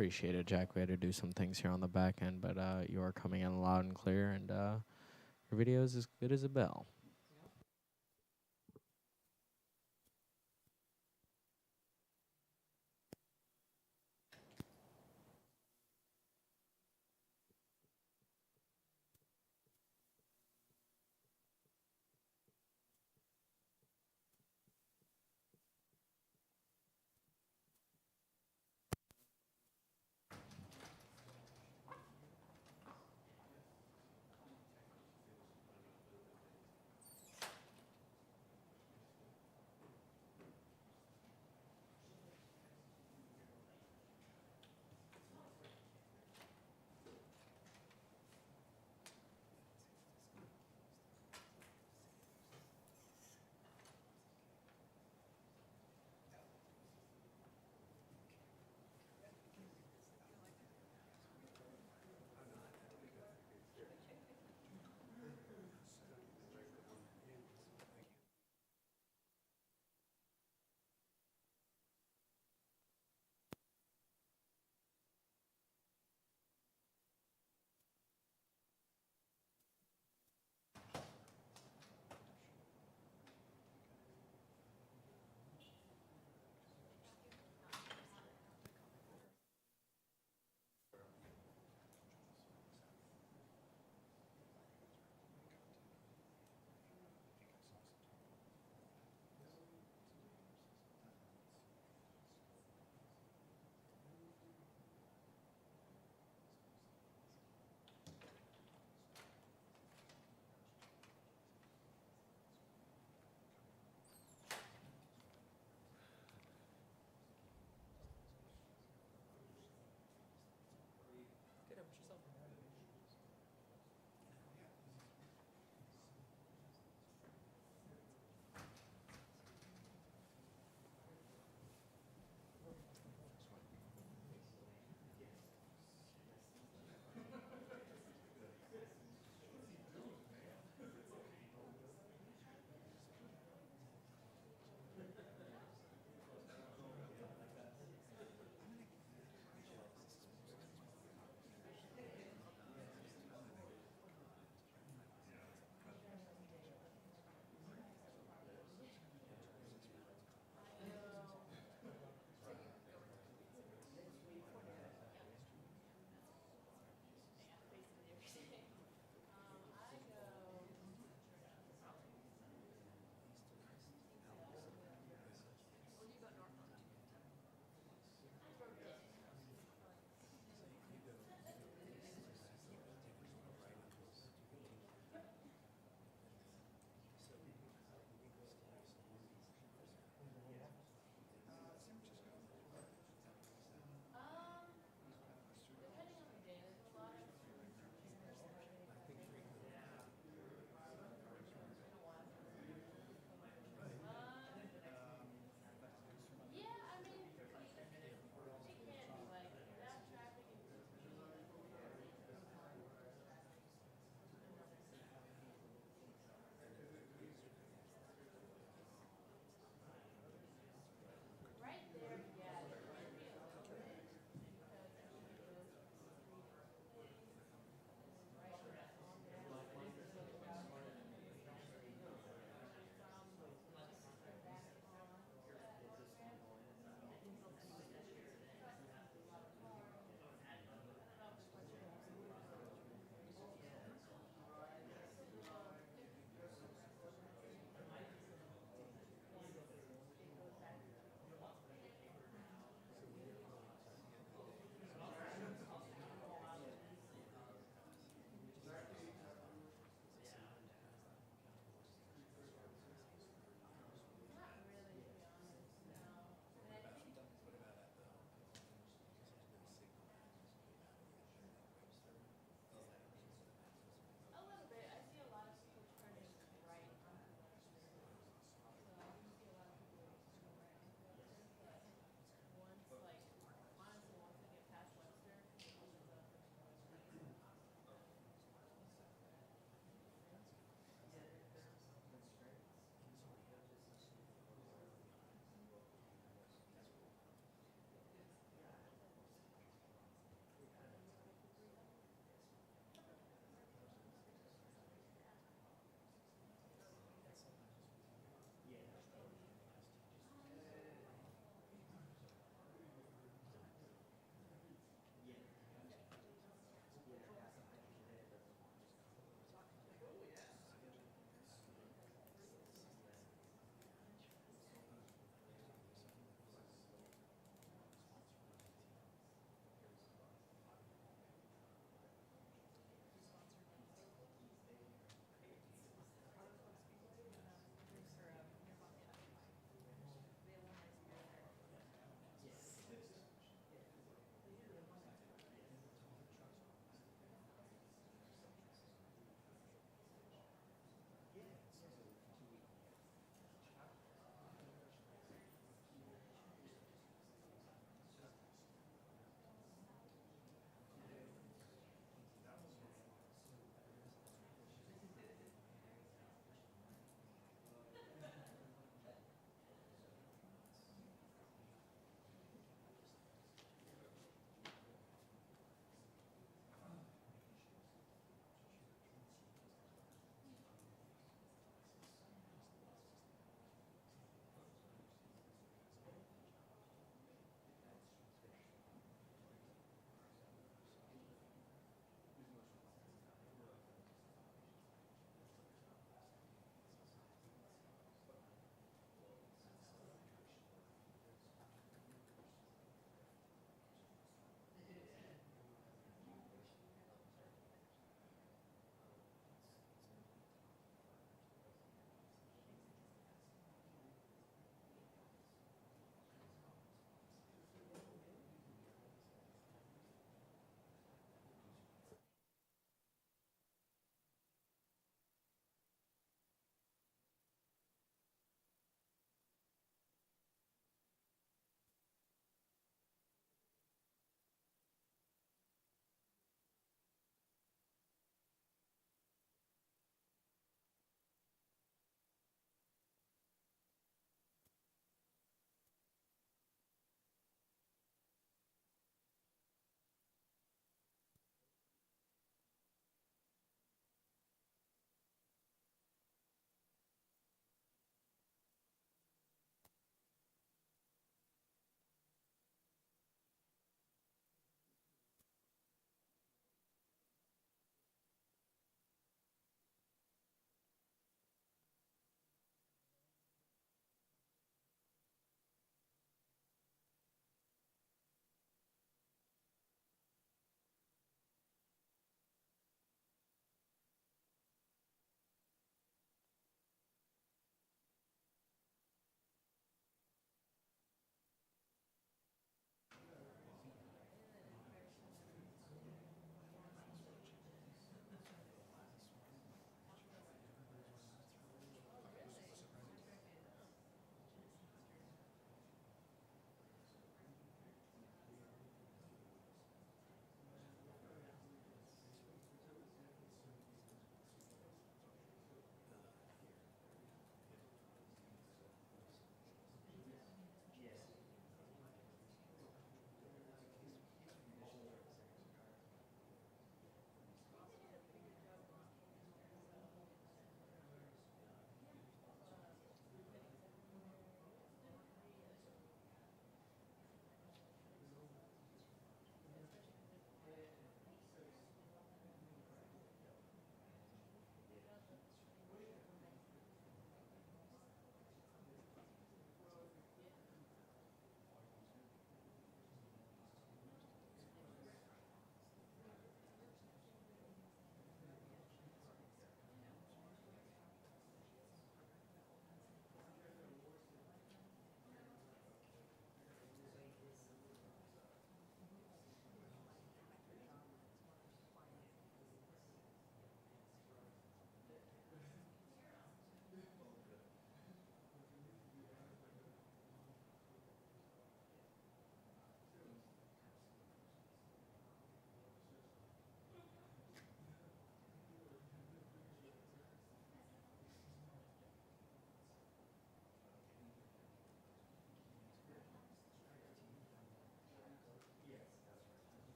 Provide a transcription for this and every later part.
Appreciate it, Jack. We had to do some things here on the back end, but you are coming in loud and clear, and your video is as good as a bell.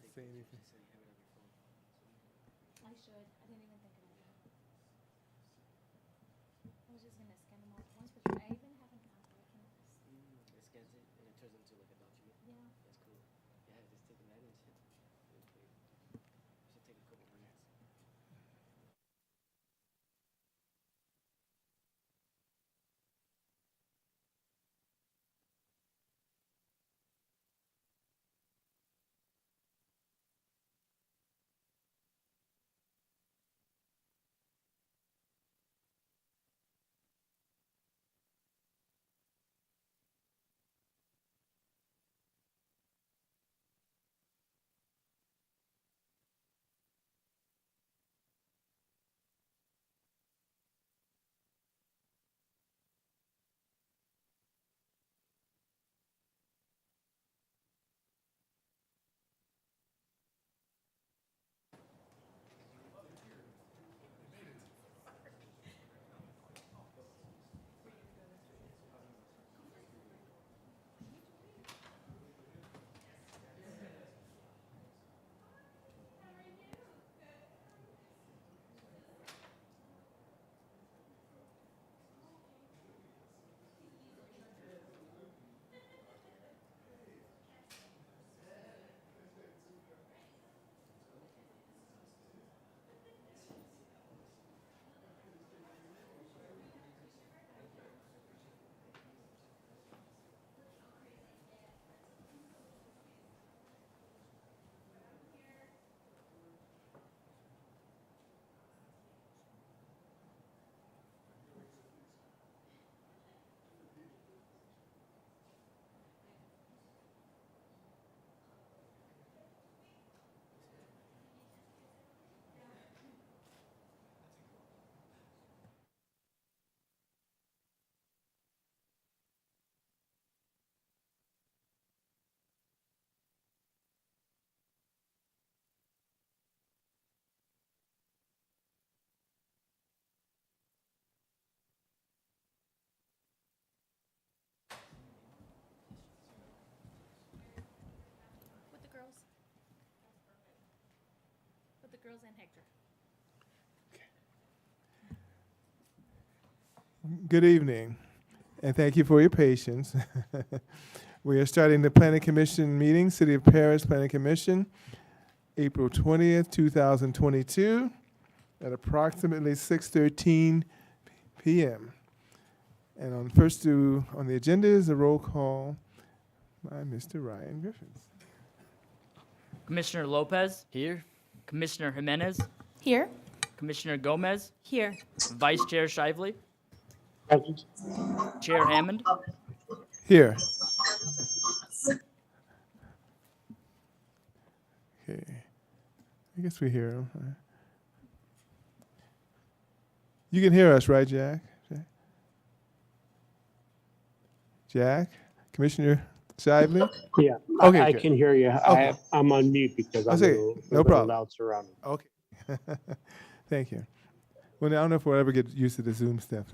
say anything. I should. I didn't even think about that. I was just gonna scan them all at once, but I even have an app where I can just. It scans it and it turns into like a document. Yeah. That's cool. Yeah, just taking that in shit. Really quick. Should take a couple minutes. With the girls. With the girls and Hector. Good evening, and thank you for your patience. We are starting the Planning Commission meeting, City of Paris Planning Commission, April 20th, 2022, at approximately 6:13 p.m. And on the agenda is a roll call by Mr. Ryan Griffiths. Commissioner Lopez, Here? Commissioner Jimenez, Here. Commissioner Gomez, Here. Vice Chair Shively, Chair Hammond, Here. Okay. I guess we hear him. You can hear us, right, Jack? Jack? Commissioner Shively? Yeah, Okay, I good. can hear you. Okay. I'm on mute because I'm a Okay, little, no little problem. loud surrounding. Okay. Thank you. Well, I don't know if we'll ever get used to the Zoom stuff.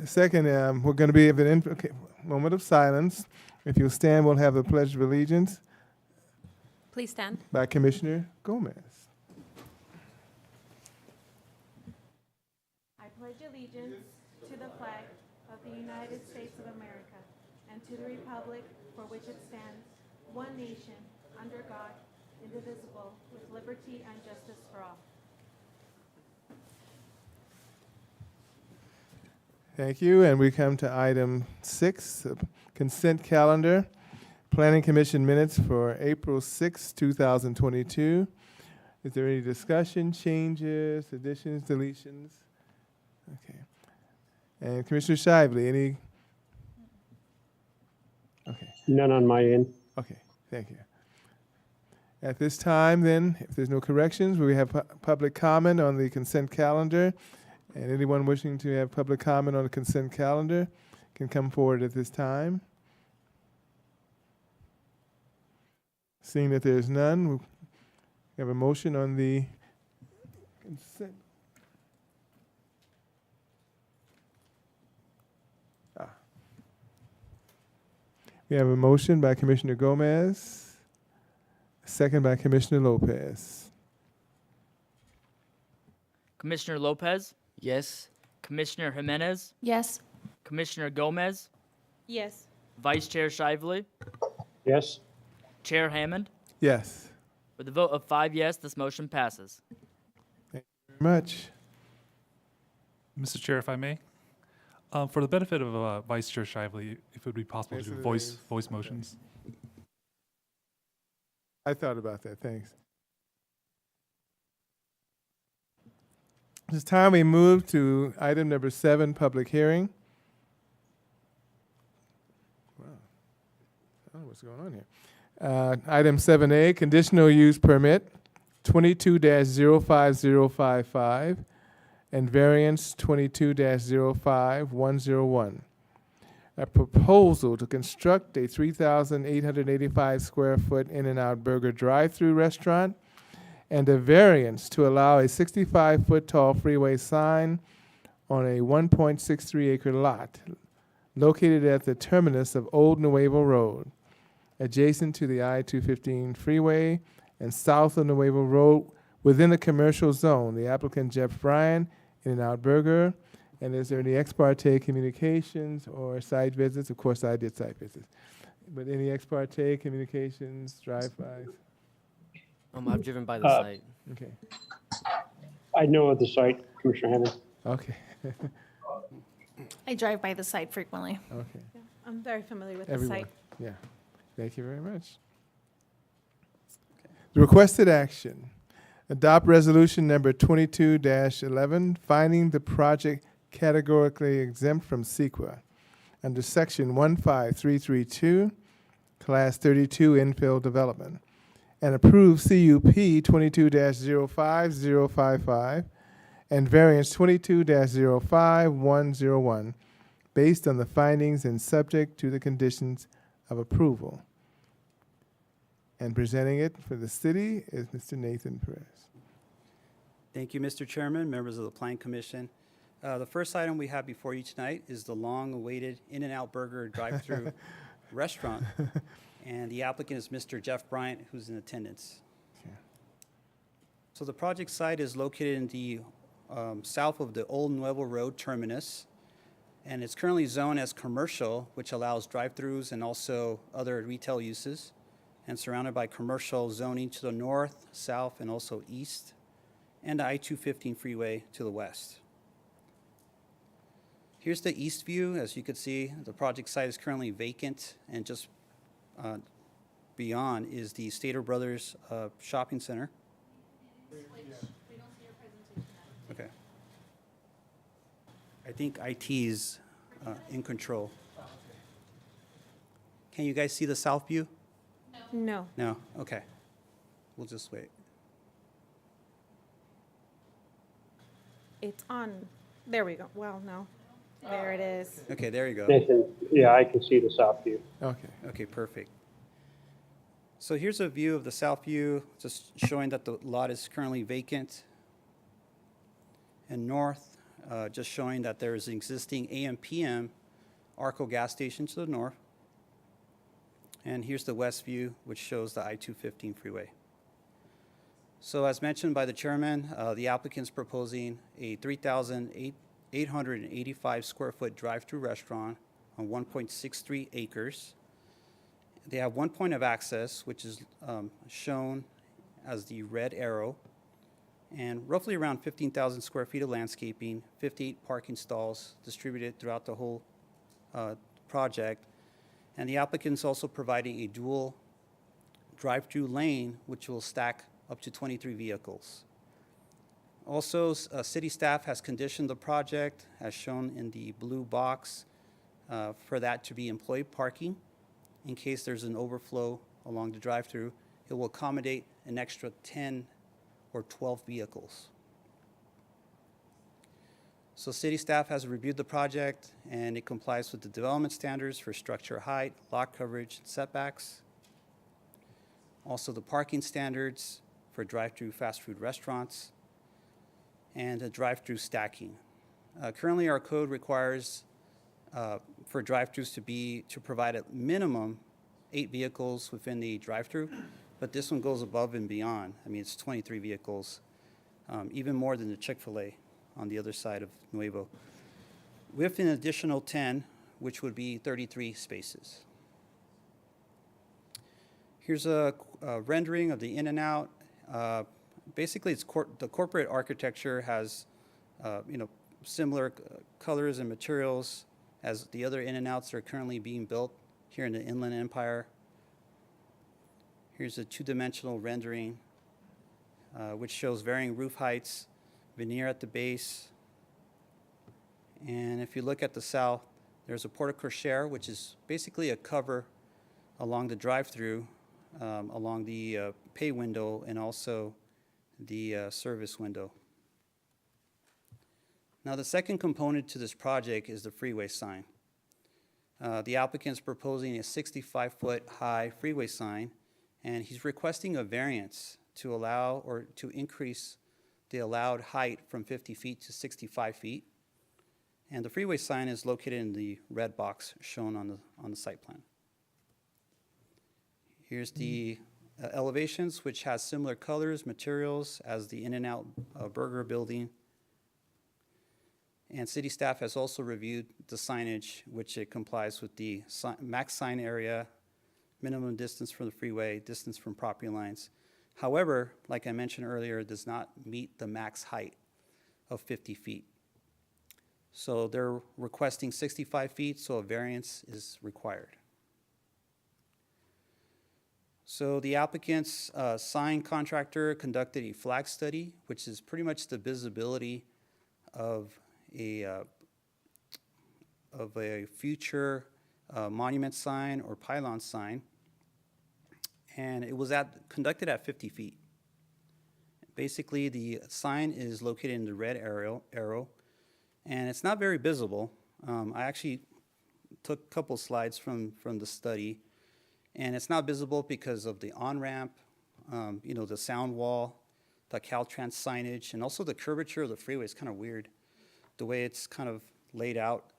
Second, we're going to be okay, moment of silence. If you'll stand, we'll have the Pledge of Allegiance Please stand. by Commissioner Gomez. I pledge allegiance to the flag of the United States of America and to the republic for which it stands, one nation, under God, indivisible, with liberty and justice for all. Thank you, and we come to item 6, the consent calendar. Planning Commission minutes for April 6, 2022. Is there any discussion, changes, additions, deletions? Okay. And Commissioner Shively, any? Okay. None on my end. Okay, thank you. At this time, then, if there's no corrections, we have public comment on the consent calendar. And anyone wishing to have public comment on the consent calendar can come forward at this time. Seeing that there's none, we have a motion on the consent. We have a motion by Commissioner Gomez, Second by Commissioner Lopez. Commissioner Lopez, Yes. Commissioner Jimenez, Yes. Commissioner Gomez, Yes. Vice Chair Shively, Yes. Chair Hammond. Yes. With a vote of 5 yes, this motion passes. Very much. Mr. Chair, if I may, for the benefit of Vice Chair Shively, if it would be possible to Yes, do it voice is. voice motions. I thought about that. Thanks. It's time we move to item number 7, public hearing. Wow. I don't know what's going on here. Item 7A, conditional use permit 22-05055 and variance 22-05101. A proposal to construct a 3,885 square foot In-N-Out Burger drive-through restaurant and a variance to allow a 65-foot tall freeway sign on a 1.63 acre lot located at the terminus of Old Nuevo Road, adjacent to the I-215 freeway and south of Nuevo Road within a commercial zone. The applicant, Jeff Bryan, In-N-Out Burger. And is there any ex parte communications or site visits? Of course, I did site visits. But any ex parte communications, drive-bys? I've driven by the Uh, site. Okay. I know of the site, Commissioner Hammond. Okay. I drive by the site frequently. Okay. I'm very familiar with the Everyone. site. Yeah. Thank you very much. The requested action. Adopt resolution number 22-11, finding the project categorically exempt from CEQA under section 15332, class 32 infill development, and approve CUP 22-05055 and variance 22-05101 based on the findings and subject to the conditions of approval. And presenting it for the city is Mr. Nathan Perez. Thank you, Mr. Chairman, members of the Plan Commission. The first item we have before you tonight is the long-awaited In-N-Out Burger drive-through restaurant. And the applicant is Mr. Jeff Bryant, who's in attendance. Okay. So the project site is located in the south of the Old Nuevo Road terminus. And it's currently zoned as commercial, which allows drive-throughs and also other retail uses, and surrounded by commercial zoning to the north, south, and also east, and the I-215 freeway to the west. Here's the east view. As you can see, the project site is currently vacant, and just beyond is the Stater Brothers Shopping Center. Okay. I think IT is in control. Can you guys see the south view? No. No? Okay. We'll just wait. It's on. There we go. Well, no. There it is. Okay, there you go. Nathan, yeah, I can see the south view. Okay. Okay, perfect. So here's a view of the south view, just showing that the lot is currently vacant. And north, just showing that there is an existing AM/PM Arco gas station to the north. And here's the west view, which shows the I-215 freeway. So as mentioned by the chairman, the applicant's proposing a 3,885 square foot drive-through restaurant on 1.63 acres. They have one point of access, which is shown as the red arrow, and roughly around 15,000 square feet of landscaping, 58 parking stalls distributed throughout the whole project. And the applicant's also providing a dual drive-through lane, which will stack up to 23 vehicles. Also, city staff has conditioned the project, as shown in the blue box, for that to be employee parking. In case there's an overflow along the drive-through, it will accommodate an extra 10 or 12 vehicles. So city staff has reviewed the project, and it complies with the development standards for structure height, lot coverage, and setbacks. Also the parking standards for drive-through fast food restaurants, and the drive-through stacking. Currently, our code requires for drive-throughs to provide a minimum 8 vehicles within the drive-through, but this one goes above and beyond. I mean, it's 23 vehicles, even more than the Chick-fil-A on the other side of Nuevo, with an additional 10, which would be 33 spaces. Here's a rendering of the in and out. Basically, it's the corporate architecture has, similar colors and materials as the other in and outs that are currently being built here in the Inland Empire. Here's a two-dimensional rendering, which shows varying roof heights, veneer at the base. And if you look at the south, there's a porte cochere, which is basically a cover along the drive-through, along the pay window and also the service window. Now, the second component to this project is the freeway sign. The applicant's proposing a 65-foot high freeway sign, and he's requesting a variance to allow or to increase the allowed height from 50 feet to 65 feet. And the freeway sign is located in the red box shown on the site plan. Here's the elevations, which has similar colors, materials as the In-N-Out Burger building. And city staff has also reviewed the signage, which it complies with the max sign area, minimum distance from the freeway, distance from property lines. However, like I mentioned earlier, it does not meet the max height of 50 feet. So they're requesting 65 feet, so a variance is required. So the applicant's sign contractor conducted a flag study, which is pretty much the visibility of a future monument sign or pylon sign, and it was conducted at 50 feet. Basically, the sign is located in the red arrow, and it's not very visible. I actually took a couple slides from the study, and it's not visible because of the on-ramp, the sound wall, the Caltrans signage, and also the curvature of the freeway is kind of weird, the way it's kind of laid out,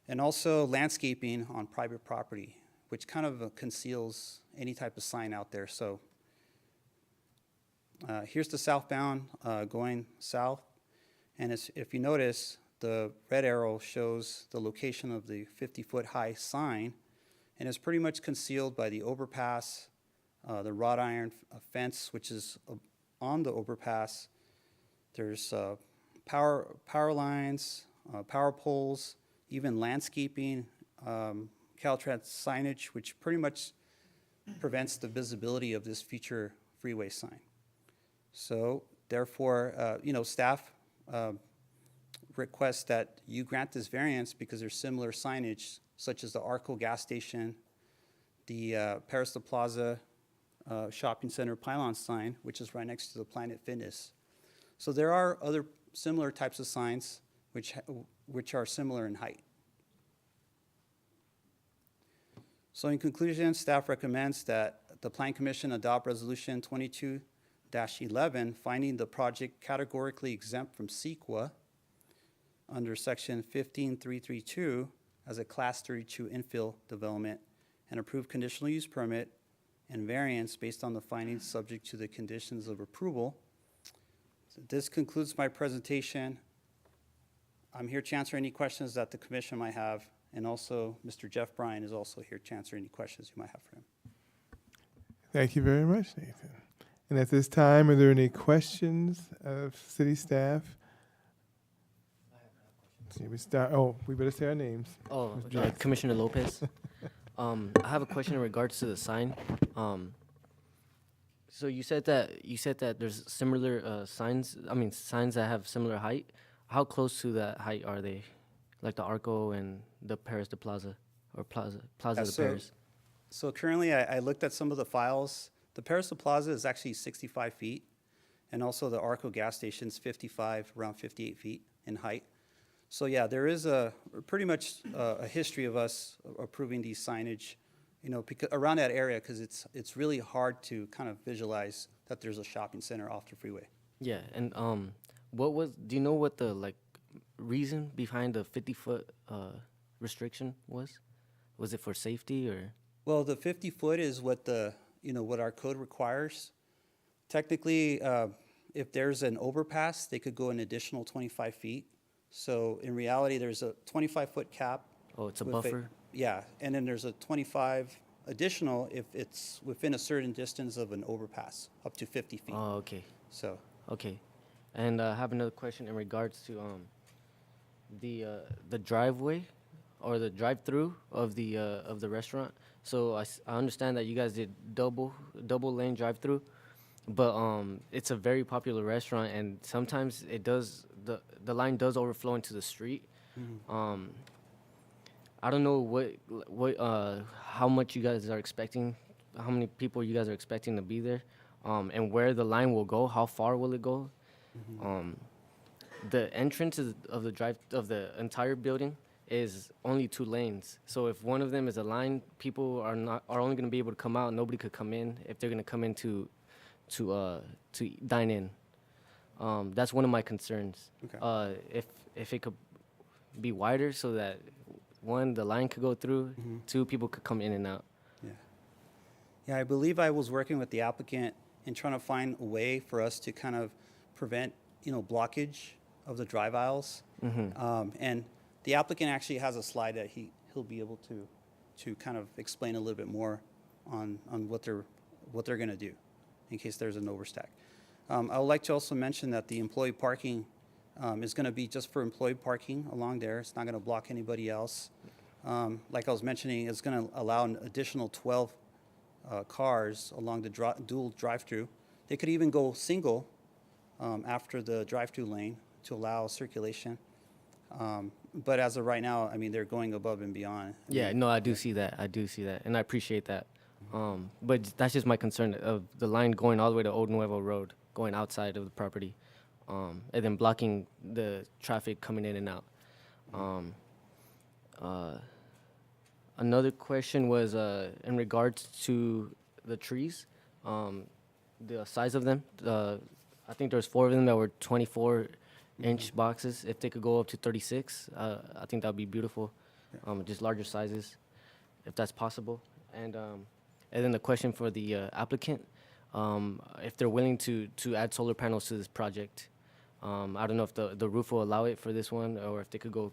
and also landscaping on private property, which kind of conceals any type of sign out there. So here's the southbound going south, and if you notice, the red arrow shows the location of the 50-foot high sign, and it's pretty much concealed by the overpass, the wrought iron fence, which is on the overpass. There's power lines, power poles, even landscaping, Caltrans signage, which pretty much prevents the visibility of this future freeway sign. So therefore, staff request that you grant this variance because there's similar signage, such as the Arco gas station, the Paris de Plaza shopping center pylon sign, which is right next to the Planet Fitness. So there are other similar types of signs which are similar in height. So in conclusion, staff recommends that the Plan Commission adopt Resolution 22-11, finding the project categorically exempt from CEQA under Section 15332 as a Class 32 infill development, and approve conditional use permit and variance based on the findings subject to the conditions of approval. So this concludes my presentation. I'm here to answer any questions that the commission might have, and also Mr. Jeff Bryan is also here to answer any questions you might have for him. Thank you very much, Nathan. And at this time, are there any questions of city staff? See, we better say our names. Oh, Mr. Jackson. Commissioner Lopez. I have a question in regards to the sign. So you said that there's similar signs. I mean, signs that have similar height. How close to that height are they? Like the Arco and the Paris de Plaza, or Plaza de Paris. So currently, I looked at some of the files. The Paris de Plaza is actually 65 feet, and also the Arco gas station is 55, around 58 feet in height. So yeah, there is pretty much a history of us approving these signage, because around that area, because it's really hard to kind of visualize that there's a shopping center off the freeway. Yeah, and do you know what the reason behind the 50-foot restriction was? Was it for safety or? Well, the 50 foot is what the what our code requires. Technically, if there's an overpass, they could go an additional 25 feet. So in reality, there's a 25-foot cap. Oh, it's a with buffer? Yeah, and then there's a 25 additional if it's within a certain distance of an overpass, up to 50 feet. Oh, okay. So, Okay. And I have another question in regards to the driveway or the drive-through of the restaurant. So I understand that you guys did double lane drive-through, but it's a very popular restaurant, and sometimes the line does overflow into the street. I don't know how much you guys are expecting, how many people you guys are expecting to be there, and where the line will go. How far will it go? The entrance of the entire building is only 2 lanes. So if one of them is a line, people are only going to be able to come out. Nobody could come in if they're going to come in to dine in. That's one of my concerns. Okay. If it could be wider so that 1, the line could go through, 2, people could come in and out. yeah, I believe I was working with the applicant in trying to find a way for us to kind of prevent, blockage of the drive aisles. And the applicant actually has a slide that he'll be able to kind of explain a little bit more on what they're going to do in case there's an overstack. I would like to also mention that the employee parking is going to be just for employee parking along there. It's not going to block anybody else. Like I was mentioning, it's going to allow an additional 12 cars along the dual drive-through. They could even go single after the drive-through lane to allow circulation. But as of right now, I mean, they're going above and beyond. Yeah, no, I do see that. And I appreciate that. But that's just my concern of the line going all the way to Old Nuevo Road, going outside of the property, and then blocking the traffic coming in and out. Another question was in regards to the trees, the size of them. I think there's 4 of them that were 24-inch boxes. If they could go up to 36, I think that would be beautiful. Just larger sizes, if that's possible. And then the question for the applicant, if they're willing to add solar panels to this project. I don't know if the roof will allow it for this one, or if they could go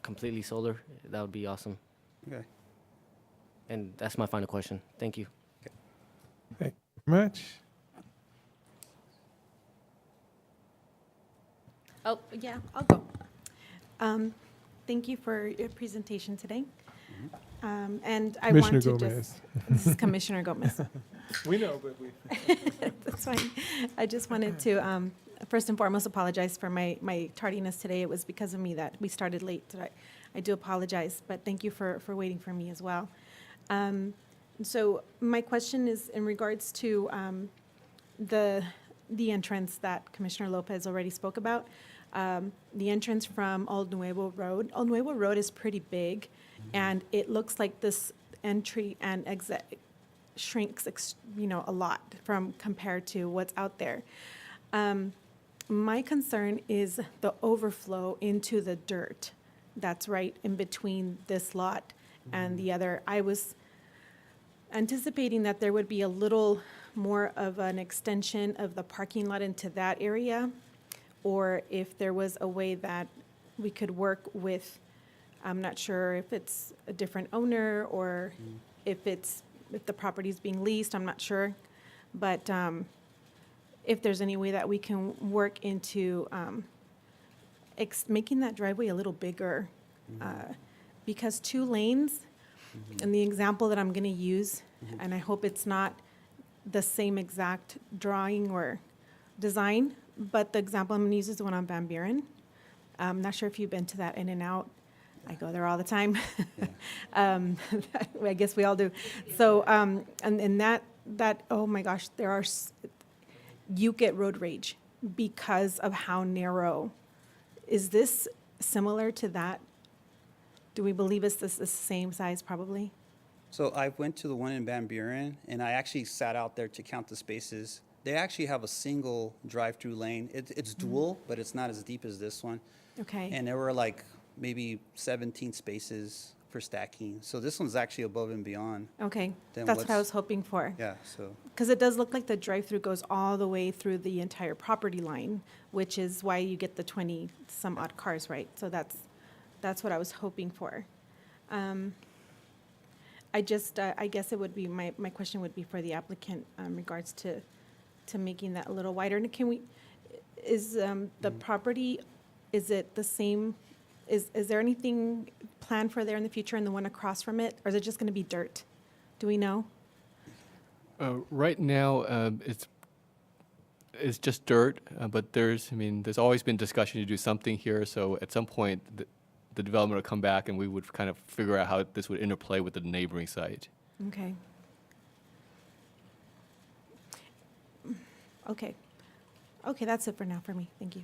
completely solar. That would be awesome. Okay. And that's my final question. Thank you. Thank you very much. Oh, yeah, I'll go. Thank you for your presentation today. And I want Commissioner to Gomez. this is Commissioner Gomez. We know, but we. That's fine. I just wanted to, first and foremost, apologize for my tardiness today. It was because of me that we started late. So I do apologize, but thank you for waiting for me as well. So my question is in regards to the entrance that Commissioner Lopez already spoke about. The entrance from Old Nuevo Road. Old Nuevo Road is pretty big, and it looks like this entry and exit shrinks, a lot from compared to what's out there. My concern is the overflow into the dirt that's right in between this lot and the other. I was anticipating that there would be a little more of an extension of the parking lot into that area, or if there was a way that we could work with, I'm not sure if it's a different owner or if the property's being leased, I'm not sure. But if there's any way that we can work into making that driveway a little bigger, because 2 lanes, and the example that I'm going to use, and I hope it's not the same exact drawing or design, but the example I'm going to use is the one on Van Buren. I'm not sure if you've been to that In and Out. I go there all the time. I guess we all do. So, and that, oh my gosh, you get road rage because of how narrow. Is this similar to that? Do we believe it's the same size probably? So I went to the one in Van Buren, and I actually sat out there to count the spaces. They actually have a single drive-through lane. It's dual, but it's not as deep as this one. Okay. And there were like maybe 17 spaces for stacking. So this one's actually above and beyond. Okay, Then that's what I what's- was hoping for. Yeah, so, Because it does look like the drive-through goes all the way through the entire property line, which is why you get the 20-some odd cars, right? So that's what I was hoping for. I guess it would be, my question would be for the applicant in regards to making that a little wider. And can we, is the property, is it the same, is there anything planned for there in the future and the one across from it? Or is it just going to be dirt? Do we know? Right now, it's just dirt, but there's always been discussion to do something here. So at some point, the development will come back, and we would kind of figure out how this would interplay with the neighboring site. Okay. Okay. Okay, that's it for now for me. Thank you.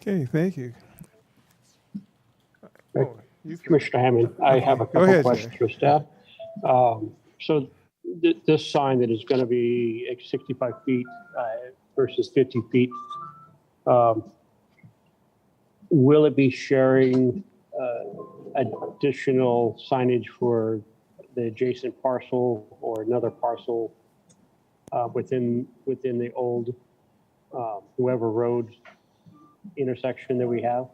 Okay, thank you. Oh, you- Commissioner Hammond, I have a Go couple ahead, questions Jay. for staff. So this sign that is going to be 65 feet versus 50 feet, will it be sharing additional signage for the adjacent parcel or another parcel within the old whoever road intersection that we have?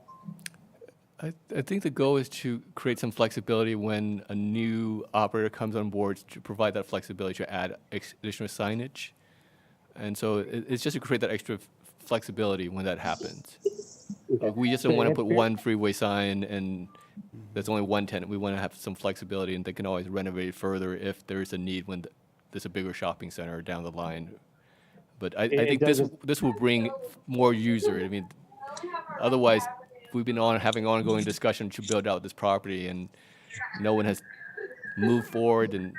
I think the goal is to create some flexibility when a new operator comes on board, to provide that flexibility to add additional signage. And so it's just to create that extra flexibility when that happens. We just don't want to put one freeway sign and there's only one tenant. We want to have some flexibility, and they can always renovate it further if there's a need when there's a bigger shopping center down the line. But I think this will bring more users. Otherwise, we've been having ongoing discussion to build out this property, and no one has moved forward, and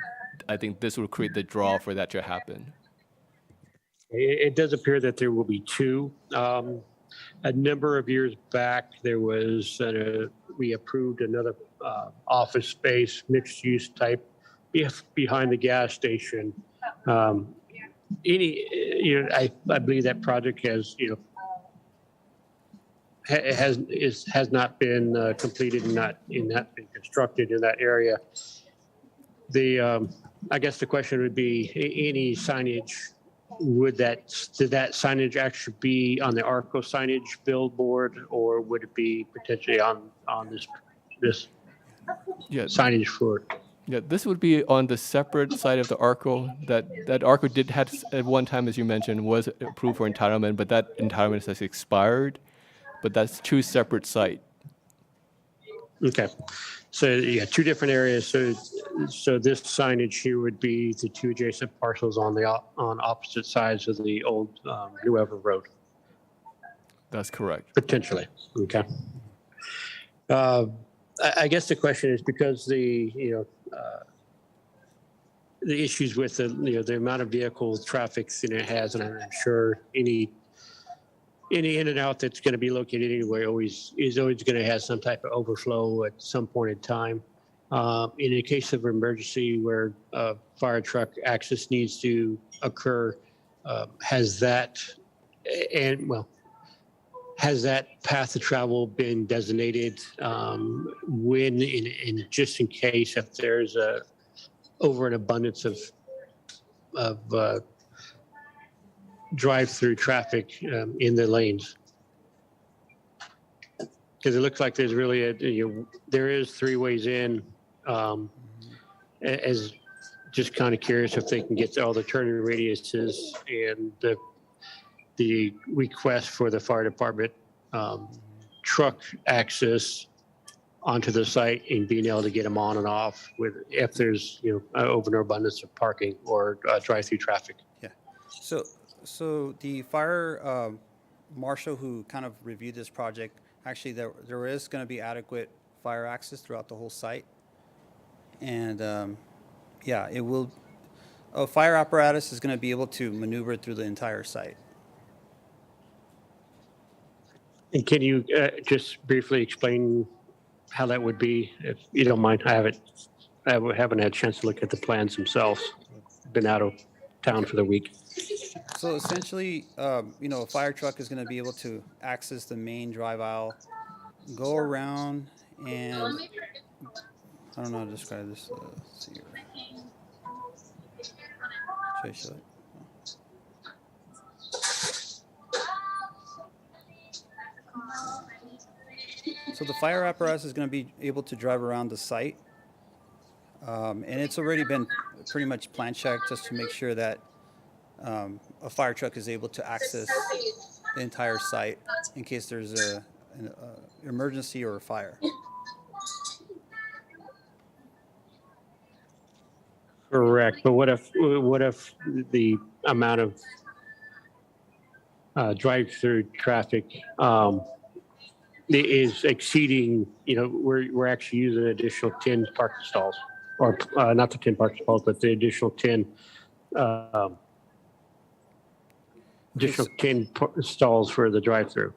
I think this will create the draw for that to happen. It does appear that there will be two. A number of years back, there was, we approved another office space, mixed use type behind the gas station. I believe that project has, has not been completed and not been constructed in that area. I guess the question would be, any signage, did that signage actually be on the ARCO signage billboard, or would it be potentially on this signage for? Yeah, this would be on the separate side of the ARCO. That ARCO had at one time, as you mentioned, was approved for entitlement, but that entitlement has expired. But that's two separate sites. Okay, so yeah, two different areas. So this signage here would be the two adjacent parcels on opposite sides of the old New Ever Road. That's correct. Potentially. Okay. I guess the question is, because the issues with the amount of vehicle traffic it has, and I'm sure any in and out that's going to be located anywhere is always going to have some type of overflow at some point in time. In a case of emergency where fire truck access needs to occur, has that path of travel been designated when, in just in case if there's over an abundance of drive-through traffic in the lanes? Because it looks like there's really there is three ways in. As just kind of curious if they can get all the turning radiuses and the request for the fire department truck access onto the site and being able to get them on and off if there's over an abundance of parking or drive-through traffic. yeah. So the fire marshal who kind of reviewed this project, actually there is going to be adequate fire access throughout the whole site. And yeah, a fire apparatus is going to be able to maneuver through the entire site. And can you just briefly explain how that would be, if you don't mind? I haven't had a chance to look at the plans themselves. Been out of town for the week. So essentially, a fire truck is going to be able to access the main drive aisle, go around, and I don't know how to describe this. Let's see here. Should I show it? So the fire apparatus is going to be able to drive around the site. And it's already been pretty much plan checked just to make sure that a fire truck is able to access the entire site in case there's an emergency or a fire. Correct, but what if the amount of drive-through traffic is exceeding? We're actually using an additional 10 parking stalls, or not the 10 parking stalls, but the additional 10 stalls for the drive-through.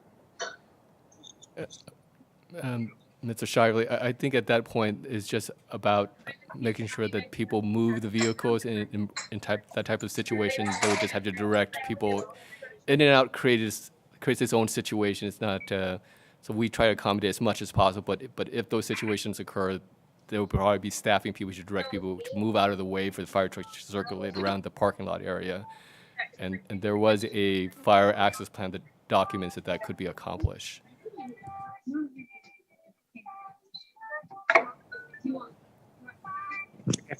Mr. Shively, I think at that point it's just about making sure that people move the vehicles in that type of situation. They would just have to direct people in and out. Creates its own situation. It's not so we try to accommodate as much as possible. But if those situations occur, there will probably be staffing people to direct people to move out of the way for the fire trucks to circulate around the parking lot area. And there was a fire access plan that documents that could be accomplished.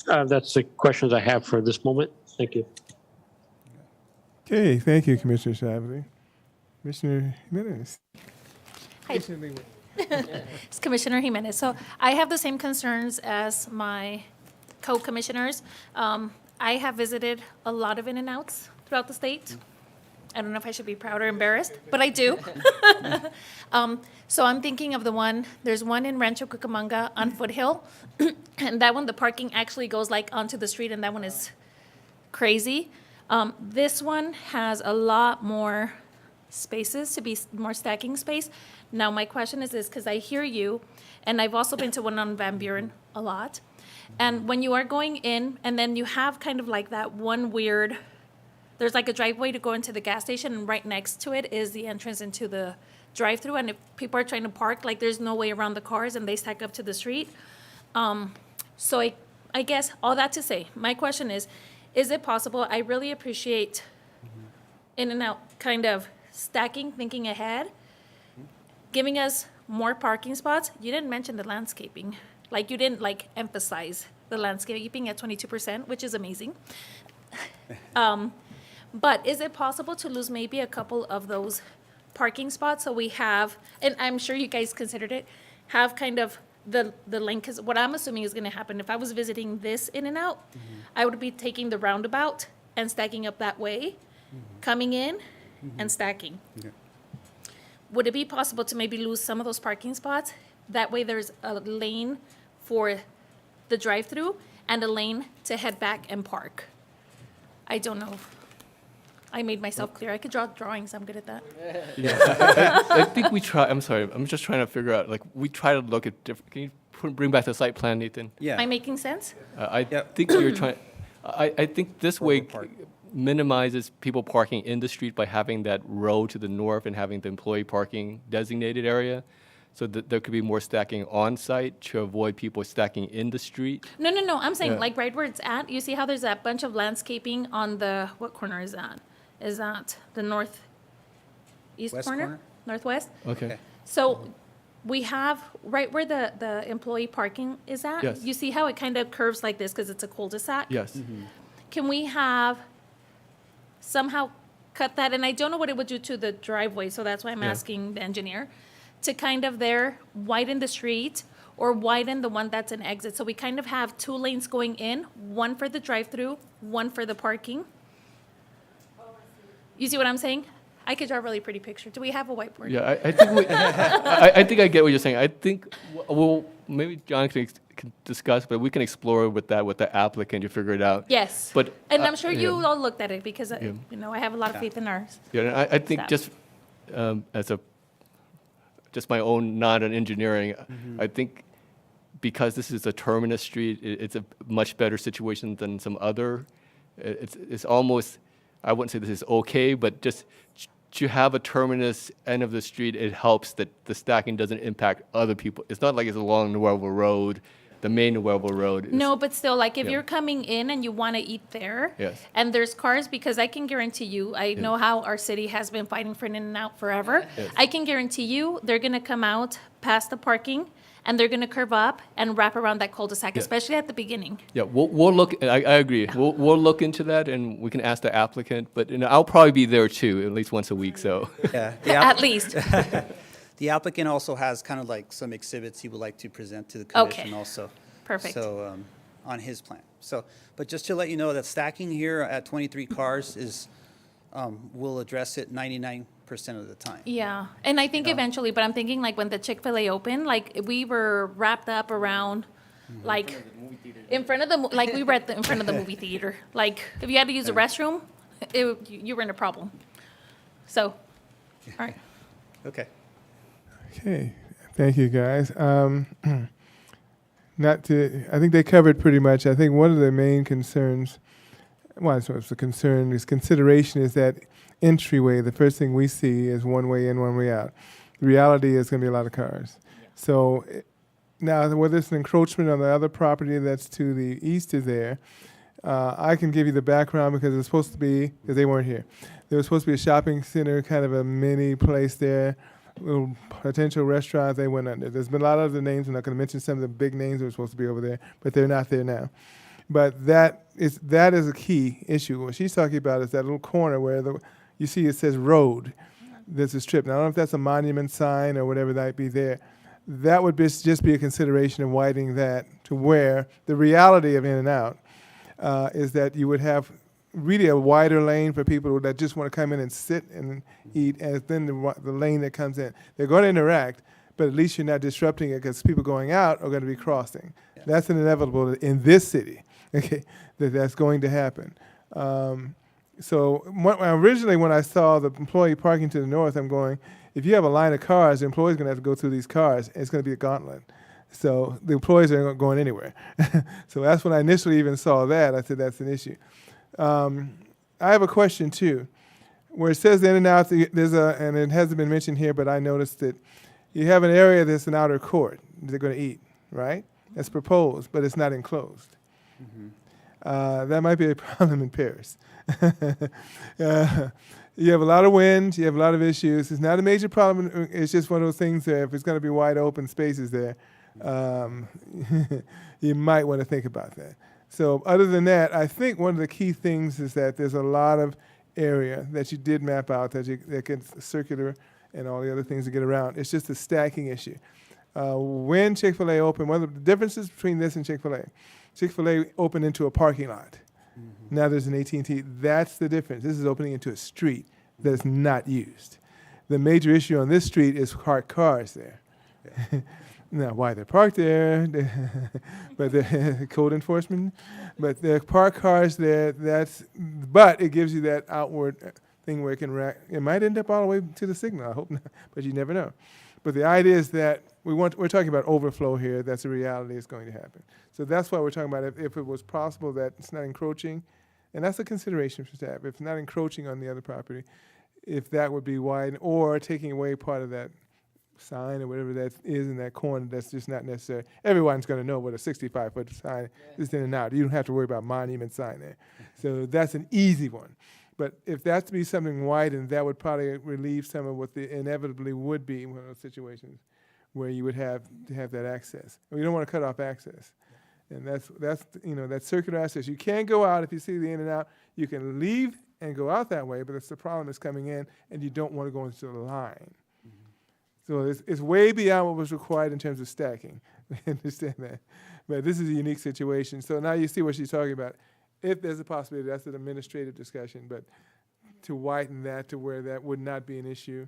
That's the questions I have for this moment. Thank you. Okay, thank you, Commissioner Shively. Commissioner Jimenez. Hi. It's Commissioner Jimenez. So I have the same concerns as my co-commissioners. I have visited a lot of In-N-Outs throughout the state. I don't know if I should be proud or embarrassed, but I do. So I'm thinking of there's one in Rancho Cucamonga on Foothill. And that one, the parking actually goes like onto the street, and that one is crazy. This one has a lot more spaces to be more stacking space. Now, my question is this, because I hear you, and I've also been to one on Van Buren a lot. And when you are going in, and then you have kind of like that one weird, there's like a driveway to go into the gas station, and right next to it is the entrance into the drive-through. And if people are trying to park, like there's no way around the cars, and they stack up to the street. So I guess all that to say, my question is it possible? I really appreciate In-N-Out kind of stacking, thinking ahead, giving us more parking spots. You didn't mention the landscaping. Like you didn't like emphasize the landscaping at 22%, which is amazing. But is it possible to lose maybe a couple of those parking spots so we have, and I'm sure you guys considered it, have kind of the lane, because what I'm assuming is going to happen, if I was visiting this In-N-Out, I would be taking the roundabout and stacking up that way, coming in and stacking. Okay. Would it be possible to maybe lose some of those parking spots? That way there's a lane for the drive-through and a lane to head back and park. I don't know. I made myself clear. I could draw drawings. I'm good at that. Yeah, I think we try. I'm sorry. I'm just trying to figure out. Like we try to look at different. Can you bring back the site plan, Nathan? Yeah. Am I making sense? I Yep. think you're trying. I think this way park. minimizes people parking in the street by having that row to the north and having the employee parking designated area, so that there could be more stacking on site to avoid people stacking in the street. No. I'm saying Yeah. like right where it's at. You see how there's that bunch of landscaping on the, what corner is that? Is that the northeast West corner? corner? Northwest? Okay. Okay. So we have, right where the employee parking is at? Yes. You see how it kind of curves like this because it's a cul-de-sac? Yes. Can we have somehow cut that? And I don't know what it would do to the driveway, so that's why I'm Yeah. asking the engineer, to kind of there widen the street or widen the one that's an exit. So we kind of have two lanes going in, one for the drive-through, one for the parking. You see what I'm saying? I could draw a really pretty picture. Do we have a whiteboard? Yeah, I think I think I get what you're saying. I think well, maybe John can discuss, but we can explore with the applicant to figure it out. Yes. But And I'm sure you yeah. all looked at it because, Yeah. I have a lot of faith in ours. Yeah, and I think Staff. just as just my own nod on engineering, I think because this is a terminus street, it's a much better situation than some other. It's almost, I wouldn't say this is okay, but just to have a terminus end of the street, it helps that the stacking doesn't impact other people. It's not like it's along the Nuevo Road, the main Nuevo Road. No, but still, like if Yeah. you're coming in and you want to eat there, Yes. and there's cars, because I can guarantee you, I know how our city has been fighting for an In-N-Out forever. Yes. I can guarantee you, they're gonna come out past the parking, and they're gonna curve up and wrap around that cul-de-sac, Yeah. especially at the beginning. Yeah, we'll look, I agree. We'll look into that and we can ask the applicant, but I'll probably be there too, at least once a week, so. Yeah. At least. The applicant also has kind of like some exhibits he would like to present to the Okay. commission also. Perfect. So, on his plan. So, but just to let you know that stacking here at 23 cars is, will address it 99% of the time. Yeah, and I think eventually, but I'm thinking like when the Chick-fil-A opened, like we were wrapped up around, like, in front of the, like we were in front of the movie theater. Like, if you had to use the restroom, you were in a problem. So, all right. Okay. Okay, thank you, guys. I think they covered pretty much. I think one of the main concerns, well, it's a concern, is consideration is that entryway. The first thing we see is one way in, one way out. The reality is going to be a lot of cars. So now, whether it's an encroachment on the other property that's to the east of there, I can give you the background because it was supposed to be, because they weren't here. There was supposed to be a shopping center, kind of a mini place there, little potential restaurant. They went under. There's been a lot of other names. I'm not going to mention some of the big names that were supposed to be over there, but they're not there now. But that is a key issue. What she's talking about is that little corner where you see it says road. There's a strip. Now, I don't know if that's a monument sign or whatever that might be there. That would just be a consideration of widening that to where the reality of In-N-Out is that you would have really a wider lane for people that just want to come in and sit and eat, and then the lane that comes in. They're going to interact, but at least you're not disrupting it because people going out are going to be crossing. Yeah. That's an inevitable in this city, okay, that's going to happen. So originally when I saw the employee parking to the north, I'm going, if you have a line of cars, the employee's going to have to go through these cars, and it's going to be a gauntlet. So the employees aren't going anywhere. So that's when I initially even saw that. I said that's an issue. I have a question too, where it says In-N-Out, and it hasn't been mentioned here, but I noticed that you have an area that's an outer court they're going to eat, right? That's proposed, but it's not enclosed. Mm-hmm. That might be a problem in Paris. You have a lot of wind, you have a lot of issues. It's not a major problem. It's just one of those things that if it's going to be wide open spaces there, you might want to think about that. So other than that, I think one of the key things is that there's a lot of area that you did map out that gets circular and all the other things to get around. It's just a stacking issue. When Chick-fil-A opened, one of the differences between this and Chick-fil-A opened into a parking lot. Mm-hmm. Now there's an AT&T. That's the difference. This is opening into a street that's not used. The major issue on this street is parked cars there. Yeah. Now, why they're parked there, but the code enforcement, but there are parked cars there. But it gives you that outward thing where it might end up all the way to the signal. I hope not, but you never know. But the idea is that we're talking about overflow here. That's a reality. It's going to happen. So that's why we're talking about if it was possible that it's not encroaching, and that's a consideration for staff. If it's not encroaching on the other property, if that would be wide, or taking away part of that sign or whatever that is in that corner, that's just not necessary. Everyone's going to know what a 65-foot sign is In-N-Out. You don't have to worry about monument sign there. So that's an easy one. But if that's to be something widened, that would probably relieve some of what the inevitably would be one of those situations where you would have to have that access. We don't want to cut off access. And that's that circular access. You can go out if you see the In-N-Out. You can leave and go out that way, but it's the problem is coming in, and you don't want to go into the line. So it's way beyond what was required in terms of stacking. We understand that. But this is a unique situation. So now you see what she's talking about. If there's a possibility, that's an administrative discussion, but to widen that to where that would not be an issue,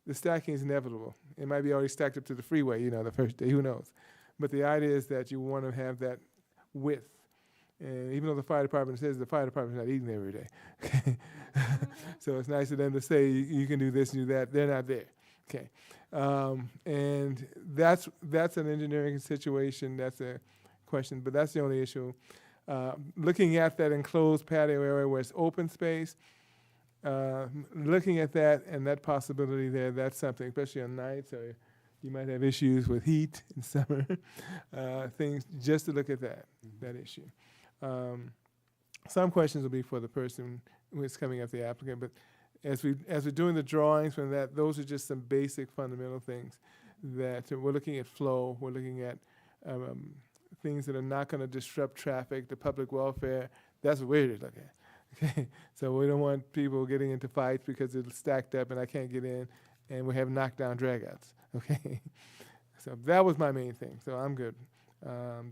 the stacking is inevitable. It might be already stacked up to the freeway, the first day, who knows. But the idea is that you want to have that width. And even though the fire department says the fire department's not eating there every day. So it's nice of them to say you can do this and do that. They're not there. Okay. And that's an engineering situation. That's a question, but that's the only issue. Looking at that enclosed patio area where it's open space, looking at that and that possibility there, that's something, especially on nights, or you might have issues with heat in summer, things, just to look at that issue. Some questions will be for the person who is coming up, the applicant, but as we're doing the drawings from that, those are just some basic fundamental things that we're looking at flow, we're looking at things that are not going to disrupt traffic, the public welfare. That's what we're looking at. Okay, so we don't want people getting into fights because it's stacked up and I can't get in, and we have knockdown dragouts. Okay, so that was my main thing. So I'm good.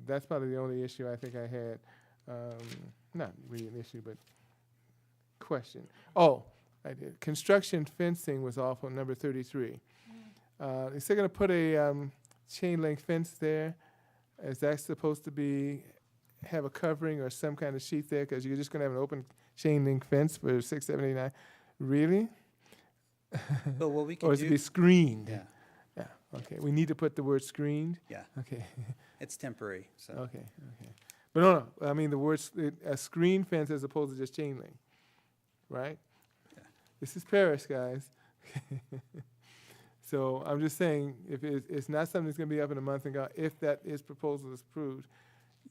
That's probably the only issue I think I had. Not really an issue, but question. Oh, I did. Construction fencing was off on number 33. Is they going to put a chain link fence there? Is that supposed to have a covering or some kind of sheet there? Because you're just going to have an open chain link fence for 6, 7, 8, 9. Really? But what we can Or is do, it be screened? yeah, Yeah. Okay. We need to put the word screened. yeah, Okay. it's temporary. So Okay. But no. I mean the words a screen fence as opposed to just chain link, right? Yeah. This is Paris, guys. So I'm just saying, if it's not something that's going to be up in a month, and if that proposal is approved,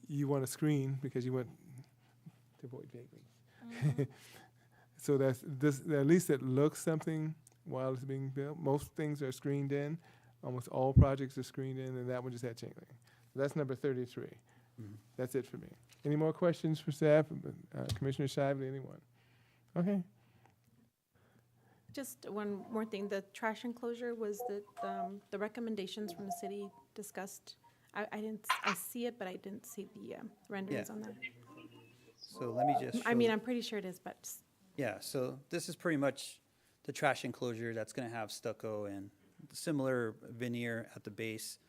you want a screen because you want to avoid vagrants. So that's this. At least it looks something while it's being built. Most things are screened in. Almost all projects are screened in, and that one just had chain link. So that's number 33. That's it for me. Any more questions for staff? Commissioner Shively, anyone? Okay. Just one more thing, the trash enclosure, was the recommendations from the city discussed? I see it, but I didn't see the renderings on that. so let me just. I mean, show- I'm pretty sure it is, but Yeah, so this is pretty much the trash enclosure that's going to have stucco and similar veneer at the base.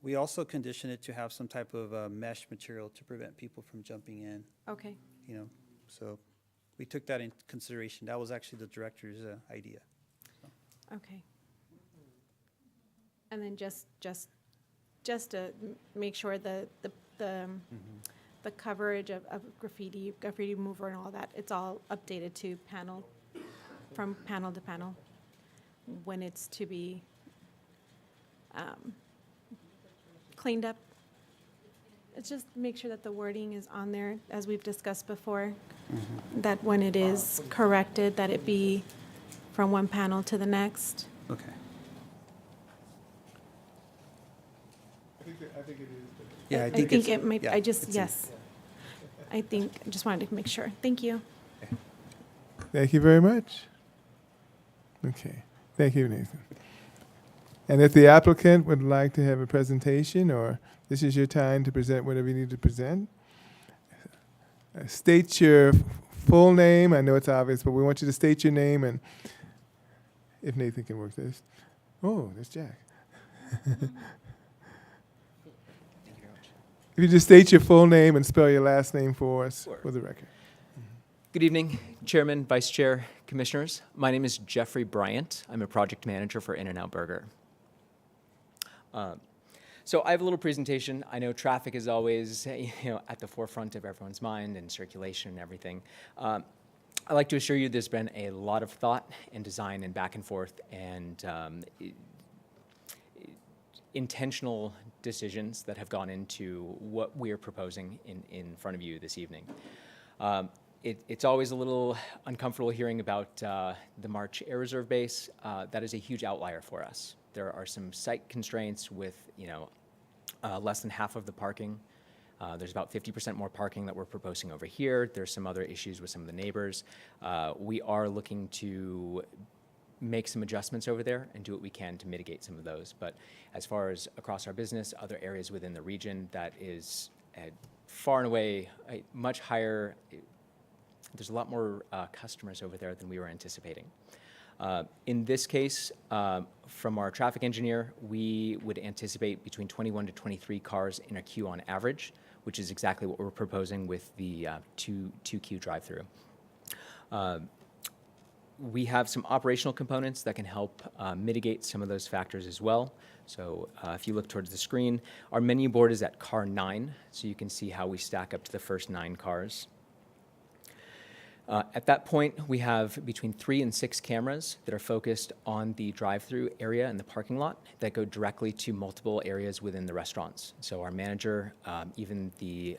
We also condition it to have some type of mesh material to prevent people from jumping in, okay. you know, so we took that into consideration. That was actually the director's idea. Okay. And then just to make sure the coverage of graffiti remover and all that, it's all updated to from panel to panel when it's to be cleaned up. It's just make sure that the wording is on there, as we've discussed before, that when it is corrected, that it be from one panel to the next. Okay. I think it is. Yeah, I I think think it's. it might, yeah, I just, it's in- yes. I just wanted to make sure. Thank you. Thank you very much. Okay. Thank you, Nathan. And if the applicant would like to have a presentation, or this is your time to present whatever you need to present, state your full name. I know it's obvious, but we want you to state your name, and if Nathan can work this. Oh, there's Jack. If you just state your full name and spell your last name for us, Sure. for the record. Good evening, Chairman, Vice Chair, Commissioners. My name is Jeffrey Bryant. I'm a project manager for In-N-Out Burger. So I have a little presentation. I know traffic is always, at the forefront of everyone's mind, and circulation and everything. I'd like to assure you there's been a lot of thought and design and back and forth and intentional decisions that have gone into what we're proposing in front of you this evening. It's always a little uncomfortable hearing about the March Air Reserve Base. That is a huge outlier for us. There are some site constraints with, less than half of the parking. There's about 50% more parking that we're proposing over here. There's some other issues with some of the neighbors. We are looking to make some adjustments over there and do what we can to mitigate some of those. But as far as across our business, other areas within the region, that is far and away a much higher. There's a lot more customers over there than we were anticipating. In this case, from our traffic engineer, we would anticipate between 21 to 23 cars in a queue on average, which is exactly what we're proposing with the two-queue drive-through. We have some operational components that can help mitigate some of those factors as well. So if you look towards the screen, our menu board is at car 9, so you can see how we stack up to the first 9 cars. At that point, we have between 3 and 6 cameras that are focused on the drive-through area and the parking lot that go directly to multiple areas within the restaurants. So our manager, even the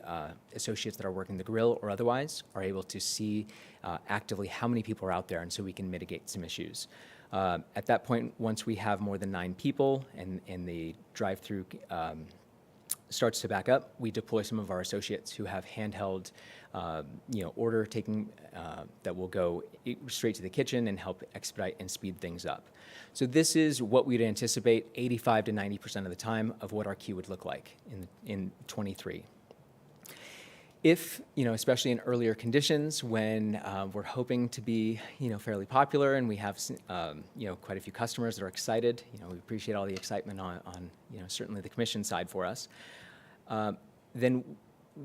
associates that are working the grill or otherwise, are able to see actively how many people are out there, and so we can mitigate some issues. At that point, once we have more than 9 people and the drive-through starts to back up, we deploy some of our associates who have handheld, order taking that will go straight to the kitchen and help expedite and speed things up. So this is what we'd anticipate 85 to 90% of the time of what our queue would look like in 23. If, especially in earlier conditions when we're hoping to be, fairly popular and we have, quite a few customers that are excited, we appreciate all the excitement on certainly the commission side for us, then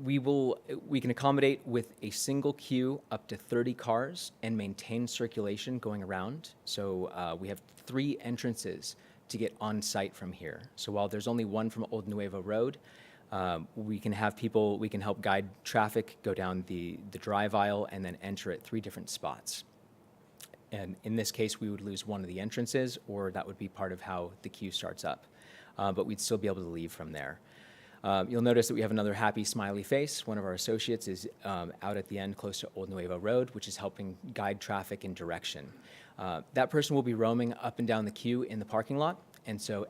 we can accommodate with a single queue up to 30 cars and maintain circulation going around. So we have 3 entrances to get on site from here. So while there's only one from Old Nuevo Road, we can help guide traffic, go down the drive aisle, and then enter at 3 different spots. And in this case, we would lose one of the entrances, or that would be part of how the queue starts up. But we'd still be able to leave from there. You'll notice that we have another happy, smiley face. One of our associates is out at the end close to Old Nuevo Road, which is helping guide traffic in direction. That person will be roaming up and down the queue in the parking lot. And so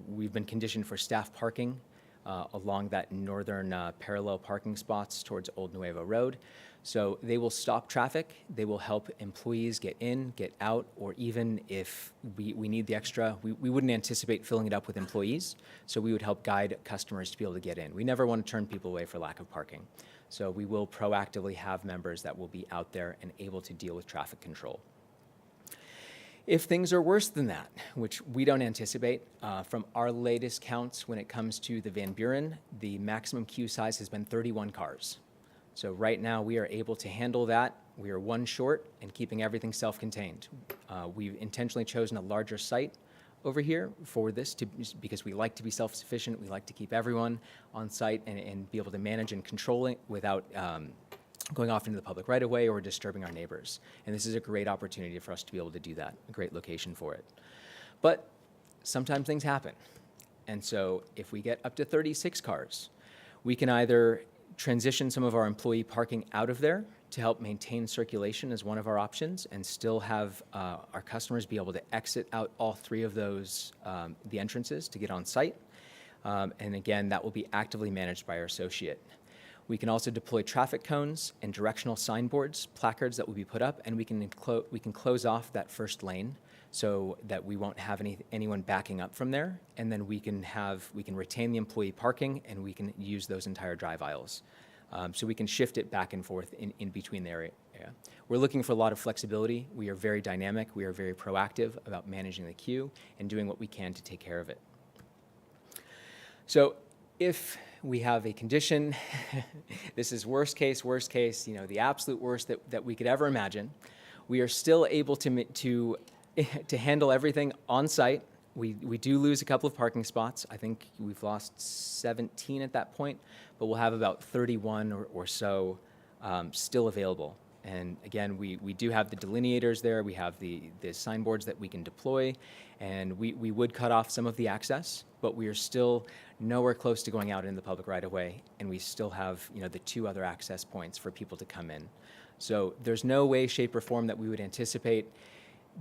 we've been conditioned for staff parking along that northern parallel parking spots towards Old Nuevo Road. So they will stop traffic, they will help employees get in, get out, or even if we need the extra, we wouldn't anticipate filling it up with employees, so we would help guide customers to be able to get in. We never want to turn people away for lack of parking. So we will proactively have members that will be out there and able to deal with traffic control. If things are worse than that, which we don't anticipate, from our latest counts when it comes to the Van Buren, the maximum queue size has been 31 cars. So right now we are able to handle that. We are 1 short and keeping everything self-contained. We've intentionally chosen a larger site over here for this because we like to be self-sufficient. We like to keep everyone on site and be able to manage and control it without going off into the public right away or disturbing our neighbors. And this is a great opportunity for us to be able to do that, a great location for it. But sometimes things happen. And so if we get up to 36 cars, we can either transition some of our employee parking out of there to help maintain circulation as one of our options and still have our customers be able to exit out all 3 of those, the entrances to get on site. And again, that will be actively managed by our associate. We can also deploy traffic cones and directional signboards, placards that will be put up, and we can close off that first lane so that we won't have anyone backing up from there, and then we can retain the employee parking and we can use those entire drive aisles. So we can shift it back and forth in between the area. We're looking for a lot of flexibility. We are very dynamic. We are very proactive about managing the queue and doing what we can to take care of it. So if we have a condition, this is worst case, the absolute worst that we could ever imagine, we are still able to handle everything on site. We do lose a couple of parking spots. I think we've lost 17 at that point, but we'll have about 31 or so still available. And again, we do have the delineators there. We have the signboards that we can deploy, and we would cut off some of the access, but we are still nowhere close to going out in the public right away, and we still have the 2 other access points for people to come in. So there's no way, shape, or form that we would anticipate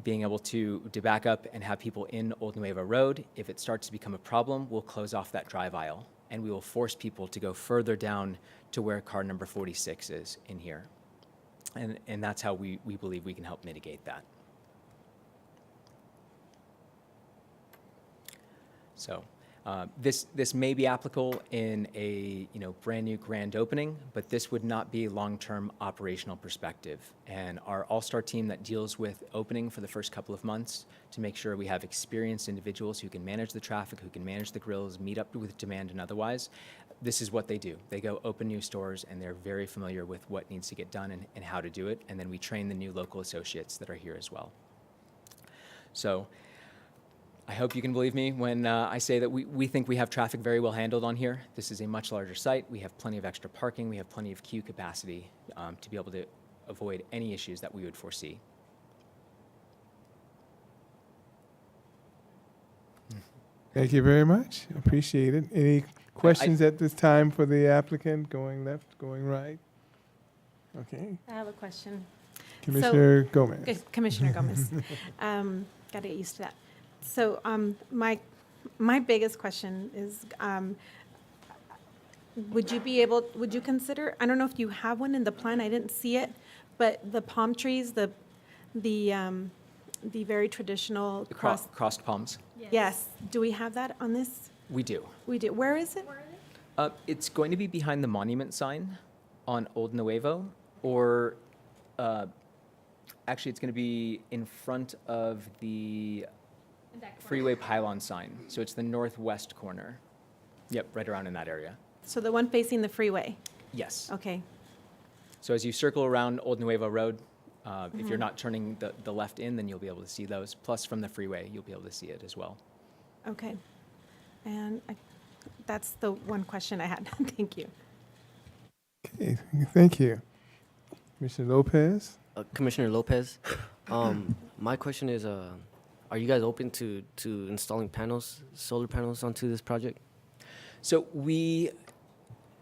being able to back up and have people in Old Nuevo Road. If it starts to become a problem, we'll close off that drive aisle, and we will force people to go further down to where car number 46 is in here. And that's how we believe we can help mitigate that. So this may be applicable in a brand new grand opening, but this would not be a long-term operational perspective. And our all-star team that deals with opening for the first couple of months to make sure we have experienced individuals who can manage the traffic, who can manage the grills, meet up with demand and otherwise, this is what they do. They go open new stores, and they're very familiar with what needs to get done and how to do it. And then we train the new local associates that are here as well. So I hope you can believe me when I say that we think we have traffic very well handled on here. This is a much larger site. We have plenty of extra parking. We have plenty of queue capacity to be able to avoid any issues that we would foresee. Thank you very much. Appreciate it. Any questions at this time for the applicant? Going left, going right? Okay. I have a question. Commissioner Gomez. Okay, Commissioner Gomez. Got to get used to that. So my biggest question is, would you consider, I don't know if you have one in the plan, I didn't see it, but the palm trees, the very traditional The cross. crossed palms. Yes. Do we have that on this? We do. We do. Where is it? It's going to be behind the monument sign on Old Nuevo, or actually, it's going to be in front of the freeway pylon sign. So it's the northwest corner. Yep, right around in that area. So the one facing the freeway? Yes. Okay. So as you circle around Old Nuevo Road, if you're not turning the left in, then you'll be able to see those. Plus, from the freeway, you'll be able to see it as well. Okay. And that's the one question I had. Thank you. Okay, thank you. Commissioner Lopez? Commissioner Lopez, my question is, are you guys open to installing solar panels onto this project? So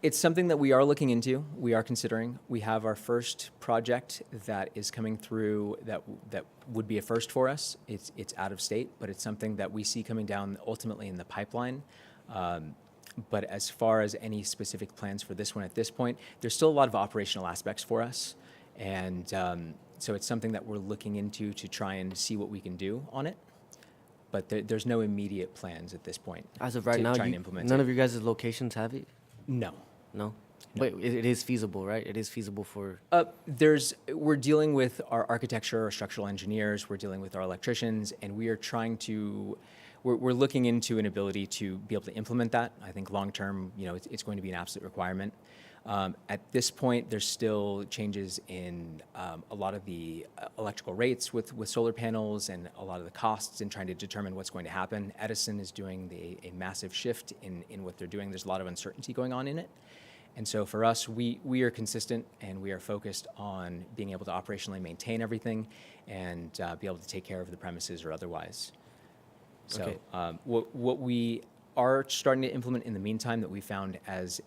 it's something that we are looking into, we are considering. We have our first project that is coming through that would be a first for us. It's out of state, but it's something that we see coming down ultimately in the pipeline. But as far as any specific plans for this one at this point, there's still a lot of operational aspects for us. And so it's something that we're looking into to try and see what we can do on it. But there's no immediate plans at this point. As of right to now, try and implement none it. of your guys' locations have it? No. No? No. Wait, it is feasible, right? It is feasible for... We're dealing with our architecture, our structural engineers, we're dealing with our electricians, and we are trying to, we're looking into an ability to be able to implement that. I think long-term, it's going to be an absolute requirement. At this point, there's still changes in a lot of the electrical rates with solar panels and a lot of the costs in trying to determine what's going to happen. Edison is doing a massive shift in what they're doing. There's a lot of uncertainty going on in it. And so for us, we are consistent and we are focused on being able to operationally maintain everything and be able to take care of the premises or otherwise. So Okay. what we are starting to implement in the meantime that we found as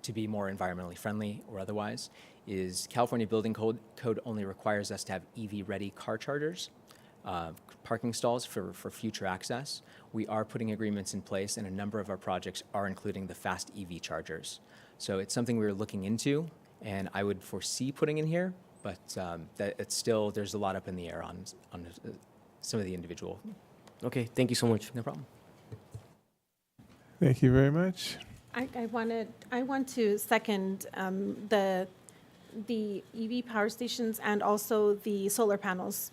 to be more environmentally friendly or otherwise is California Building Code only requires us to have EV-ready car chargers, parking stalls for future access. We are putting agreements in place, and a number of our projects are including the fast EV chargers. So it's something we're looking into, and I would foresee putting in here, but that it's still, there's a lot up in the air on some of the individual. Okay, thank you so much. No problem. Thank you very much. I want to second the EV power stations and also the solar panels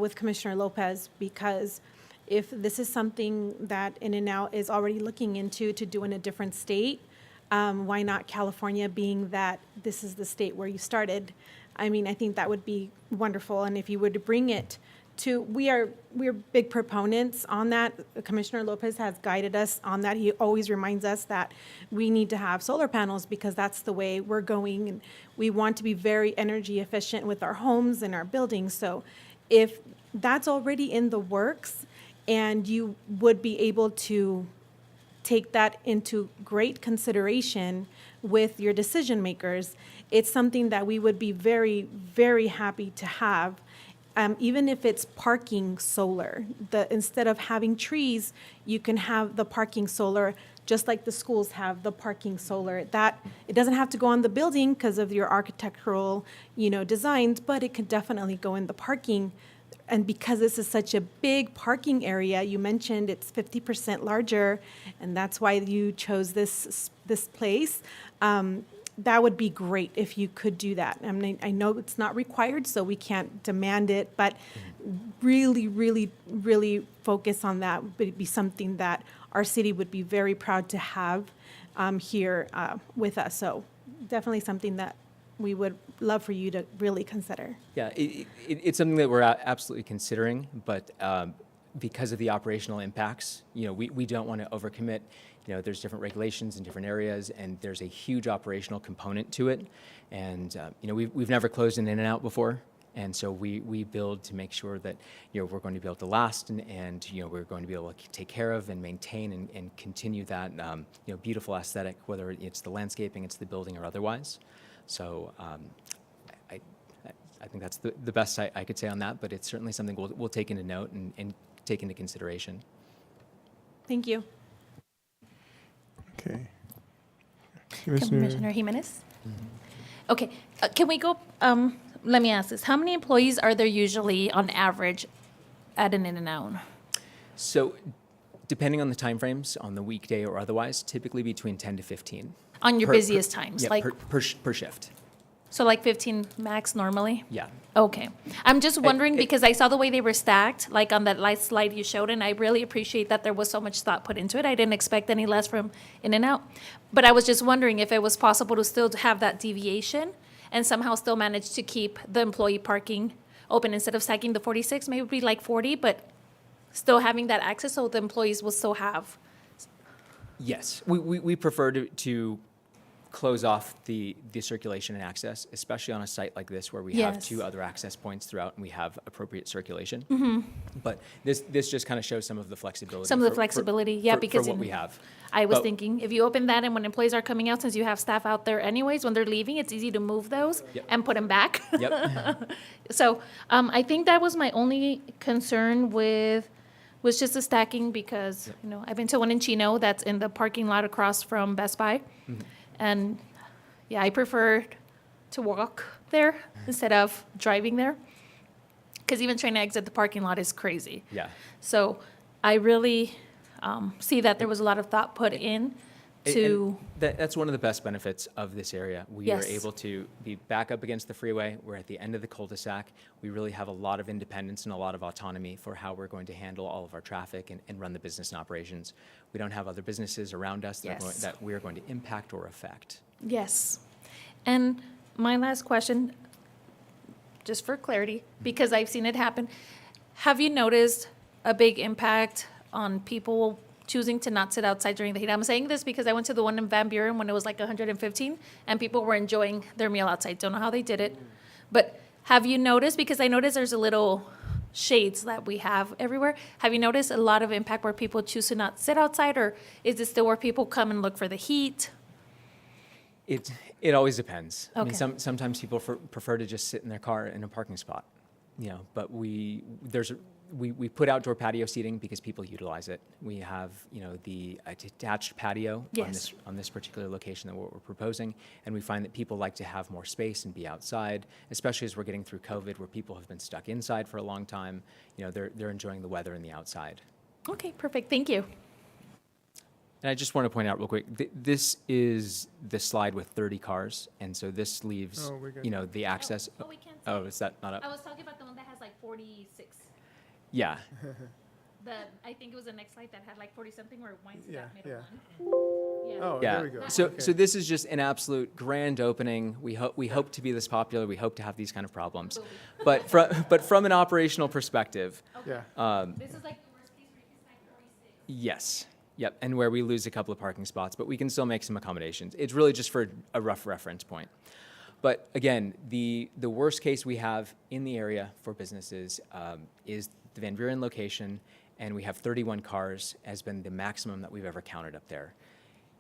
with Commissioner Lopez, because if this is something that In-N-Out is already looking into to do in a different state, why not California, being that this is the state where you started? I mean, I think that would be wonderful, and if you would bring it to, we're big proponents on that. Commissioner Lopez has guided us on that. He always reminds us that we need to have solar panels because that's the way we're going, and we want to be very energy efficient with our homes and our buildings. So if that's already in the works and you would be able to take that into great consideration with your decision makers, it's something that we would be very, very happy to have. Even if it's parking solar, instead of having trees, you can have the parking solar, just like the schools have the parking solar. That it doesn't have to go on the building because of your architectural, designs, but it could definitely go in the parking. And because this is such a big parking area, you mentioned it's 50% larger, and that's why you chose this place. That would be great if you could do that. I mean, I know it's not required, so we can't demand it, but really, really, really focus on that. Would be something that our city would be very proud to have here with us. So definitely something that we would love for you to really consider. Yeah, it's something that we're absolutely considering, but because of the operational impacts, we don't want to overcommit. There's different regulations in different areas, and there's a huge operational component to it. And we've never closed an In-N-Out before, and so we build to make sure that we're going to be able to last, and we're going to be able to take care of and maintain and continue that beautiful aesthetic, whether it's the landscaping, it's the building, or otherwise. So I think that's the best I could say on that, but it's certainly something we'll take into note and take into consideration. Thank you. Okay. Commissioner Jimenez? Okay, can we go, let me ask this. How many employees are there usually on average at an In-N-Out? So depending on the timeframes, on the weekday or otherwise, typically between 10 to 15. On your busiest times? Yeah, Like, per shift. so like 15 max normally? Yeah. Okay. I'm just wondering because I saw the way they were stacked, like on that last slide you showed, and I really appreciate that there was so much thought put into it. I didn't expect any less from In-N-Out. But I was just wondering if it was possible to still have that deviation and somehow still manage to keep the employee parking open instead of stacking the 46, maybe it'd be like 40, but still having that access so the employees will still have. Yes, we prefer to close off the circulation and access, especially on a site like this where we have Yes. 2 other access points throughout and we have appropriate circulation. Mm-hmm. But this just kind of shows some of the flexibility. Some of the for- flexibility, yeah, for because what we have. I was But- thinking, if you open that and when employees are coming out, since you have staff out there anyways, when they're leaving, it's easy to move those Yep. and put them back. Yep. So I think that was my only concern was just the stacking because, I've been to one in Chino that's in the parking lot across from Best Buy. Mhm. And yeah, I preferred to walk there instead of driving there. Because even trying to exit the parking lot is crazy. Yeah. So I really see that there was a lot of thought put in to, That's one of the best benefits of this area. We Yes. are able to be back up against the freeway. We're at the end of the cul-de-sac. We really have a lot of independence and a lot of autonomy for how we're going to handle all of our traffic and run the business and operations. We don't have other businesses around us that, Yes. that we are going to impact or affect. yes. And my last question, just for clarity, because I've seen it happen. Have you noticed a big impact on people choosing to not sit outside during the heat? I'm saying this because I went to the one in Van Buren when it was like 115 and people were enjoying their meal outside. Don't know how they did it. But have you noticed, because I noticed there's a little shades that we have everywhere. Have you noticed a lot of impact where people choose to not sit outside, or is it still where people come and look for the heat? It always depends. I mean, Okay. sometimes people prefer to just sit in their car in a parking spot, but we put outdoor patio seating because people utilize it. We have, the detached patio Yes. on this particular location that we're proposing, and we find that people like to have more space and be outside, especially as we're getting through COVID, where people have been stuck inside for a long time. They're enjoying the weather and the outside. Okay, perfect. Thank you. And I just want to point out real quick, this is the slide with 30 cars, and so this leaves, Oh, we're good. the access. we can't see. Oh, is that not up? I was talking about the one that has like 46. Yeah. I think it was the next slide that had like 40 something, or mine's Yeah, that middle yeah. one. Yeah. Oh, Yeah. there we go. So Okay. this is just an absolute grand opening. We hope to be this popular. We hope to have these kind of problems. But from an operational perspective, Yeah. This is like the worst case where you can stack 46. yes. Yep. And where we lose a couple of parking spots, but we can still make some accommodations. It's really just for a rough reference point. But again, the worst case we have in the area for businesses is the Van Buren location, and we have 31 cars has been the maximum that we've ever counted up there.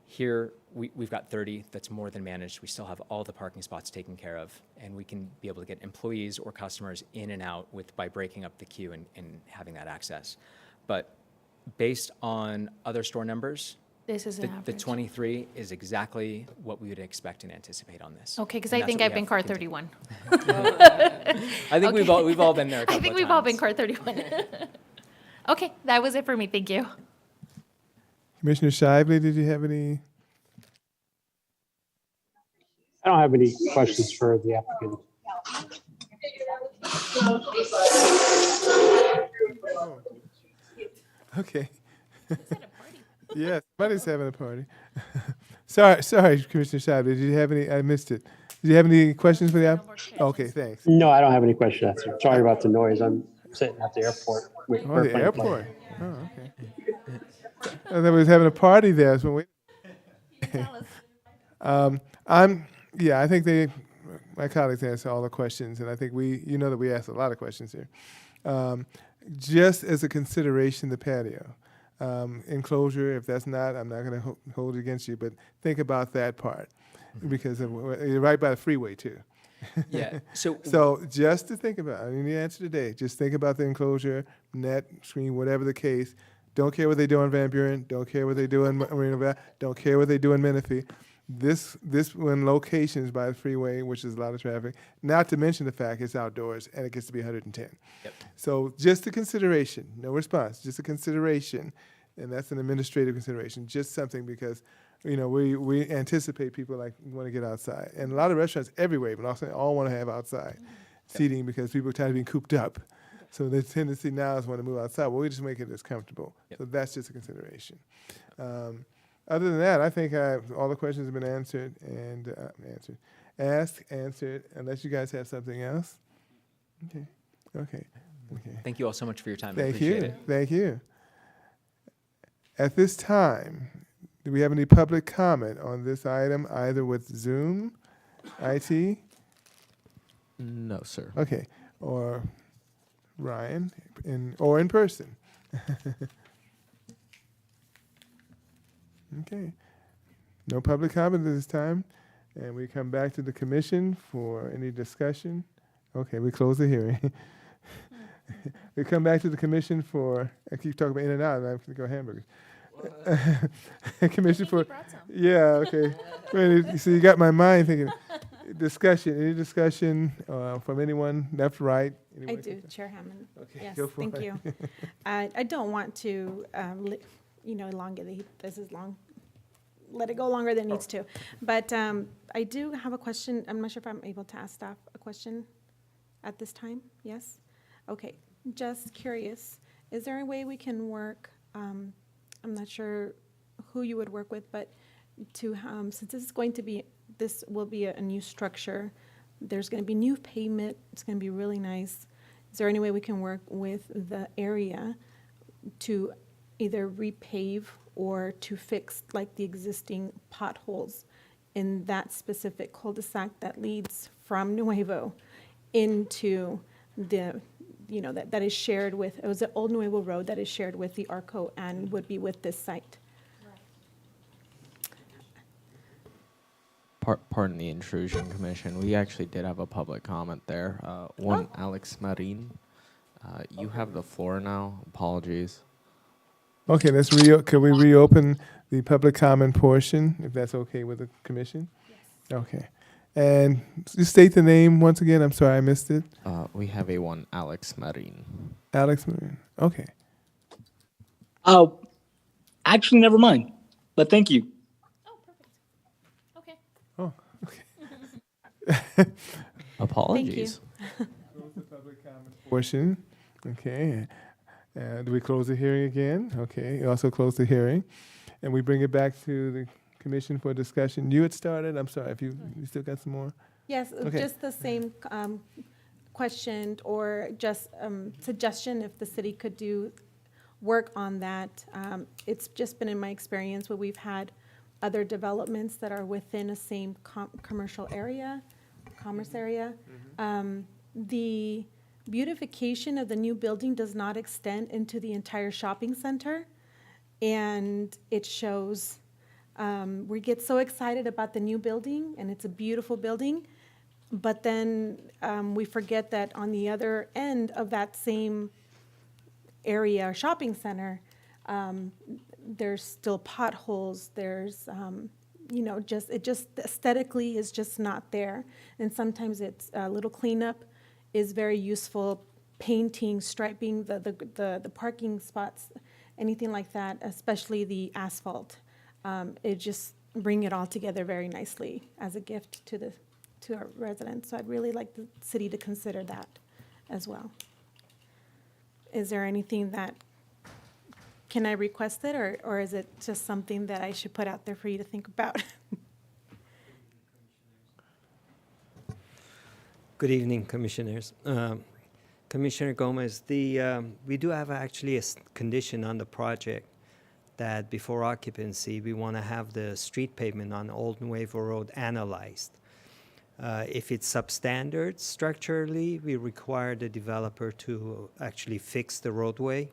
Here, we've got 30. That's more than managed. We still have all the parking spots taken care of, and we can be able to get employees or customers in and out by breaking up the queue and having that access. But based on other store numbers, This is an the average. 23 is exactly what we would expect and anticipate on this. Okay, because And I that's think what I've we been have car continued. 31. I think we've all been there a couple I think of we've all been times. car 31. Okay, that was it for me. Thank you. Commissioner Shively, did you have any? I don't have any questions for the applicant. Okay. Yeah, somebody's having a party. Sorry, Commissioner Shively, did you have any? I missed it. Do you have any questions for the app? No more questions. Okay, thanks. No, I don't have any questions. Sorry about the noise. I'm sitting at the airport. Oh, the airport. Oh, okay. I thought we was having a party there. So I think my colleagues answer all the questions, and I think that we asked a lot of questions here. Just as a consideration, the patio enclosure. If that's not, I'm not going to hold it against you, but think about that part because you're right by the freeway too. Yeah. So So just to think about, I need the answer today. Just think about the enclosure, net, screen, whatever the case. Don't care what they do in Van Buren. Don't care what they do in Marina Valley. Don't care what they do in Menifee. This when locations by the freeway, which is a lot of traffic. Not to mention the fact it's outdoors and it gets to be 110. Yep. So just a consideration, no response, just a consideration, and that's an administrative consideration. Just something because, we anticipate people want to get outside, and a lot of restaurants everywhere, but also all want to have outside seating because people are tired of being cooped up. So the tendency now is want to move outside. Well, we just make it as comfortable. Yep. So that's just a consideration. Other than that, I think all the questions have been answered and answered, unless you guys have something else. Okay. thank you all so much for your time. I Thank appreciate you. it. Thank you. At this time, do we have any public comment on this item, either with Zoom, IT, No, sir. okay, or Ryan, or in person? Okay. No public comment at this time, and we come back to the commission for any discussion. Okay, we close the hearing. We come back to the commission for, I keep talking about In-N-Out, and I'm going to go hamburgers. Commission for, yeah, okay. So you got my mind thinking, discussion, any discussion from anyone, left, right? I Anyone? do, Chair Hammond. Okay, Yes, go for thank it. you. I don't want to, elongate, this is long, let it go longer than it needs to. But I do have a question. I'm not sure if I'm able to ask staff a question at this time. Yes? Okay, just curious. Is there a way we can work, I'm not sure who you would work with, but to, since this will be a new structure, there's going to be new pavement, it's going to be really nice. Is there any way we can work with the area to either repave or to fix like the existing potholes in that specific cul-de-sac that leads from Nuevo into the, that is shared with, it was the old Nuevo Road that is shared with the ARCO and would be with this site? Pardon the intrusion, Commission. We actually did have a public comment there. Alex Marin. You have the floor now. Apologies. Okay, can we reopen the public comment portion, if that's okay with the commission? Yes. Okay. And just state the name once again. I'm sorry, I missed it. We have Alex Marin. Alex Marin. Okay. Oh, actually, never mind. But thank you. Oh, perfect. Okay. Oh, okay. Apologies. Close the public comment portion. Okay. Do we close the hearing again? Okay. You also close the hearing. And we bring it back to the commission for discussion. You had started. I'm sorry, if you still got some more? Yes, Okay. just the same question or just suggestion if the city could do work on that. It's just been in my experience where we've had other developments that are within a same commercial area, commerce area. The beautification of the new building does not extend into the entire shopping center. And it shows, we get so excited about the new building, and it's a beautiful building, but then we forget that on the other end of that same area or shopping center, there's still potholes, there's, it just aesthetically is just not there. And sometimes it's a little cleanup is very useful, painting, striping the parking spots, anything like that, especially the asphalt. It just bring it all together very nicely as a gift to our residents. So I'd really like the city to consider that as well. Is there anything that, can I request it, or is it just something that I should put out there for you to think about? Good evening, Commissioners. Commissioner Gomez, we do have actually a condition on the project that before occupancy, we want to have the street pavement on Old Nuevo Road analyzed. If it's substandard structurally, we require the developer to actually fix the roadway.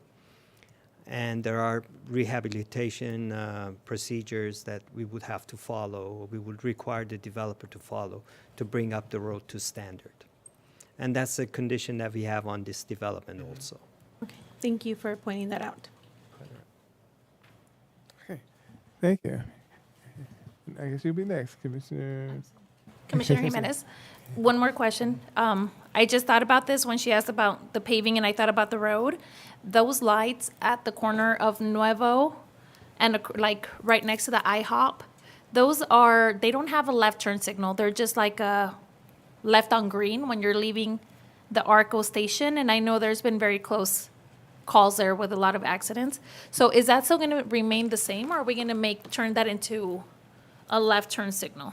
And there are rehabilitation procedures that we would have to follow, or we would require the developer to follow to bring up the road to standard. And that's a condition that we have on this development also. Okay, thank you for pointing that out. Thank you. I guess you'll be next, Commissioner. Commissioner Jimenez, one more question. I just thought about this when she asked about the paving, and I thought about the road. Those lights at the corner of Nuevo and like right next to the IHOP, they don't have a left turn signal. They're just like a left on green when you're leaving the Arco station. And I know there's been very close calls there with a lot of accidents. So is that still going to remain the same, or are we going to turn that into a left turn signal?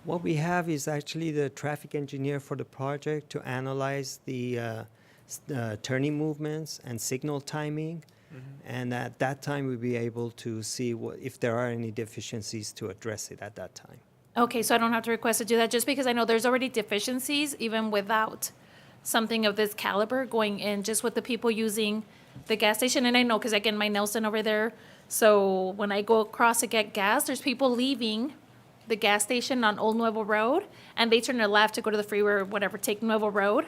What we have is actually the traffic engineer for the project to analyze the turning movements and signal timing. And at that time, we'll be able to see if there are any deficiencies to address it at that time. Okay, so I don't have to request to do that, just because I know there's already deficiencies even without something of this caliber going in, just with the people using the gas station. And I know, because again, my Nelson over there, so when I go across to get gas, there's people leaving the gas station on Old Nuevo Road, and they turn their left to go to the freeway or whatever, take Nuevo Road,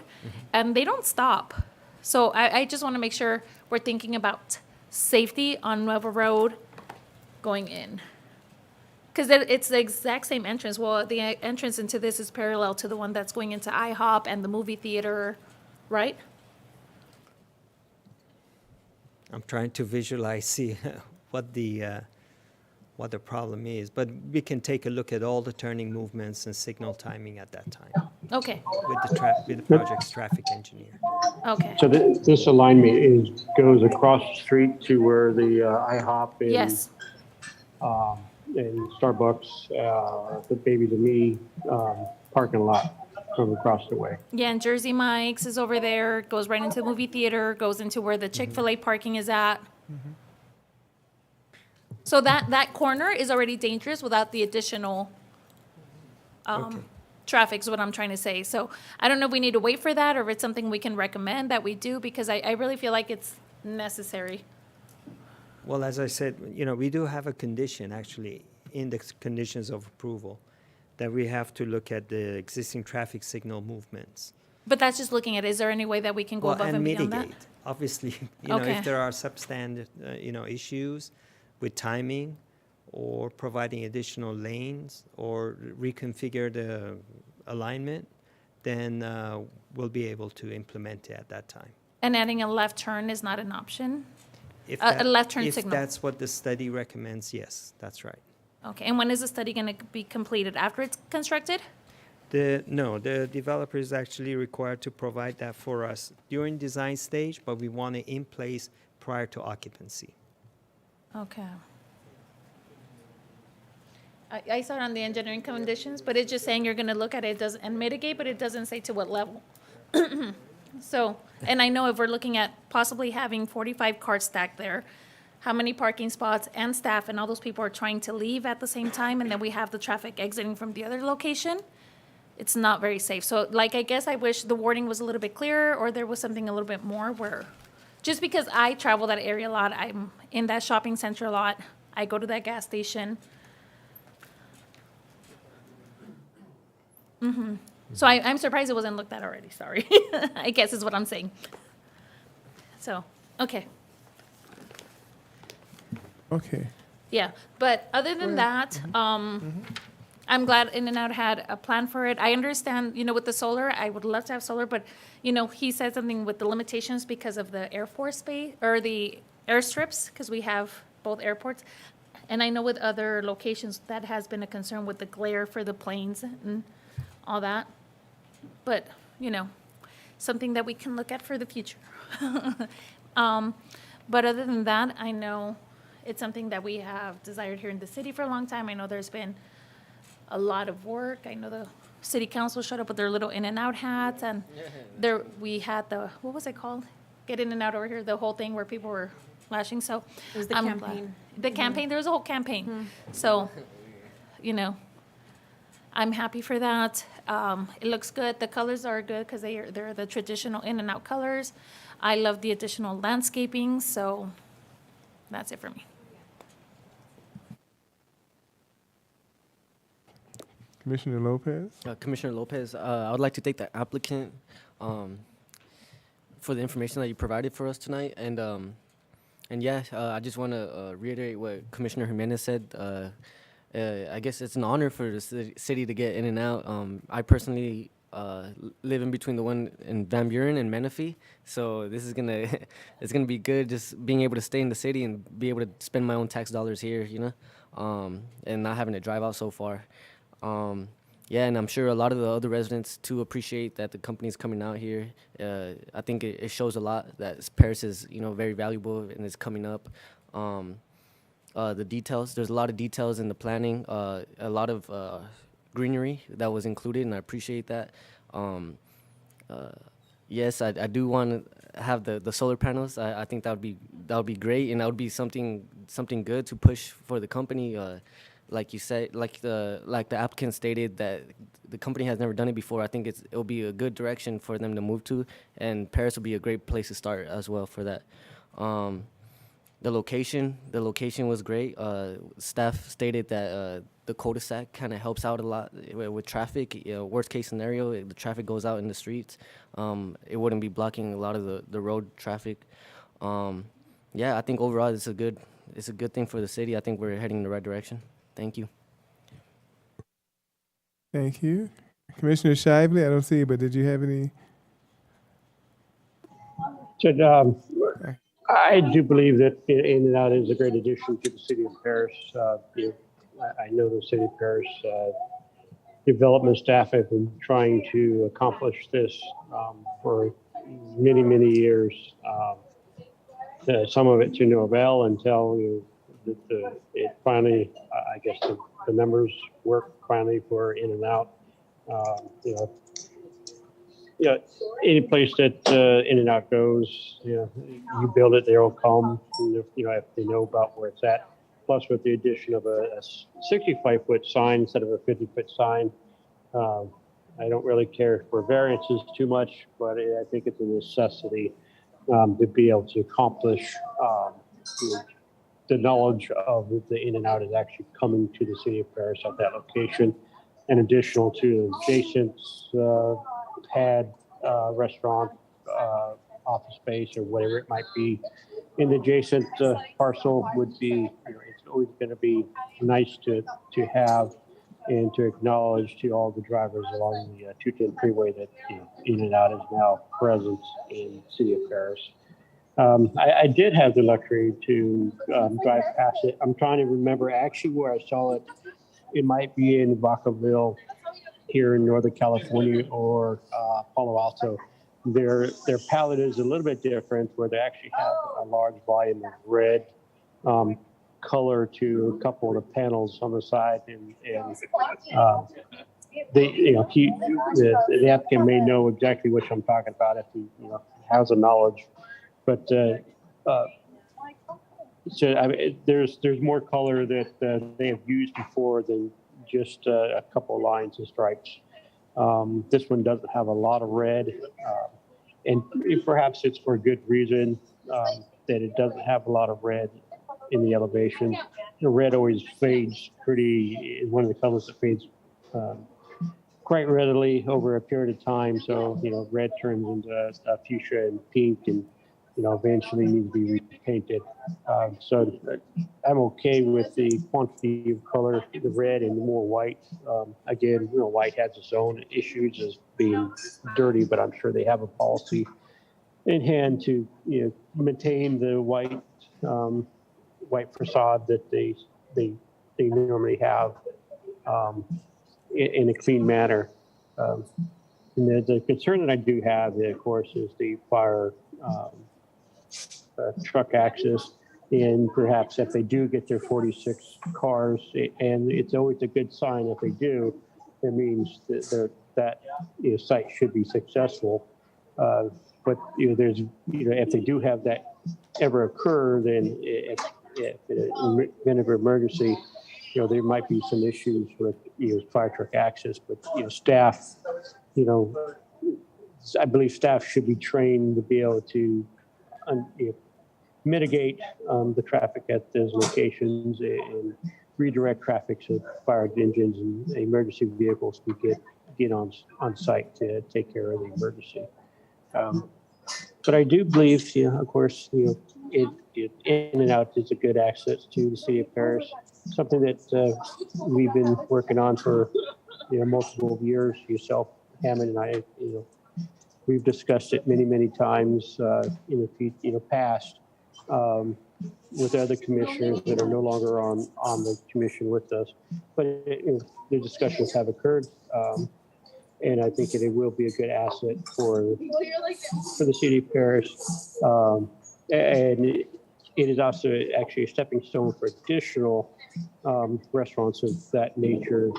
and they don't stop. So I just want to make sure we're thinking about safety on Nuevo Road going in. Because it's the exact same entrance. Well, the entrance into this is parallel to the one that's going into IHOP and the movie theater, right? I'm trying to visualize, see what the problem is, but we can take a look at all the turning movements and signal timing at that time Okay, with the project's traffic engineer. okay. So this alignment goes across the street to where the IHOP and Yes, and Starbucks, the Baby to Me parking lot from across the way. yeah, and Jersey Mike's is over there, goes right into the movie theater, goes into where the Chick-fil-A parking is at. So that corner is already dangerous without the additional traffic is what I'm trying to say. So I don't know if we need to wait for that or if it's something we can recommend that we do, because I really feel like it's necessary. Well, as I said, we do have a condition actually in the conditions of approval that we have to look at the existing traffic signal movements. But that's just looking at, is there any way that we can go above and beyond that? Mitigate. Obviously, Okay. if there are substandard, issues with timing or providing additional lanes or reconfigure the alignment, then we'll be able to implement it at that time. And adding a left turn is not an option? If A left turn signal? If that's what the study recommends, yes, that's right. Okay, and when is the study going to be completed? After it's constructed? No, the developer is actually required to provide that for us during design stage, but we want it in place prior to occupancy. Okay. I saw it on the engineering conditions, but it's just saying you're going to look at it and mitigate, but it doesn't say to what level. So, and I know if we're looking at possibly having 45 cars stacked there, how many parking spots and staff and all those people are trying to leave at the same time, and then we have the traffic exiting from the other location, it's not very safe. So like, I guess I wish the wording was a little bit clearer, or there was something a little bit more where, just because I travel that area a lot, I'm in that shopping center a lot, I go to that gas station. So I'm surprised it wasn't looked at already, sorry. I guess is what I'm saying. So, okay, Okay. yeah. But other than that, I'm glad In-N-Out had a plan for it. I understand, with the solar, I would love to have solar, but, he said something with the limitations because of the Air Force base, or the airstrips, because we have both airports. And I know with other locations, that has been a concern with the glare for the planes and all that. But, something that we can look at for the future. But other than that, I know it's something that we have desired here in the city for a long time. I know there's been a lot of work. I know the city council showed up with their little in and out hats, and we had the, what was it called? Get in and out over here, the whole thing where people were flashing, so. It was the I'm glad. campaign. The campaign, there was a whole campaign. So, I'm happy for that. It looks good. The colors are good because they're the traditional in and out colors. I love the additional landscaping, so that's it for me. Commissioner Lopez? Commissioner Lopez, I would like to thank the applicant for the information that you provided for us tonight. And yeah, I just want to reiterate what Commissioner Jimenez said. I guess it's an honor for the city to get in and out. I personally live in between the one in Van Buren and Menifee, so this is it's gonna be good just being able to stay in the city and be able to spend my own tax dollars here, and not having to drive out so far. Yeah, and I'm sure a lot of the other residents too appreciate that the company's coming out here. I think it shows a lot that Paris is, very valuable and is coming up. The details, there's a lot of details in the planning, a lot of greenery that was included, and I appreciate that. Yes, I do want to have the solar panels. I think that would be great, and that would be something good to push for the company. Like you said, like the applicant stated, that the company has never done it before. I think it'll be a good direction for them to move to, and Paris will be a great place to start as well for that. The location was great. Staff stated that the cul-de-sac kind of helps out a lot with traffic. Worst case scenario, if the traffic goes out in the streets, it wouldn't be blocking a lot of the road traffic. Yeah, I think overall it's a good thing for the city. I think we're heading in the right direction. Thank you. Thank you. Commissioner Shively, I don't see you, but did you have any? So, I do believe that in and out is a great addition to the city of Paris. I know the city of Paris development staff have been trying to accomplish this for many, many years. Some of it to no avail until it finally, I guess the numbers work finally for in and out. Any place that in and out goes, you build it, they'll come. If they know about where it's at. Plus, with the addition of a 65-foot sign instead of a 50-foot sign, I don't really care for variances too much, but I think it's a necessity to be able to accomplish the knowledge of the in and out is actually coming to the city of Paris at that location, and additional to adjacent pad, restaurant, office space, or whatever it might be in the adjacent parcel would be, it's always going to be nice to have and to acknowledge to all the drivers along the 210 freeway that in and out is now present in the city of Paris. I did have the luxury to drive past it. I'm trying to remember actually where I saw it. It might be in Vacaville here in Northern California or Palo Alto. Their palette is a little bit different, where they actually have a large volume of red color to a couple of the panels on the side, and the applicant may know exactly what I'm talking about if he has the knowledge. But so I mean, there's more color that they have used before than just a couple of lines and stripes. This one doesn't have a lot of red, and perhaps it's for a good reason that it doesn't have a lot of red in the elevation. The red always fades is one of the colors that fades quite readily over a period of time. So red turns into fuchsia and pink, and eventually needs to be repainted. So I'm okay with the quantity of color, the red and more white. Again, white has its own issues as being dirty, but I'm sure they have a policy in hand to maintain the white facade that they normally have in a clean manner. And the concern that I do have, of course, is the fire truck access, and perhaps if they do get their 46 cars, and it's always a good sign if they do, it means that site should be successful. But there's if they do have that ever occur, then if in an event of emergency, there might be some issues with fire truck access. But staff, I believe staff should be trained to be able to mitigate the traffic at those locations and redirect traffic so fire engines and emergency vehicles can get on site to take care of the emergency. But I do believe, of course, it in and out is a good access to the city of Paris. Something that we've been working on for multiple years. Yourself, Hammond, and I, we've discussed it many times in the past with other commissioners that are no longer on the commission with us. But the discussions have occurred. And I think it will be a good asset for the city of Paris. And it is also actually a stepping stone for additional restaurants of that nature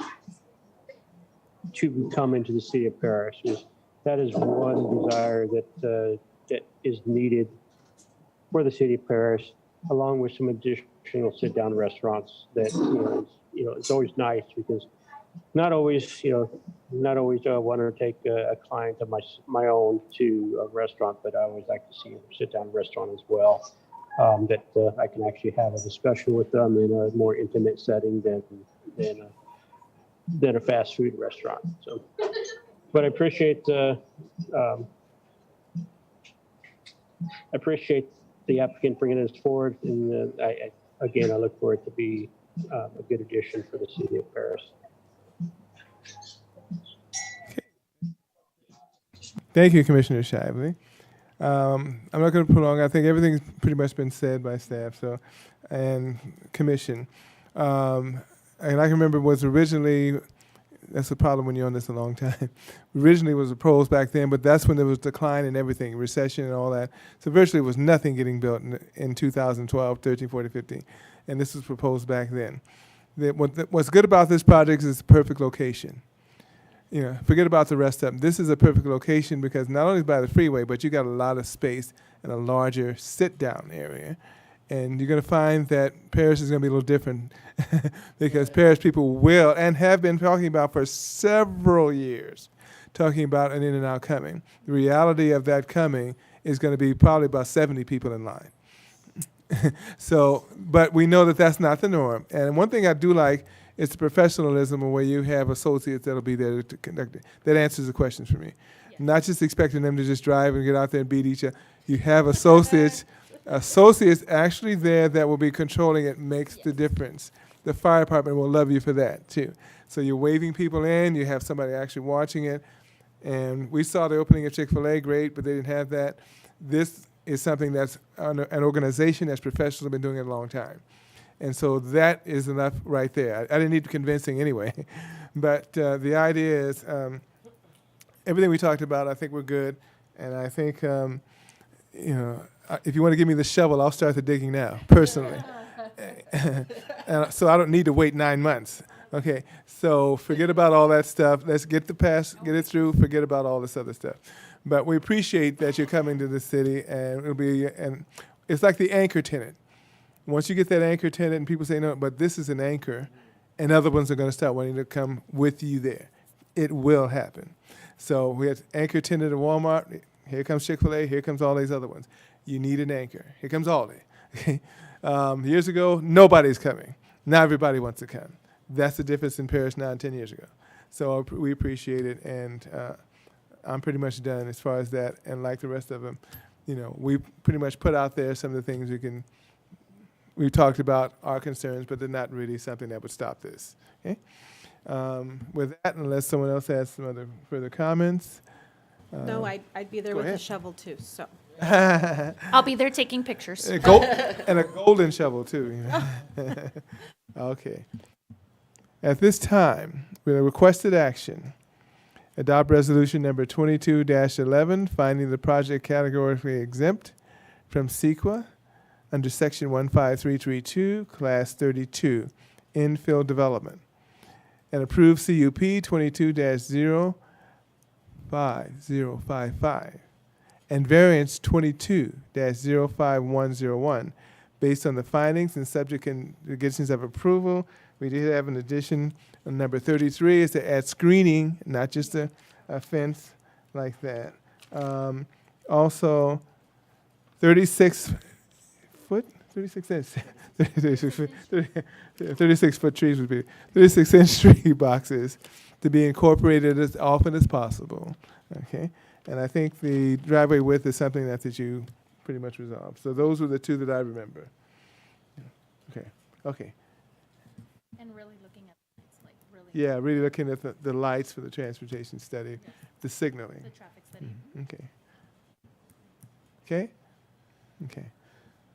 to come into the city of Paris. That is one desire that is needed for the city of Paris, along with some additional sit-down restaurants that, it's always nice because not always want to take a client of my own to a restaurant, but I always like to see a sit-down restaurant as well, that I can actually have a discussion with them in a more intimate setting than a fast food restaurant. So, but I appreciate the applicant bringing this forward, and I look for it to be a good addition for the city of Paris. Thank you, Commissioner Shively. I'm not going to prolong. I think everything's pretty much been said by staff and commission. And I can remember was originally, that's the problem when you're on this a long time, originally was proposed back then, but that's when there was decline in everything, recession and all that. So virtually was nothing getting built in 2012, 13, 14, 15. And this was proposed back then. What's good about this project is it's a perfect location. Forget about the rest of them. This is a perfect location because not only by the freeway, but you got a lot of space and a larger sit-down area. And you're going to find that Paris is going to be a little different because Paris people will and have been talking about for several years, talking about an in-and-out coming. The reality of that coming is going to be probably about 70 people in line. But we know that that's not the norm. And one thing I do like is the professionalism where you have associates that'll be there to conduct it. That answers the questions for me. Yes. Not just expecting them to just drive and get out there and beat each other. You have associates actually there that will be controlling it, makes the difference. The fire department will love you for that too. So you're waving people in, you have somebody actually watching it. And we saw the opening of Chick-fil-A, great, but they didn't have that. This is something that's an organization that's professional, been doing it a long time. And so that is enough right there. I didn't need convincing anyway. But the idea is everything we talked about, I think we're good. And I think, if you want to give me the shovel, I'll start the digging now, personally. So I don't need to wait 9 months. Okay, so forget about all that stuff. Let's get it through, forget about all this other stuff. But we appreciate that you're coming to the city, and it's like the anchor tenant. Once you get that anchor tenant and people say, no, but this is an anchor, and other ones are going to start wanting to come with you there. It will happen. So we have anchor tenant at Walmart. Here comes Chick-fil-A. Here comes all these other ones. You need an anchor. Here comes Aldi. Okay? Years ago, nobody's coming. Now everybody wants to come. That's the difference in Paris now and 10 years ago. So we appreciate it, and I'm pretty much done as far as that. And like the rest of them, we pretty much put out there some of the things we've talked about our concerns, but they're not really something that would stop this. Okay? With that, unless someone else has some other further comments. No, I'd be there with a shovel too, so. I'll be there taking pictures. And a golden shovel too. Okay. At this time, with a requested action, adopt resolution number 22-11, finding the project categorically exempt from CEQA under section 15332, class 32, infill development. and approve CUP 22-05055 and variance 22-05101. Based on the findings and subject conditions of approval, we did have an addition on number 33 is to add screening, not just a fence like that. Also, 36 foot, 36 inch, 36 foot trees would be 36 inch tree boxes to be incorporated as often as possible. Okay, and I think the driveway width is something that you pretty much resolved. So those were the two that I remember. Okay, okay. And really looking at, it's like really. Yeah, really looking at the lights for the transportation study, Yes. the signaling. The traffic study. Okay. Okay? Okay.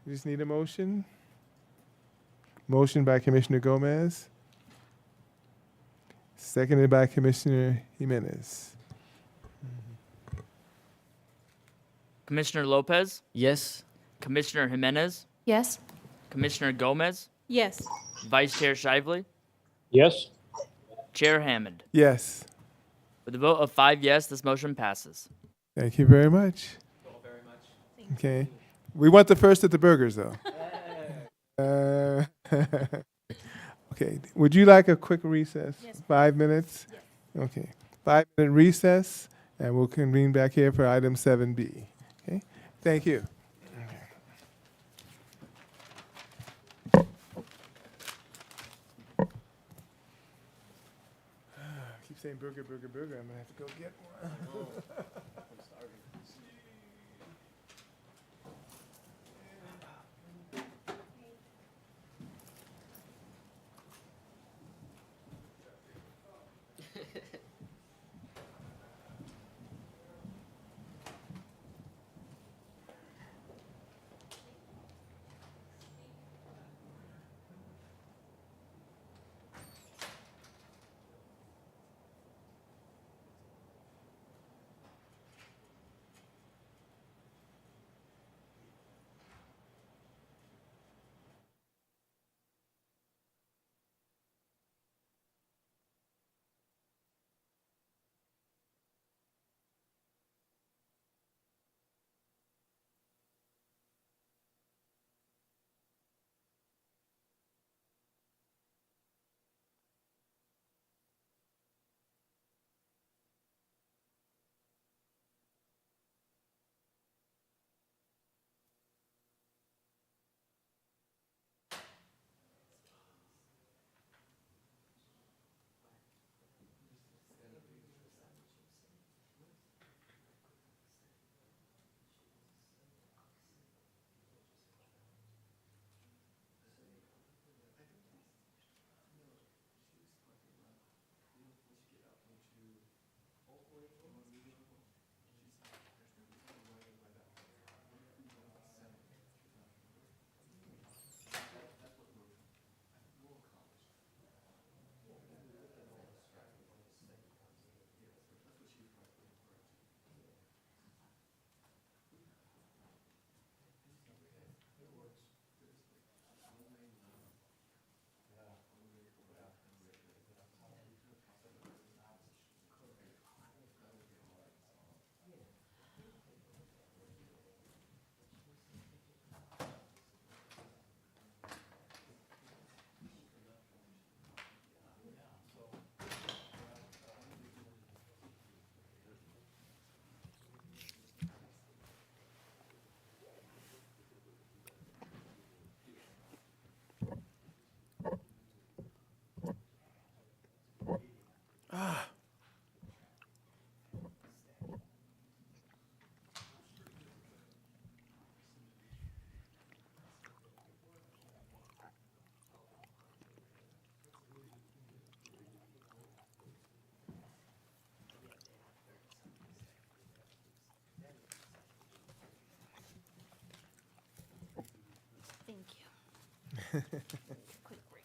We just need a motion. Motion by Commissioner Gomez. Seconded by Commissioner Jimenez. Commissioner Lopez, Yes. Commissioner Jimenez, Yes. Commissioner Gomez, Yes. Vice Chair Shively, Yes? Chair Hammond. Yes. With a vote of 5 yes, this motion passes. Thank you very much. Okay. We want the first at the burgers, though. Okay. Would you like a quick recess? Yes. 5 minutes? Yes. Okay. 5-minute recess, and we'll convene back here for item 7B. Okay. Thank you. Keep saying burger, burger, burger. I'm gonna have to go get one. Thank you. Quick break.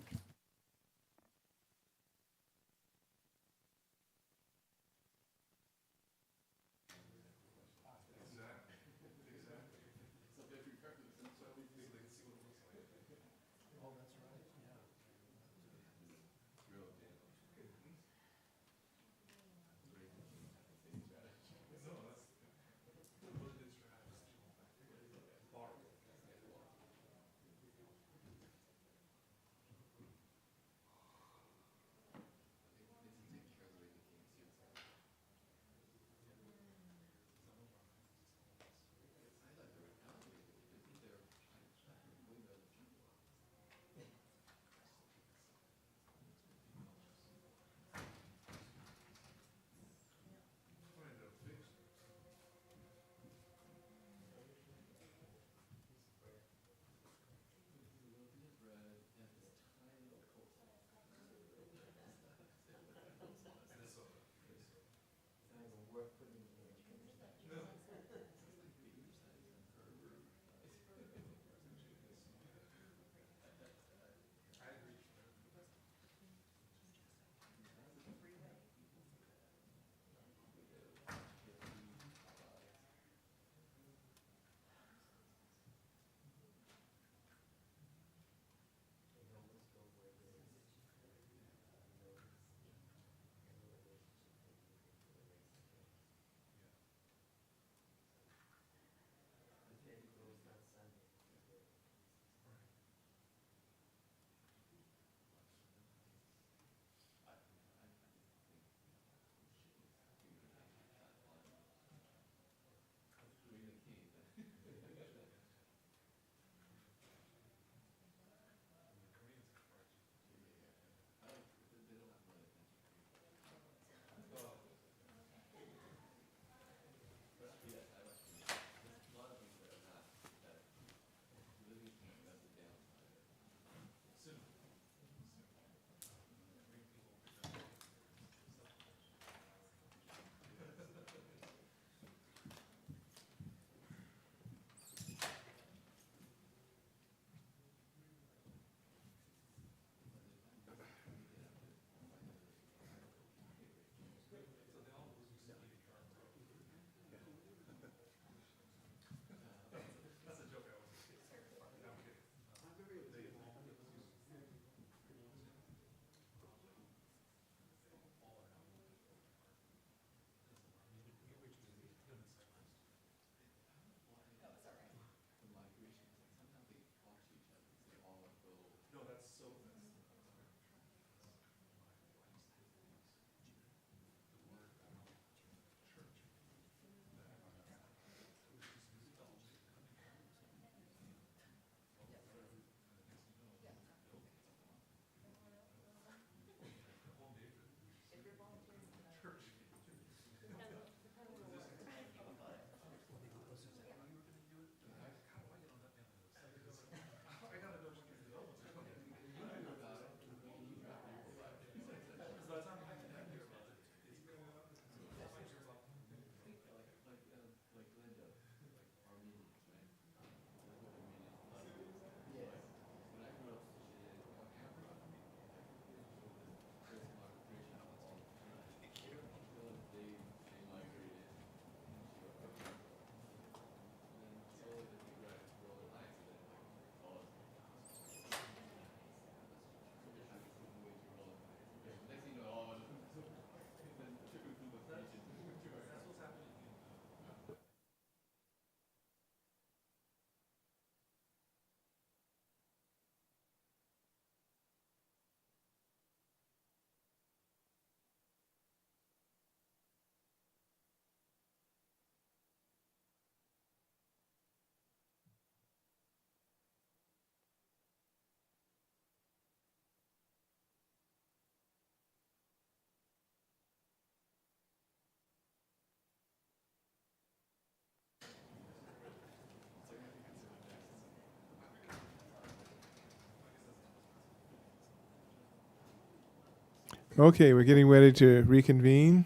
Okay, we're getting ready to reconvene.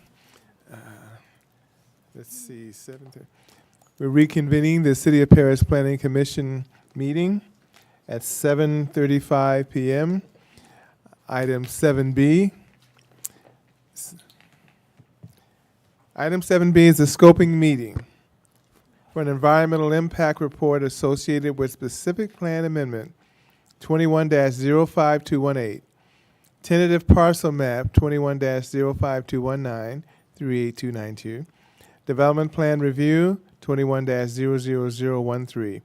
Let's see, 7:30. We're reconvening the City of Paris Planning Commission meeting at 7:35 p.m. Item 7B. Item 7B is the scoping meeting for an environmental impact report associated with specific plan amendment 21-05218, tentative parcel map 21-05219 38292, development plan review 21-00013,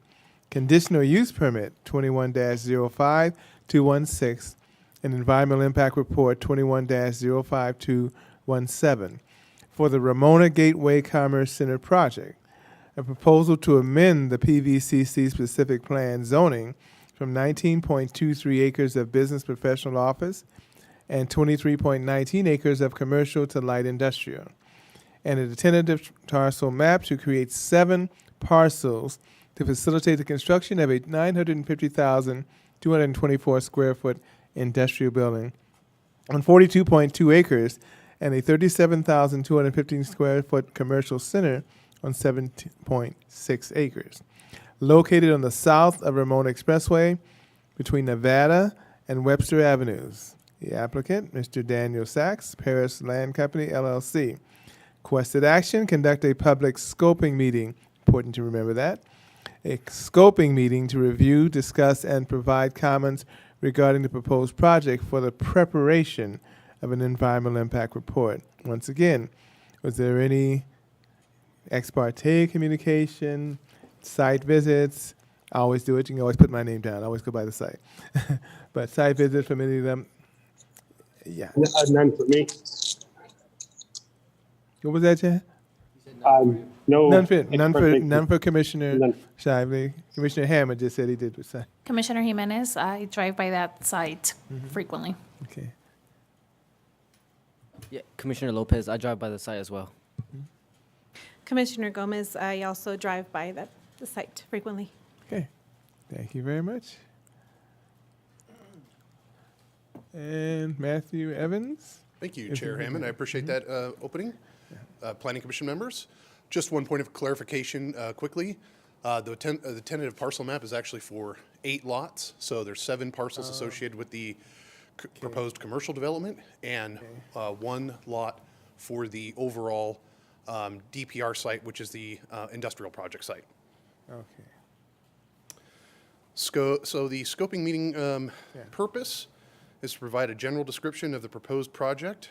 conditional use permit 21-05216, and environmental impact report 21-05217 for the Ramona Gateway Commerce Center project. A proposal to amend the PVCC specific plan zoning from 19.23 acres of business professional office and 23.19 acres of commercial to light industrial, and a tentative parcel map to create 7 parcels to facilitate the construction of a 950,224 square foot industrial building on 42.2 acres and a 37,215 square foot commercial center on 7.6 acres. Located on the south of Ramona Expressway between Nevada and Webster Avenues. The applicant, Mr. Daniel Sachs, Paris Land Company, LLC. Requested action, conduct a public scoping meeting, important to remember that, a scoping meeting to review, discuss, and provide comments regarding the proposed project for the preparation of an environmental impact report. Once again, was there any ex parte communication, site visits? I always do it. You can always put my name down. I always go by the site. But site visits from any of them, yeah. None for me. What was that, Chad? No. None for expert- none for Commissioner None. Shively. Commissioner Hammond just said he did with site. Commissioner Jimenez, I drive by that site frequently. Okay. Yeah, Commissioner Lopez, I drive by the site as well. Commissioner Gomez, I also drive by the site frequently. Okay. Thank you very much. And Matthew Evans. Thank you, If Chair you- Hammond. I appreciate that opening. Planning Commission members, just one point of clarification quickly. The tentative parcel map is actually for 8 lots, so there's 7 parcels associated with the proposed commercial development and 1 lot for the overall DPR site, which is the industrial project site. Okay. So the scoping meeting purpose is to provide a general description of the proposed project,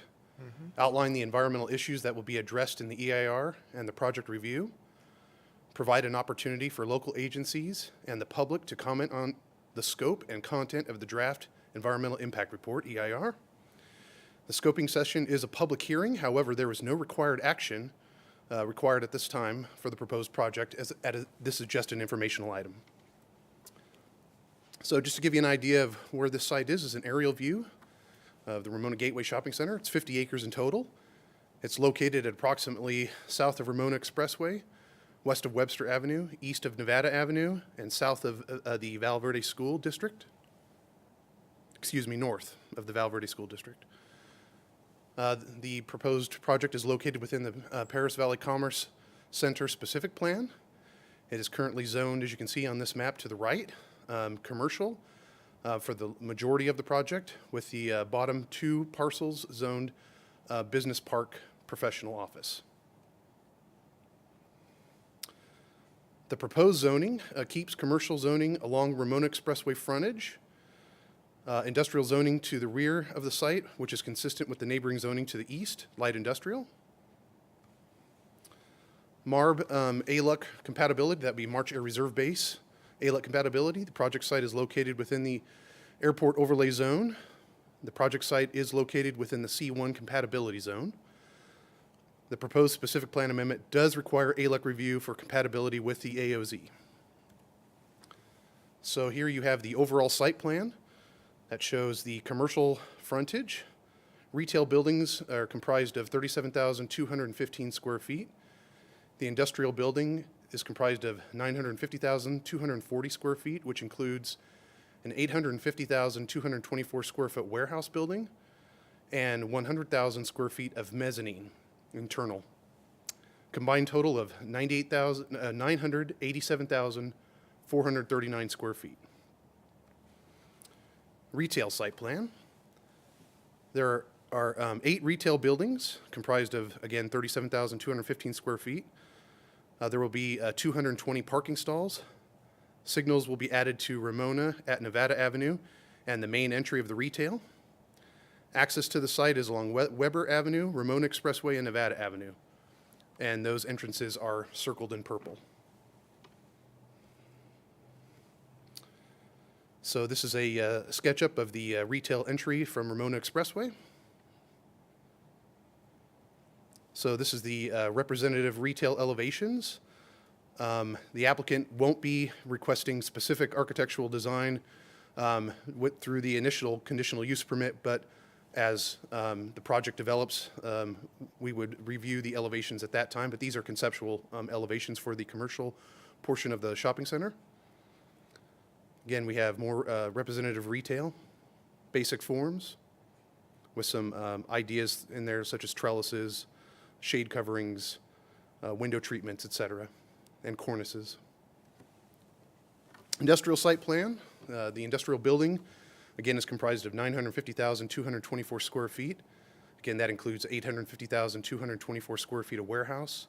outline the environmental issues that will be addressed in the EIR and the project review, provide an opportunity for local agencies and the public to comment on the scope and content of the draft Environmental Impact Report, EIR. The scoping session is a public hearing. However, there is no required action required at this time for the proposed project, as this is just an informational item. So just to give you an idea of where this site is an aerial view of the Ramona Gateway Shopping Center. It's 50 acres in total. It's located at approximately south of Ramona Expressway, west of Webster Avenue, east of Nevada Avenue, and south of the Val Verde School District. Excuse me, north of the Val Verde School District. The proposed project is located within the Paris Valley Commerce Center specific plan. It is currently zoned, as you can see on this map to the right, commercial for the majority of the project, with the bottom 2 parcels zoned business park professional office. The proposed zoning keeps commercial zoning along Ramona Expressway frontage, industrial zoning to the rear of the site, which is consistent with the neighboring zoning to the east, light industrial. MARB ALUC compatibility, that would be March Air Reserve Base. ALUC compatibility, the project site is located within the airport overlay zone. The project site is located within the C1 compatibility zone. The proposed specific plan amendment does require ALUC review for compatibility with the AOZ. So here you have the overall site plan that shows the commercial frontage. Retail buildings are comprised of 37,215 square feet. The industrial building is comprised of 950,240 square feet, which includes an 850,224 square foot warehouse building, and 100,000 square feet of mezzanine internal. Combined total of 987,439 square feet. Retail site plan. There are 8 retail buildings comprised of, again, 37,215 square feet. There will be 220 parking stalls. Signals will be added to Ramona at Nevada Avenue and the main entry of the retail. Access to the site is along Weber Avenue, Ramona Expressway, and Nevada Avenue. And those entrances are circled in purple. So this is a SketchUp of the retail entry from Ramona Expressway. So this is the representative retail elevations. The applicant won't be requesting specific architectural design through the initial conditional use permit, but as the project develops, we would review the elevations at that time, but these are conceptual elevations for the commercial portion of the shopping center. Again, we have more representative retail, basic forms, with some ideas in there such as trellises, shade coverings, window treatments, etc., and cornices. Industrial site plan. The industrial building, again, is comprised of 950,224 square feet. Again, that includes 850,224 square feet of warehouse,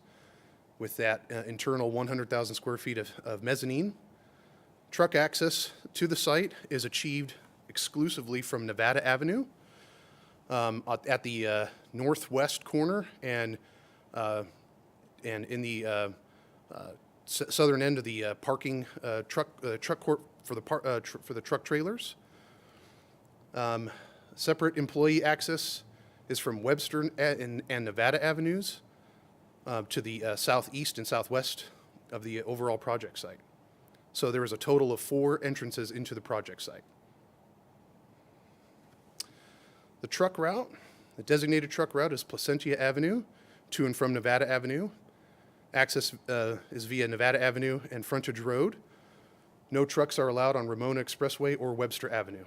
with that internal 100,000 square feet of mezzanine. Truck access to the site is achieved exclusively from Nevada Avenue at the northwest corner and in the southern end of the parking truck court for the truck trailers. Separate employee access is from Webster and Nevada Avenues to the southeast and southwest of the overall project site. So there is a total of 4 entrances into the project site. The truck route, the designated truck route is Placentia Avenue to and from Nevada Avenue. Access is via Nevada Avenue and Frontage Road. No trucks are allowed on Ramona Expressway or Webster Avenue.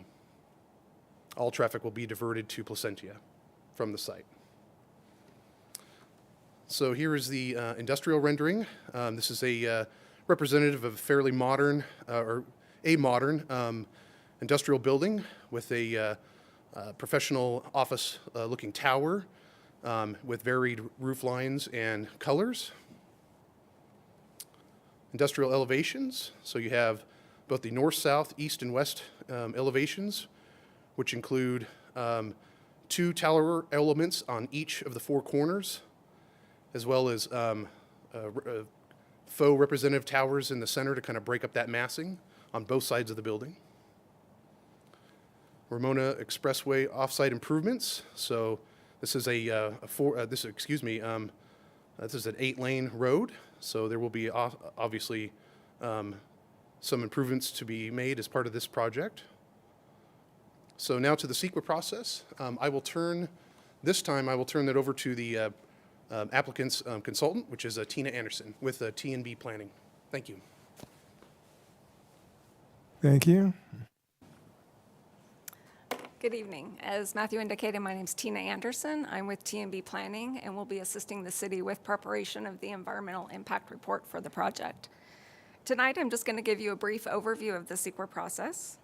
All traffic will be diverted to Placentia from the site. So here is the industrial rendering. This is a representative of a fairly modern, or a modern industrial building with a professional office looking tower with varied roof lines and colors. Industrial elevations. So you have both the north, south, east, and west elevations, which include 2 tower elements on each of the 4 corners, as well as faux representative towers in the center to kind of break up that massing on both sides of the building. Ramona Expressway offsite improvements. So this is this is an 8-lane road. So there will be obviously some improvements to be made as part of this project. So now to the CEQA process. This time I will turn that over to the applicant's consultant, which is Tina Anderson with T&B Planning. Thank you. Thank you. Good evening. As Matthew indicated, my name is Tina Anderson. I'm with T&B Planning and will be assisting the city with preparation of the environmental impact report for the project. Tonight, I'm just going to give you a brief overview of the CEQA process.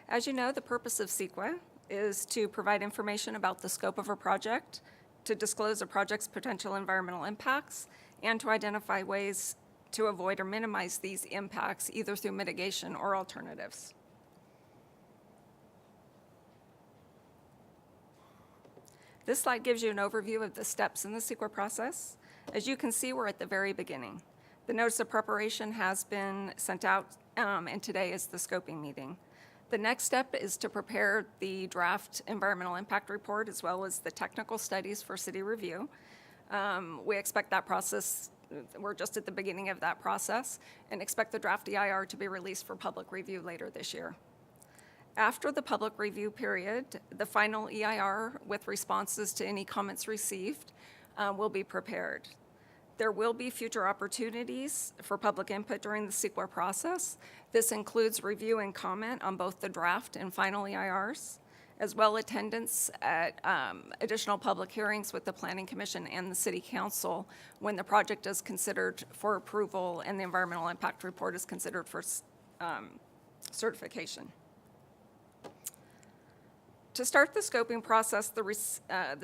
As you know, the purpose of CEQA is to provide information about the scope of a project, to disclose a project's potential environmental impacts, and to identify ways to avoid or minimize these impacts, either through mitigation or alternatives. This slide gives you an overview of the steps in the CEQA process. As you can see, we're at the very beginning. The notice of preparation has been sent out, and today is the scoping meeting. The next step is to prepare the draft environmental impact report as well as the technical studies for city review. We expect that process, we're just at the beginning of that process, and expect the draft EIR to be released for public review later this year. After the public review period, the final EIR with responses to any comments received will be prepared. There will be future opportunities for public input during the CEQA process. This includes review and comment on both the draft and final EIRs, as well attendance at additional public hearings with the Planning Commission and the City Council when the project is considered for approval and the environmental impact report is considered for certification. To start the scoping process, the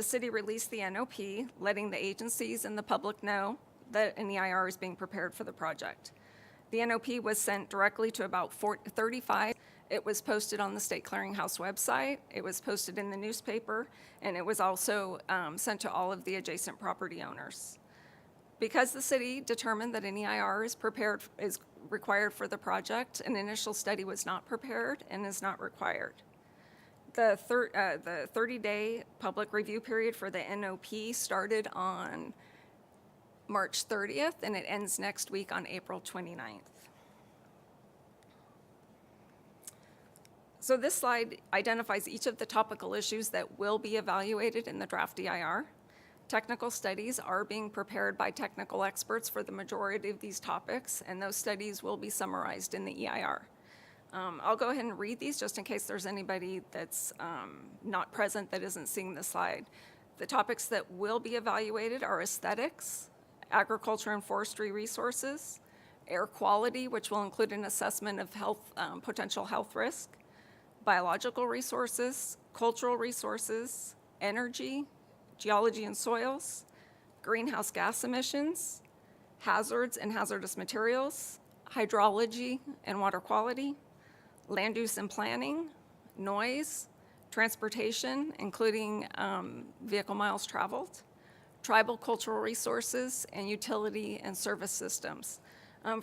city released the NOP, letting the agencies and the public know that an EIR is being prepared for the project. The NOP was sent directly to about 35. It was posted on the State Clearinghouse website, it was posted in the newspaper, and it was also sent to all of the adjacent property owners. Because the city determined that an EIR is required for the project, an initial study was not prepared and is not required. The 30-day public review period for the NOP started on March 30th, and it ends next week on April 29th. So this slide identifies each of the topical issues that will be evaluated in the draft EIR. Technical studies are being prepared by technical experts for the majority of these topics, and those studies will be summarized in the EIR. I'll go ahead and read these just in case there's anybody that's not present that isn't seeing the slide. The topics that will be evaluated are aesthetics, agriculture and forestry resources, air quality, which will include an assessment of health, potential health risk, biological resources, cultural resources, energy, geology and soils, greenhouse gas emissions, hazards and hazardous materials, hydrology and water quality, land use and planning, noise, transportation, including vehicle miles traveled, tribal cultural resources, and utility and service systems.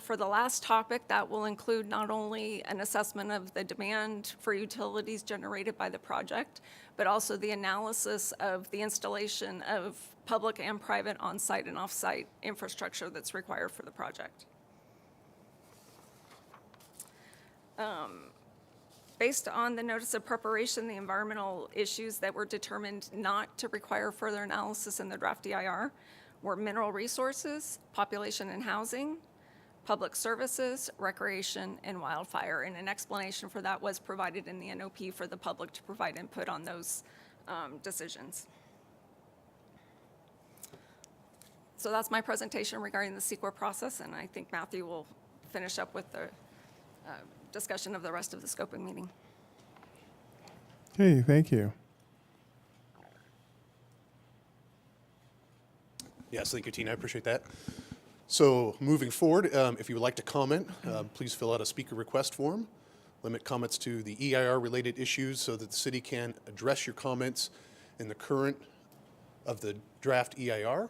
For the last topic, that will include not only an assessment of the demand for utilities generated by the project, but also the analysis of the installation of public and private on-site and off-site infrastructure that's required for the project. Based on the notice of preparation, the environmental issues that were determined not to require further analysis in the draft EIR were mineral resources, population and housing, public services, recreation, and wildfire. And an explanation for that was provided in the NOP for the public to provide input on those decisions. So that's my presentation regarding the CEQA process, and I think Matthew will finish up with the discussion of the rest of the scoping meeting. Okay, thank you. Yes, thank you, Tina. I appreciate that. So moving forward, if you would like to comment, please fill out a speaker request form. Limit comments to the EIR-related issues so that the city can address your comments in the current of the draft EIR.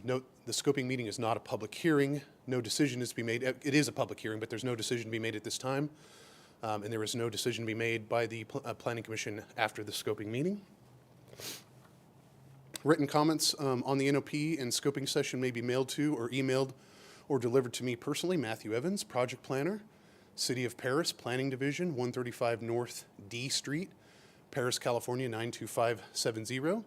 Note, the scoping meeting is not a public hearing. No decision is to be made. It is a public hearing, but there's no decision to be made at this time. And there is no decision to be made by the Planning Commission after the scoping meeting. Written comments on the NOP and scoping session may be mailed to or emailed or delivered to me personally, Matthew Evans, Project Planner, City of Paris, Planning Division, 135 North D Street, Paris, California, 92570,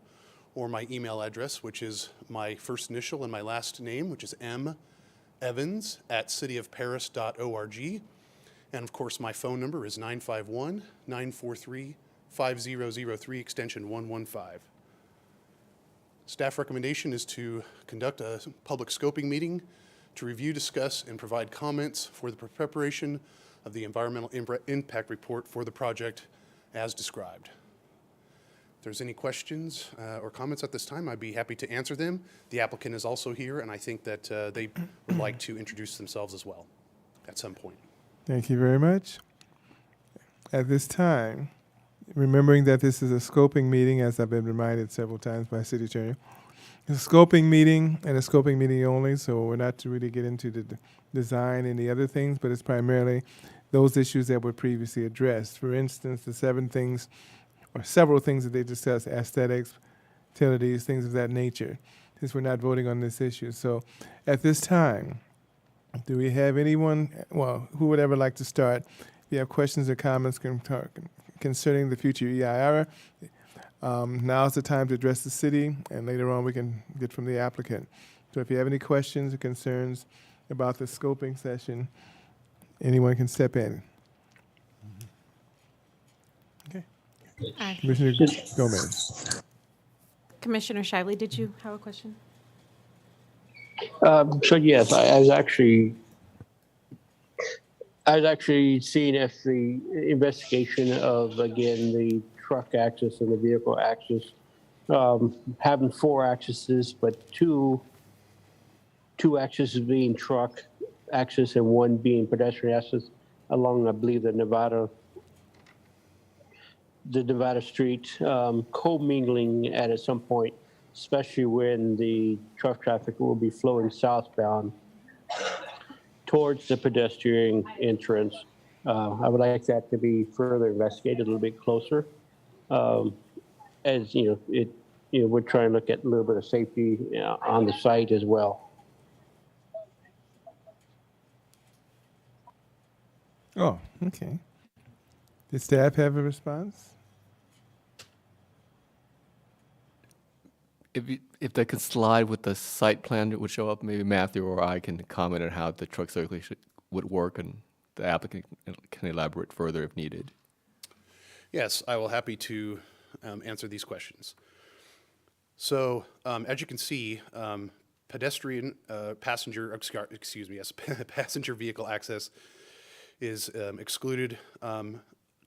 or my email address, which is my first initial and my last name, which is mevans@cityofparis.org. And of course, my phone number is 951-943-5003, extension 115. Staff recommendation is to conduct a public scoping meeting to review, discuss, and provide comments for the preparation of the environmental impact report for the project as described. If there's any questions or comments at this time, I'd be happy to answer them. The applicant is also here, and I think that they would like to introduce themselves as well at some point. Thank you very much. At this time, remembering that this is a scoping meeting, as I've been reminded several times by City Attorney, it's a scoping meeting and a scoping meeting only, so we're not to really get into the design and the other things, but it's primarily those issues that were previously addressed. For instance, the 7 things or several things that they discussed, aesthetics, utilities, things of that nature, since we're not voting on this issue. So at this time, do we have anyone, well, who would ever like to start? If you have questions or comments concerning the future EIR, now's the time to address the city, and later on we can get from the applicant. So if you have any questions or concerns about the scoping session, anyone can step in. Okay. Commissioner Gomez. Commissioner Shively, did you have a question? So yes, I was actually seeing if the investigation of, again, the truck access and the vehicle access, having 4 accesses, but two accesses being truck access and 1 being pedestrian access along, I believe, the Nevada street, commingling at some point, especially when the truck traffic will be flowing southbound towards the pedestrian entrance. I would like that to be further investigated a little bit closer. As you know, we're trying to look at a little bit of safety on the site as well. Oh, okay. Did staff have a response? If they could slide with the site plan that would show up, maybe Matthew or I can comment on how the truck circulation would work, and the applicant can elaborate further if needed. Yes, I will happy to answer these questions. So as you can see, pedestrian passenger vehicle access is excluded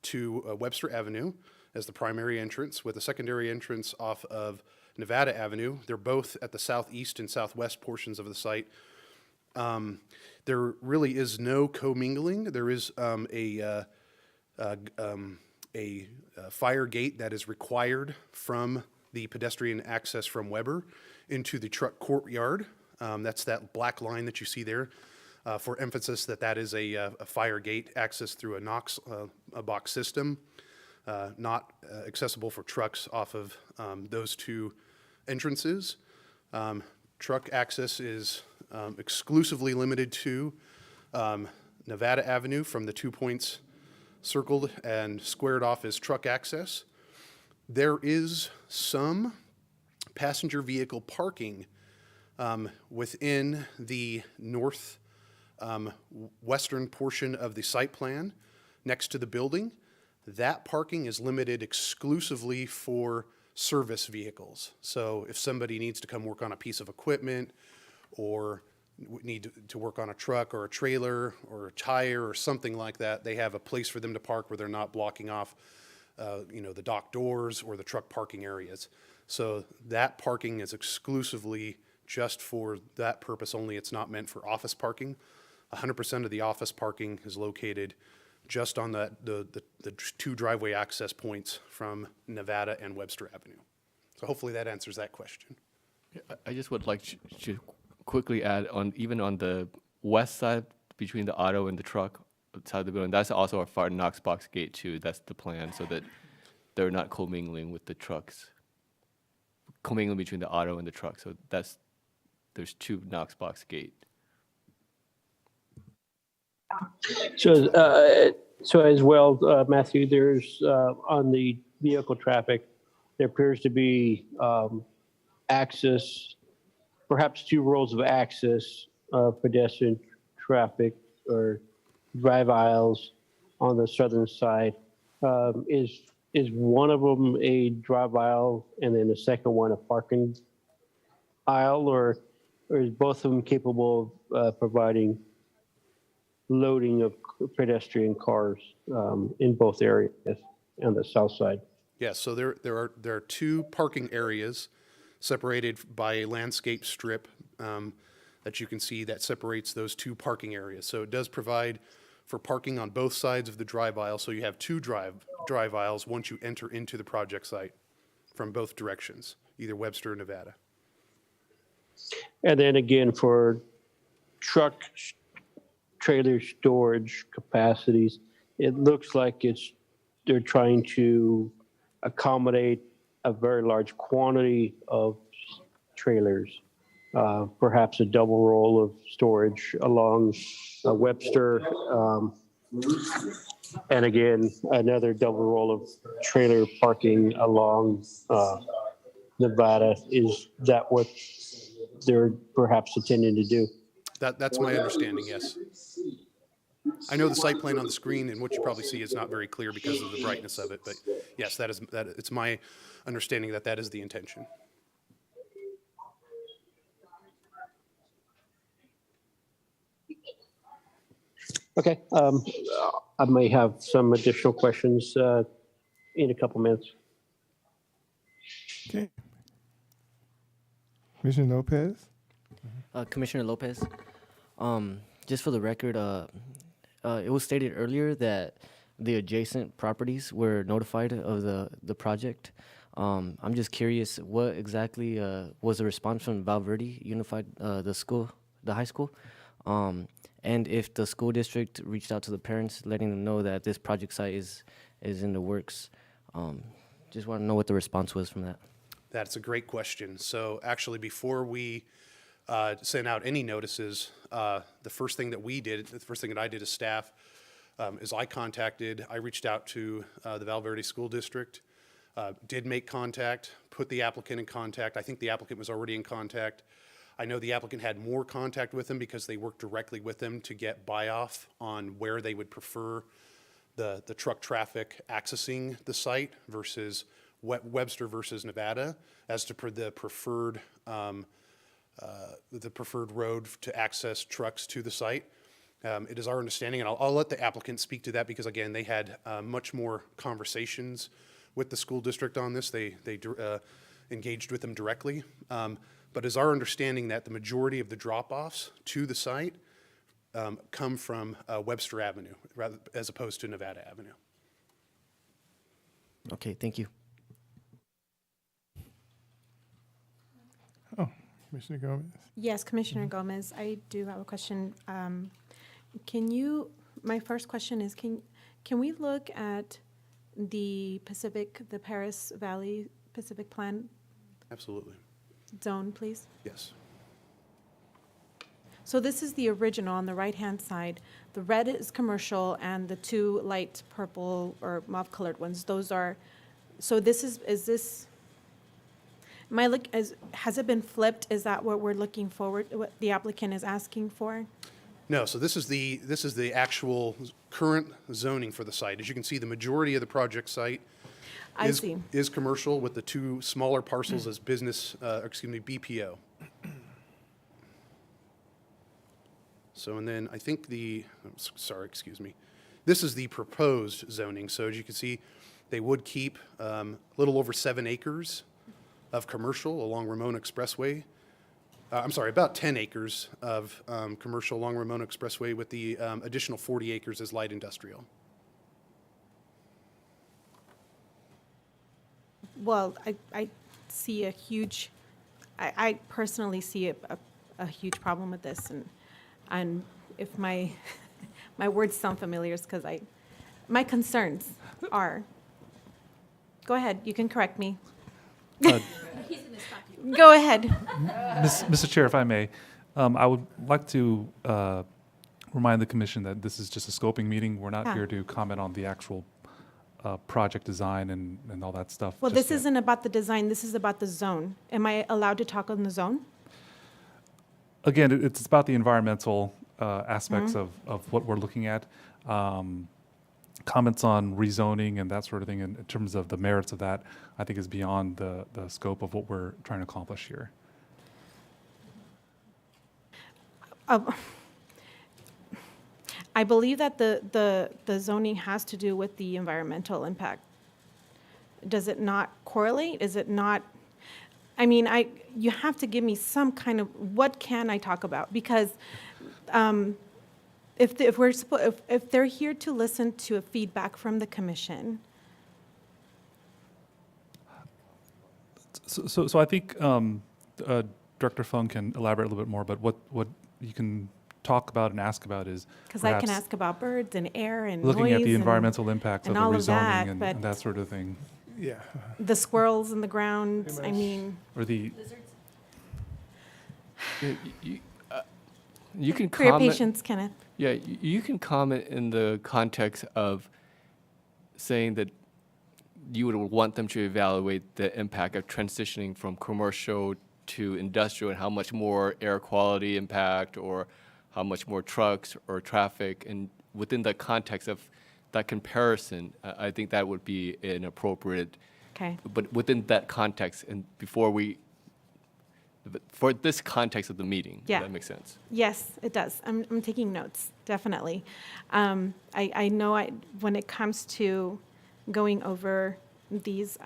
to Webster Avenue as the primary entrance, with a secondary entrance off of Nevada Avenue. They're both at the southeast and southwest portions of the site. There really is no commingling. There is a fire gate that is required from the pedestrian access from Weber into the truck courtyard. That's that black line that you see there. For emphasis, that is a fire gate access through a Knox box system, not accessible for trucks off of those 2 entrances. Truck access is exclusively limited to Nevada Avenue from the 2 points circled and squared off as truck access. There is some passenger vehicle parking within the north western portion of the site plan next to the building. That parking is limited exclusively for service vehicles. So if somebody needs to come work on a piece of equipment, or need to work on a truck or a trailer or a tire or something like that, they have a place for them to park where they're not blocking off the dock doors or the truck parking areas. So that parking is exclusively just for that purpose only. It's not meant for office parking. 100% of the office parking is located just on the 2 driveway access points from Nevada and Webster Avenue. So hopefully that answers that question. I just would like to quickly add even on the west side between the auto and the truck side of the building, that's also our fire Knox box gate too. That's the plan, so that they're not commingling with the trucks, commingling between the auto and the truck. So there's 2 Knox box gate. So as well, Matthew, there's on the vehicle traffic, there appears to be access, perhaps 2 rows of access pedestrian traffic or drive aisles on the southern side. Is one of them a drive aisle and then the second one a parking aisle, or is both of them capable of providing loading of pedestrian cars in both areas on the south side? Yes, so there are 2 parking areas separated by a landscape strip that you can see that separates those 2 parking areas. So it does provide for parking on both sides of the drive aisle. So you have 2 drive aisles once you enter into the project site from both directions, either Webster or Nevada. And then again, for truck trailer storage capacities, it looks like they're trying to accommodate a very large quantity of trailers, perhaps a double roll of storage along Webster, and again, another double roll of trailer parking along Nevada. Is that what they're perhaps intending to do. That's my understanding, yes. I know the site plan on the screen and what you probably see is not very clear because of the brightness of it, but yes, it's my understanding that that is the intention. Okay, I may have some additional questions in a couple minutes. Okay. Commissioner Lopez? Commissioner Lopez, just for the record, it was stated earlier that the adjacent properties were notified of the project. I'm just curious, what exactly was the response from Val Verde Unified, the high school? And if the school district reached out to the parents, letting them know that this project site is in the works. Just want to know what the response was from that. That's a great question. So actually, before we sent out any notices, the first thing that I did as staff is I reached out to the Val Verde School District, did make contact, put the applicant in contact. I think the applicant was already in contact. I know the applicant had more contact with them because they worked directly with them to get buy-off on where they would prefer the truck traffic accessing the site versus Webster versus Nevada as to the preferred road to access trucks to the site. It is our understanding, and I'll let the applicant speak to that because, again, they had much more conversations with the school district on this. They engaged with them directly. But it's our understanding that the majority of the drop-offs to the site come from Webster Avenue rather as opposed to Nevada Avenue. Okay, thank you. Oh, Commissioner Gomez? Yes, Commissioner Gomez, I do have a question. My first question is, can we look at the Paris Valley Pacific Plan Absolutely. zone, please? Yes. So this is the original on the right-hand side. The red is commercial, and the two light purple or mauve-colored ones, those are, so this is this, has it been flipped? Is that what we're looking forward, what the applicant is asking for? No, so this is the actual current zoning for the site. As you can see, the majority of the project site is commercial with the two smaller parcels as BPO. So, and then I think this is the proposed zoning. So as you can see, they would keep a little over 7 acres of commercial along Ramona Expressway. About 10 acres of commercial along Ramona Expressway with the additional 40 acres as light industrial. Well, I see I personally see a huge problem with this, and if my words sound familiar, it's because my concerns are, go ahead, you can correct me. Go ahead. Mr. Chair, if I may, I would like to remind the commission that this is just a scoping meeting. We're not here to comment on the actual project design and all that stuff. Well, this isn't about the design, this is about the zone. Am I allowed to talk on the zone? Again, it's about the environmental aspects of what we're looking at. Comments on rezoning and that sort of thing in terms of the merits of that, I think is beyond the scope of what we're trying to accomplish here. I believe that the zoning has to do with the environmental impact. Does it not correlate? Is it not? I mean, you have to give me some kind of, what can I talk about? Because if they're here to listen to a feedback from the commission. So I think Director Fung can elaborate a little bit more, but what you can talk about and ask about is because I can ask about birds and air and looking noise at the environmental impacts of the rezoning and that sort of thing. Yeah. The squirrels in the ground, I mean. Or the you can for your comment. patience, Kenneth. Yeah, you can comment in the context of saying that you would want them to evaluate the impact of transitioning from commercial to industrial and how much more air quality impact or how much more trucks or traffic. And within the context of that comparison, I think that would be an appropriate. Okay. But within that context, and for this context of the meeting, Yeah. if that makes sense. Yes, it does. I'm taking notes, definitely. I know when it comes to going over these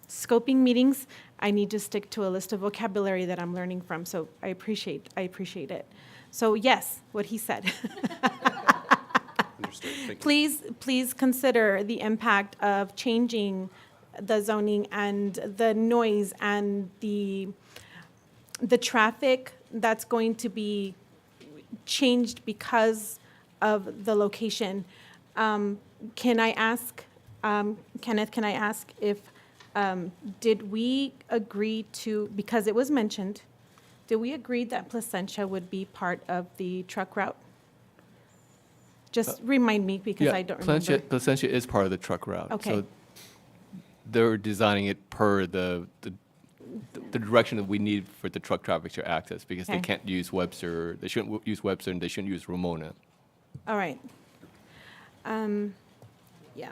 scoping meetings, I need to stick to a list of vocabulary that I'm learning from, so I appreciate it. So yes, what he said. Understood. Thank you. Please consider the impact of changing the zoning and the noise and the traffic that's going to be changed because of the location. Can I ask, Kenneth, can I ask if, did we agree to, because it was mentioned, did we agree that Placentia would be part of the truck route? Just remind me, because I don't remember. Placentia is part of the truck route. Okay. So they're designing it per the direction that we need for the truck traffic to access, because they Okay. can't use Webster, they shouldn't use Webster, and they shouldn't use Ramona. All right. Yeah.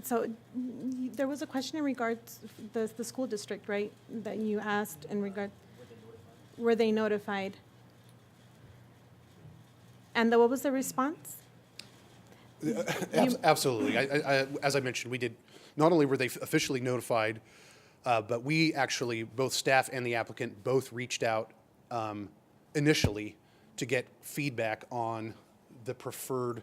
So there was a question in regards the school district, right? That you asked in regard, were they notified? And what was the response? Absolutely. As I mentioned, we did, not only were they officially notified, but we actually, both staff and the applicant, both reached out initially to get feedback on the preferred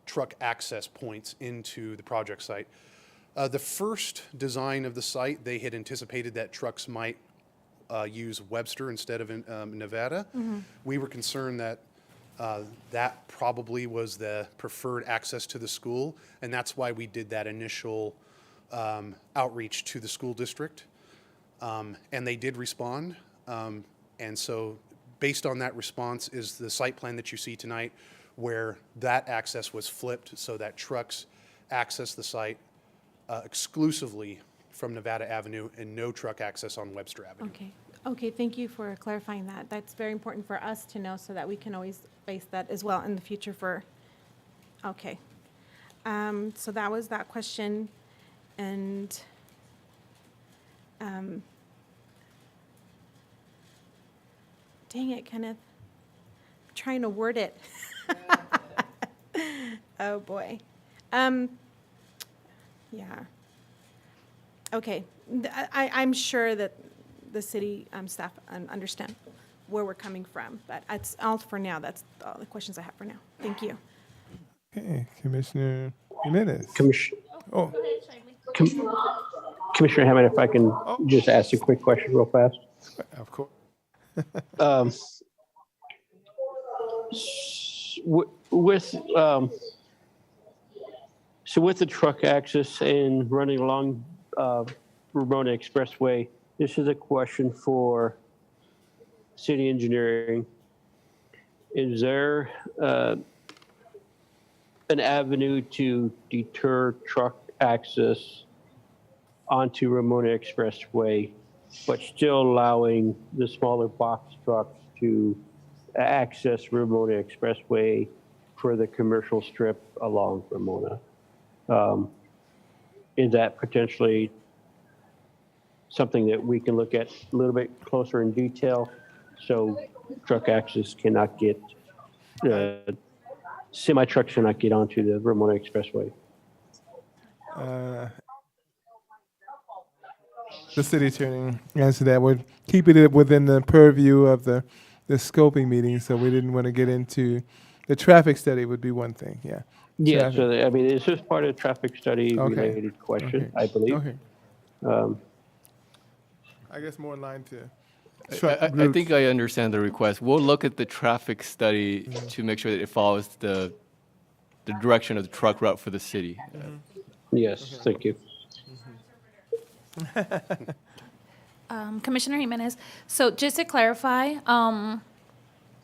truck access points into the project site. The first design of the site, they had anticipated that trucks might use Webster instead of Nevada. Mm-hmm. We were concerned that that probably was the preferred access to the school, and that's why we did that initial outreach to the school district. And they did respond. And so based on that response is the site plan that you see tonight, where that access was flipped so that trucks access the site exclusively from Nevada Avenue and no truck access on Webster Avenue. Okay, thank you for clarifying that. That's very important for us to know so that we can always face that as well in the future for, okay. So that was that question. And dang it, Kenneth. I'm trying to word it. Oh, boy. Yeah. Okay. I'm sure that the city staff understand where we're coming from, but that's all for now. That's all the questions I have for now. Thank you. Okay, Commissioner Jimenez. Commissioner Oh, Hammond, if I can just ask a quick question real fast. of course. So with the truck access and running along Ramona Expressway, this is a question for city engineering. Is there an avenue to deter truck access onto Ramona Expressway, but still allowing the smaller box trucks to access Ramona Expressway for the commercial strip along Ramona? Is that potentially something that we can look at a little bit closer in detail so truck access cannot get, semi-trucks cannot get onto the Ramona Expressway? The city attorney answered that. We're keeping it within the purview of the scoping meeting, so we didn't want to get into the traffic study would be one thing, yeah. Yeah, Traffic. so I mean, it's just part of the traffic study Okay. related question, Okay. I believe. Okay. I guess more in line to I think I understand the request. We'll look at the traffic study to make sure that it follows the direction of the truck route for the city. Yes, thank you. Commissioner Jimenez, so just to clarify, none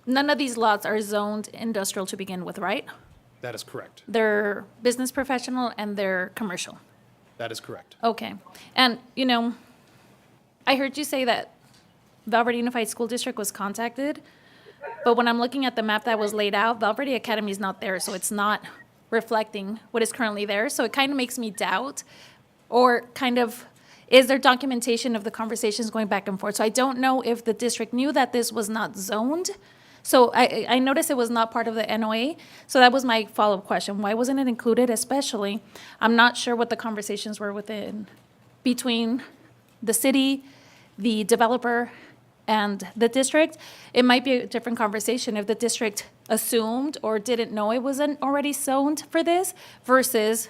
of these lots are zoned industrial to begin with, right? That is correct. They're business professional and they're commercial. That is correct. Okay. And, I heard you say that Valverde Unified School District was contacted, but when I'm looking at the map that was laid out, Valverde Academy is not there, so it's not reflecting what is currently there. So it kind of makes me doubt, or kind of, is there documentation of the conversations going back and forth? So I don't know if the district knew that this was not zoned. So I noticed it was not part of the NOA. So that was my follow-up question. Why wasn't it included? Especially, I'm not sure what the conversations were between the city, the developer, and the district. It might be a different conversation if the district assumed or didn't know it wasn't already zoned for this versus,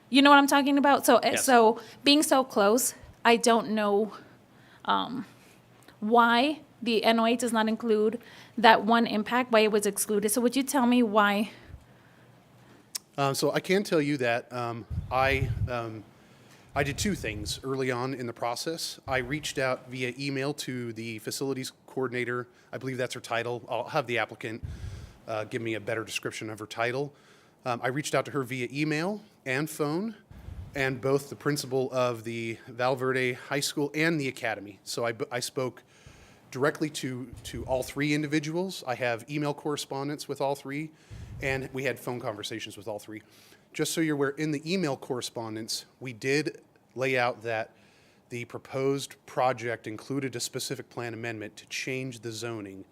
you know what I'm talking about? So, Yes. so being so close, I don't know why the NOA does not include that one impact, why it was excluded. So would you tell me why? So I can tell you that I did two things early on in the process. I reached out via email to the facilities coordinator. I believe that's her title. I'll have the applicant give me a better description of her title. I reached out to her via email and phone, and both the principal of the Valverde High School and the academy. So I spoke directly to all three individuals. I have email correspondence with all three, and we had phone conversations with all three. Just so you're aware, in the email correspondence, we did lay out that the proposed project included a specific plan amendment to change the zoning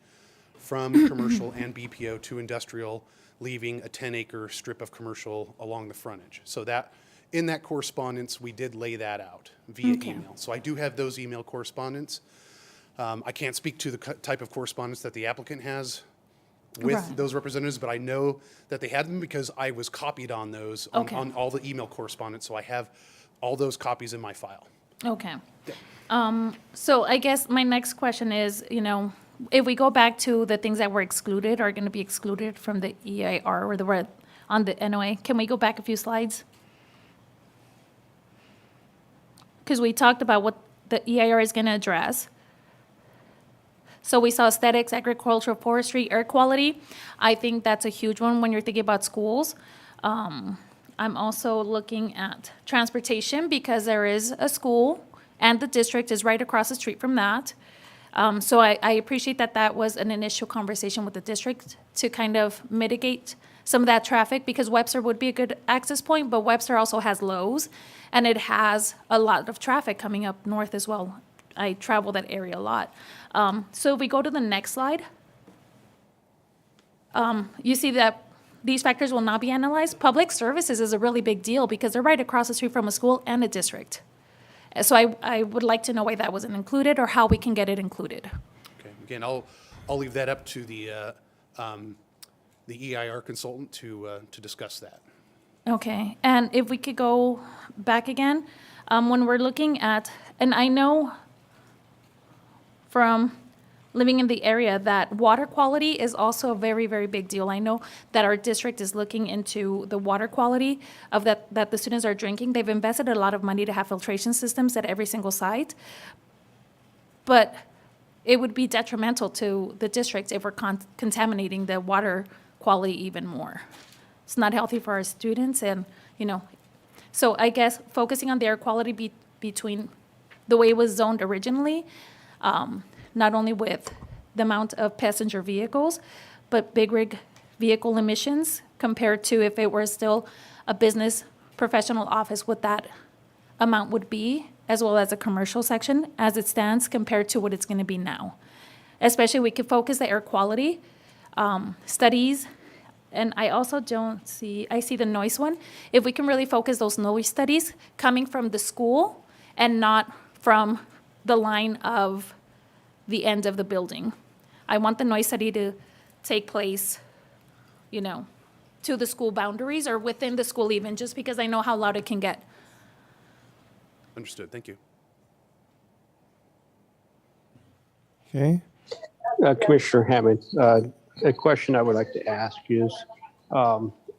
from commercial and BPO to industrial, leaving a 10-acre strip of commercial along the frontage. So that, in that correspondence, we did lay that out via email. So I do have those email correspondence. I can't speak to the type of correspondence that the applicant has with those representatives, but I know that they had them because I was copied on those on all the email correspondence. So I have all those copies in my file. Okay. So I guess my next question is, if we go back to the things that were excluded are going to be excluded from the EIR or the red on the NOA, can we go back a few slides? Because we talked about what the EIR is going to address. So we saw aesthetics, agricultural, forestry, air quality. I think that's a huge one when you're thinking about schools. I'm also looking at transportation because there is a school and the district is right across the street from that. So I appreciate that that was an initial conversation with the district to kind of mitigate some of that traffic because Webster would be a good access point, but Webster also has Lowe's and it has a lot of traffic coming up north as well. I travel that area a lot. So if we go to the next slide, you see that these factors will not be analyzed. Public services is a really big deal because they're right across the street from a school and a district. So I would like to know why that wasn't included or how we can get it included. Okay. Again, I'll leave that up to the EIR consultant to discuss that. Okay, and if we could go back again, when we're looking at, and I know from living in the area that water quality is also a very, very big deal. I know that our district is looking into the water quality of that the students are drinking. They've invested a lot of money to have filtration systems at every single site. But it would be detrimental to the district if we're contaminating the water quality even more. It's not healthy for our students and, so I guess focusing on the air quality between the way it was zoned originally, not only with the amount of passenger vehicles, but big rig vehicle emissions compared to if it were still a business professional office, what that amount would be, as well as a commercial section as it stands compared to what it's going to be now. Especially we could focus the air quality studies, and I also I see the noise one. If we can really focus those noise studies coming from the school and not from the line of the end of the building. I want the noise study to take place, to the school boundaries or within the school even, just because I know how loud it can get. Understood. Thank you. Okay. Commissioner Hammond, a question I would like to ask is,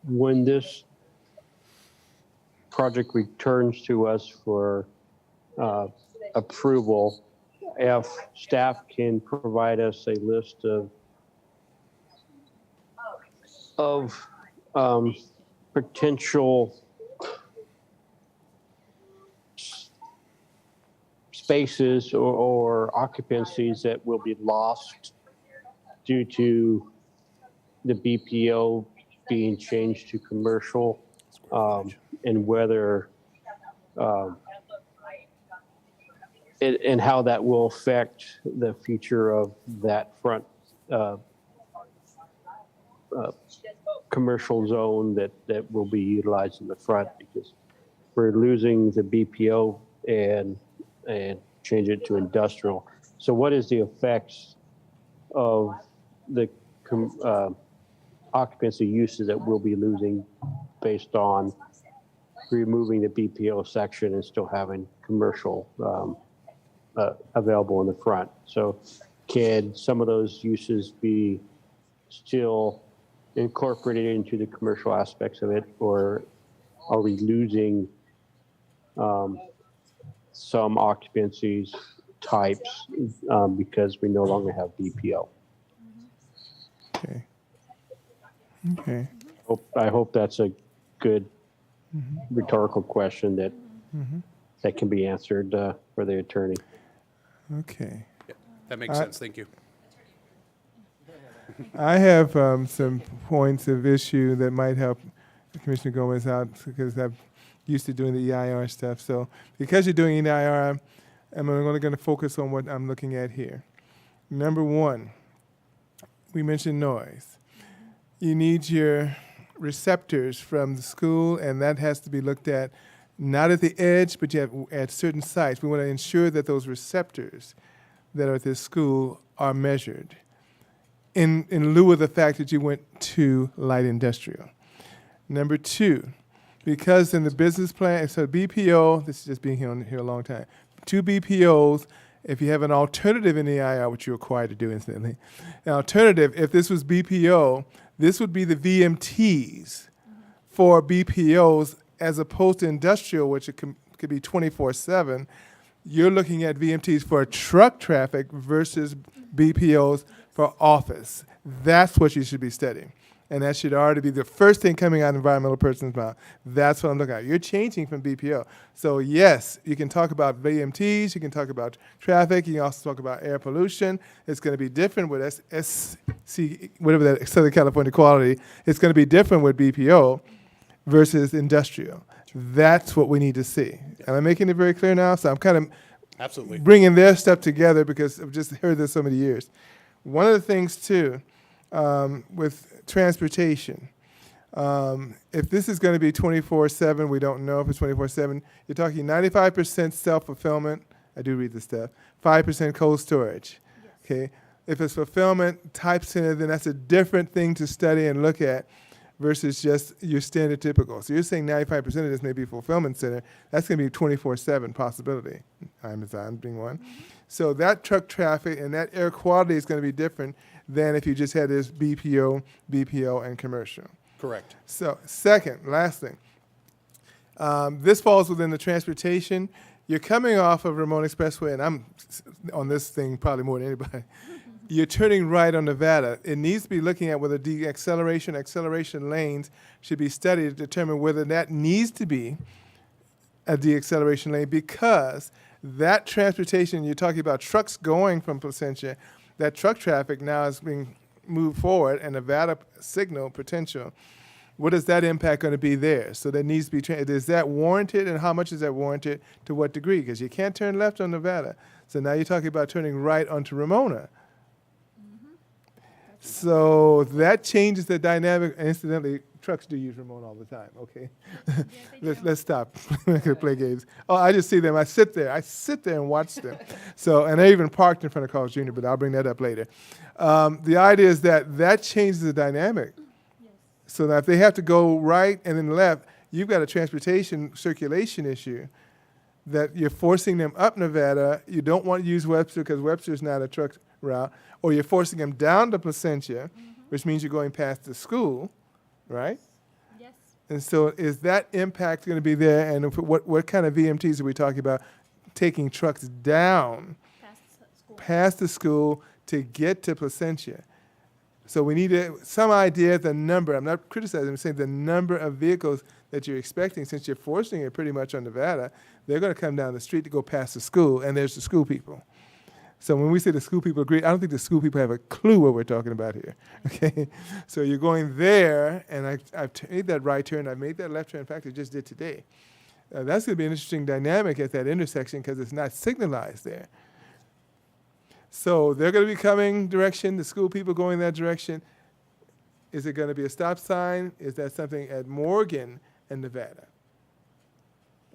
when this project returns to us for approval, if staff can provide us a list of potential spaces or occupancies that will be lost due to the BPO being changed to commercial, and whether and how that will affect the future of that front commercial zone that will be utilized in the front, because we're losing the BPO and change it to industrial. So what is the effects of the occupancy uses that we'll be losing based on removing the BPO section and still having commercial available in the front? So can some of those uses be still incorporated into the commercial aspects of it, or are we losing some occupancies types because we no longer have BPO? Okay. Okay. I hope that's a good rhetorical question that that can be answered for the attorney. Okay. Yeah, that makes sense. Thank you. I have some points of issue that might help Commissioner Gomez out, because I'm used to doing the EIR stuff. So because you're doing EIR, I'm only going to focus on what I'm looking at here. Number one, we mentioned noise. You need your receptors from the school, and that has to be looked at not at the edge, but you have at certain sites. We want to ensure that those receptors that are at this school are measured in lieu of the fact that you went to light industrial. Number two, because in the business plan, so BPO, this is just being here a long time, 2 BPOs, if you have an alternative in the EIR, which you're required to do incidentally, an alternative, if this was BPO, this would be the VMTs for BPOs as opposed to industrial, which it could be 24/7. You're looking at VMTs for truck traffic versus BPOs for office. That's what you should be studying. And that should already be the first thing coming out of environmental person's mouth. That's what I'm looking at. You're changing from BPO. So yes, you can talk about VMTs, you can talk about traffic, you can also talk about air pollution. It's going to be different with SC, whatever that Southern California quality. It's going to be different with BPO versus industrial. That's what we need to see. Am I making it very clear now? So I'm kind of Absolutely bringing their stuff together because I've just heard this so many years. One of the things too, with transportation, if this is going to be 24/7, we don't know if it's 24/7. You're talking 95% self-fulfillment. I do read this stuff. 5% cold storage. Yes. Okay. If it's fulfillment type center, then that's a different thing to study and look at versus just your standard typical. So you're saying 95% of this may be fulfillment center. That's going to be 24/7 possibility. Amazon being one. So that truck traffic and that air quality is going to be different than if you just had this BPO, and commercial. correct. So last thing. This falls within the transportation. You're coming off of Ramona Expressway, and I'm on this thing probably more than anybody. You're turning right on Nevada. It needs to be looking at whether acceleration lanes should be studied to determine whether that needs to be a de-acceleration lane, because that transportation, you're talking about trucks going from Placentia, that truck traffic now is being moved forward, and Nevada signal potential. What is that impact going to be there? So that needs to be, is that warranted, and how much is that warranted, to what degree? Because you can't turn left on Nevada. So now you're talking about turning right onto Ramona. So that changes the dynamic. Incidentally, trucks do use Ramona all the time. Okay, let's stop. We're not gonna play games. Oh, I just see them. I sit there and watch them. So, and I even parked in front of Carl's Jr., but I'll bring that up later. The idea is that changes the dynamic. So that if they have to go right and then left, you've got a transportation circulation issue that you're forcing them up Nevada. You don't want to use Webster because Webster's not a truck route, or you're forcing them down to Placentia, which means you're going past the school, right? Yes. And so is that impact going to be there? And what kind of VMTs are we talking about? Taking trucks down past the school to get to Placentia. So we need some idea of the number. I'm not criticizing, I'm saying the number of vehicles that you're expecting. Since you're forcing it pretty much on Nevada, they're going to come down the street to go past the school, and there's the school people. So when we say the school people agree, I don't think the school people have a clue what we're talking about here. Okay, so you're going there, and I've made that right turn, I've made that left turn. In fact, I just did today. That's going to be an interesting dynamic at that intersection because it's not signalized there. So they're going to be coming direction, the school people going that direction. Is it going to be a stop sign? Is that something at Morgan and Nevada?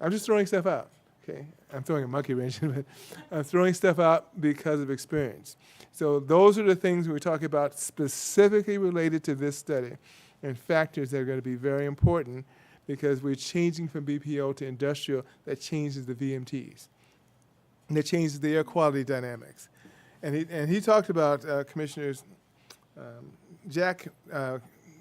I'm just throwing stuff out, okay? I'm throwing a monkey wrench, but I'm throwing stuff out because of experience. So those are the things we're talking about specifically related to this study and factors that are going to be very important because we're changing from BPO to industrial. That changes the VMTs. And that changes the air quality dynamics. And he talked about, Commissioners, Jack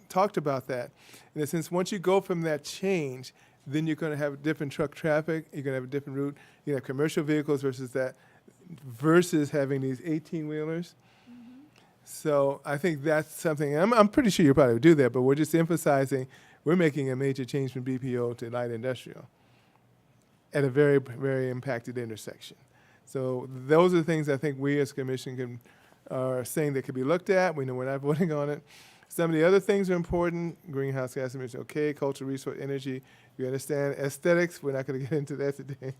talked about that. In a sense, once you go from that change, then you're going to have different truck traffic, you're going to have a different route, you have commercial vehicles versus having these 18-wheelers. So I think that's something, I'm pretty sure you probably would do that, but we're just emphasizing we're making a major change from BPO to light industrial at a very, very impacted intersection. So those are the things I think we as Commission are saying that could be looked at. We know we're not voting on it. Some of the other things are important. Greenhouse gas emissions, okay. Cultural resource, energy. You understand aesthetics. We're not going to get into that today.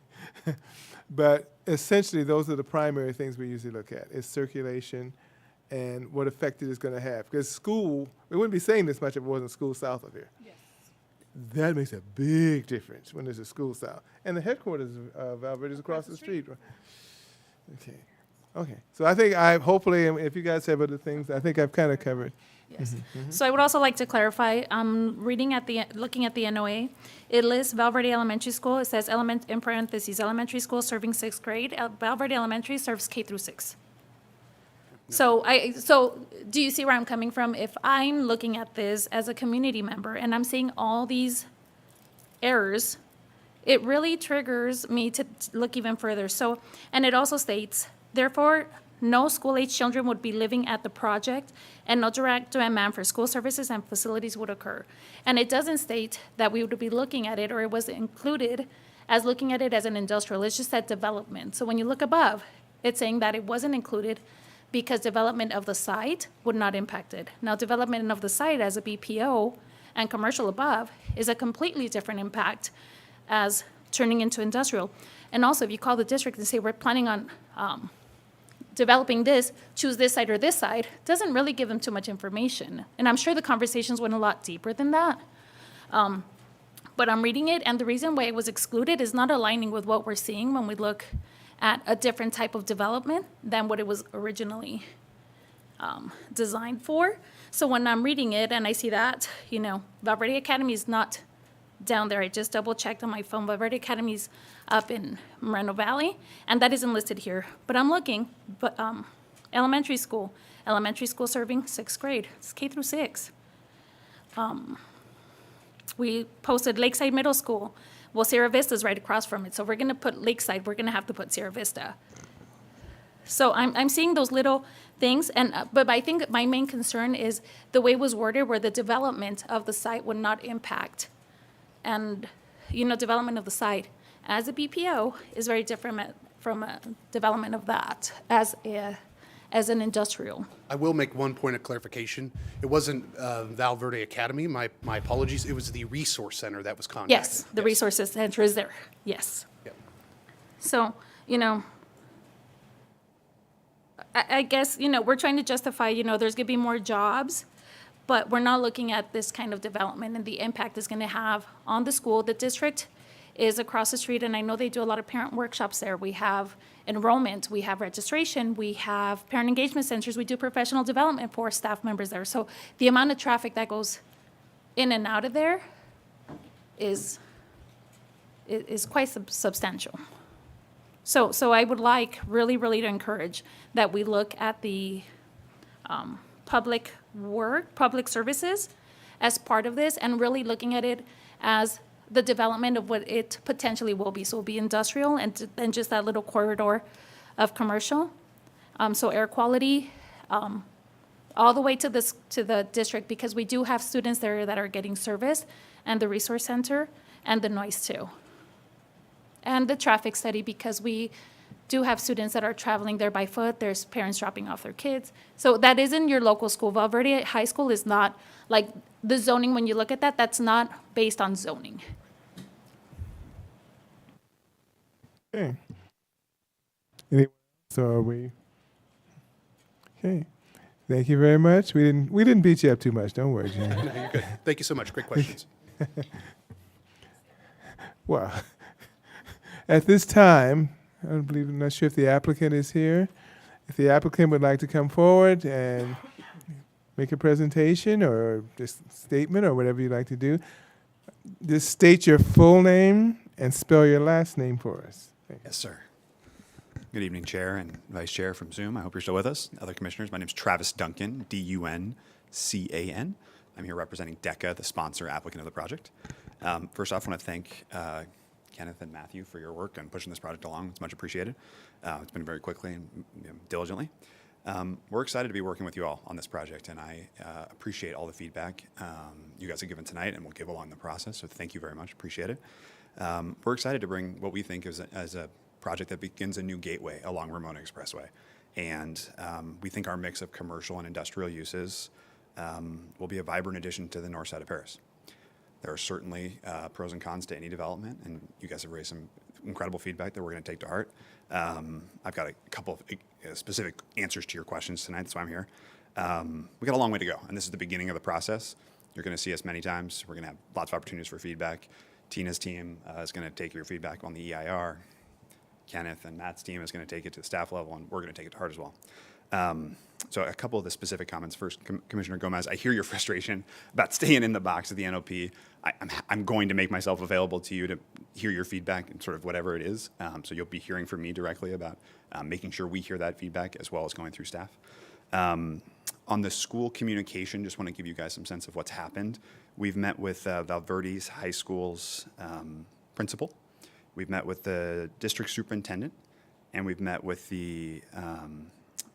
But essentially, those are the primary things we usually look at, is circulation and what effect it is going to have. Because school, we wouldn't be saying this much if it wasn't school south of here. Yes. That makes a big difference when there's a school south. And the headquarters of Valverde is across the street. Okay. Okay. So I think hopefully, if you guys have other things, I think I've kind of covered. Yes. So I would also like to clarify, looking at the NOA, it lists Valverde Elementary School. It says in parentheses, elementary school serving 6th grade. Valverde Elementary serves K through 6. So do you see where I'm coming from? If I'm looking at this as a community member and I'm seeing all these errors, it really triggers me to look even further. So, and it also states, therefore, no school-age children would be living at the project and no direct demand for school services and facilities would occur. And it doesn't state that we would be looking at it or it was included as looking at it as an industrial. It's just that development. So when you look above, it's saying that it wasn't included because development of the site would not impact it. Now, development of the site as a BPO and commercial above is a completely different impact as turning into industrial. And also, if you call the district and say, we're planning on developing this, choose this side or this side, doesn't really give them too much information. And I'm sure the conversations went a lot deeper than that. But I'm reading it, and the reason why it was excluded is not aligning with what we're seeing when we look at a different type of development than what it was originally designed for. So when I'm reading it and I see that, Valverde Academy is not down there. I just double checked on my phone. Valverde Academy's up in Moreno Valley, and that isn't listed here. But I'm looking, but elementary school serving 6th grade. It's K through 6. We posted Lakeside Middle School. Well, Sierra Vista's right across from it. So we're gonna put Lakeside, we're gonna have to put Sierra Vista. So I'm seeing those little things, but I think my main concern is the way it was worded where the development of the site would not impact. And, development of the site as a BPO is very different from a development of that as an industrial. I will make one point of clarification. It wasn't Valverde Academy. My apologies. It was the Resource Center that was contacted. Yes, the Resources Center is there. Yes. Yep. So, I guess, we're trying to justify, there's going to be more jobs, but we're not looking at this kind of development and the impact it's going to have on the school. The district is across the street, and I know they do a lot of parent workshops there. We have enrollment, we have registration, we have parent engagement centers, we do professional development for staff members there. So the amount of traffic that goes in and out of there is quite substantial. So I would like really, really to encourage that we look at the public services as part of this and really looking at it as the development of what it potentially will be. So it'll be industrial and then just that little corridor of commercial. So air quality, all the way to the district, because we do have students there that are getting service, and the resource center, and the noise too. And the traffic study, because we do have students that are traveling there by foot. There's parents dropping off their kids. So that is in your local school. Valverde High School is not, like, the zoning, when you look at that, that's not based on zoning. Okay. Anyone else, or are we? Okay. Thank you very much. We didn't beat you up too much. Don't worry, Jim. No, you're good. Thank you so much. Great questions. Well, at this time, I'm not sure if the applicant is here. If the applicant would like to come forward and make a presentation or just statement or whatever you'd like to do, just state your full name and spell your last name for us. Yes, sir. Good evening, Chair and Vice Chair from Zoom. I hope you're still with us. Other commissioners, my name is Travis Duncan, D-U-N-C-A-N. I'm here representing DECA, the sponsor applicant of the project. First off, I want to thank Kenneth and Matthew for your work on pushing this project along. It's much appreciated. It's been very quickly and diligently. We're excited to be working with you all on this project, and I appreciate all the feedback you guys have given tonight and will give along the process, so thank you very much. Appreciate it. We're excited to bring what we think is as a project that begins a new gateway along Ramona Expressway. And we think our mix of commercial and industrial uses will be a vibrant addition to the north side of Paris. There are certainly pros and cons to any development, and you guys have raised some incredible feedback that we're going to take to heart. I've got a couple of specific answers to your questions tonight, that's why I'm here. We got a long way to go, and this is the beginning of the process. You're going to see us many times. We're going to have lots of opportunities for feedback. Tina's team is going to take your feedback on the EIR. Kenneth and Matt's team is going to take it to the staff level, and we're going to take it to heart as well. So a couple of the specific comments. First, Commissioner Gomez, I hear your frustration about staying in the box of the NOP. I'm going to make myself available to you to hear your feedback and sort of whatever it is. So you'll be hearing from me directly about making sure we hear that feedback as well as going through staff. On the school communication, just want to give you guys some sense of what's happened. We've met with Valverde High School's principal. We've met with the district superintendent, and we've met with the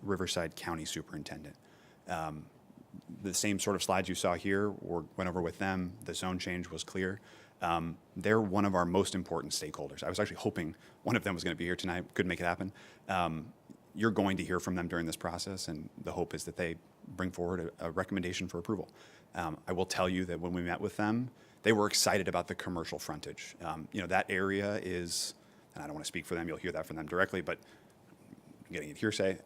Riverside County superintendent. The same sort of slides you saw here went over with them. The zone change was clear. They're one of our most important stakeholders. I was actually hoping one of them was going to be here tonight. Couldn't make it happen. You're going to hear from them during this process, and the hope is that they bring forward a recommendation for approval. I will tell you that when we met with them, they were excited about the commercial frontage. That area is, and I don't want to speak for them, you'll hear that from them directly, but I'm getting it hearsay.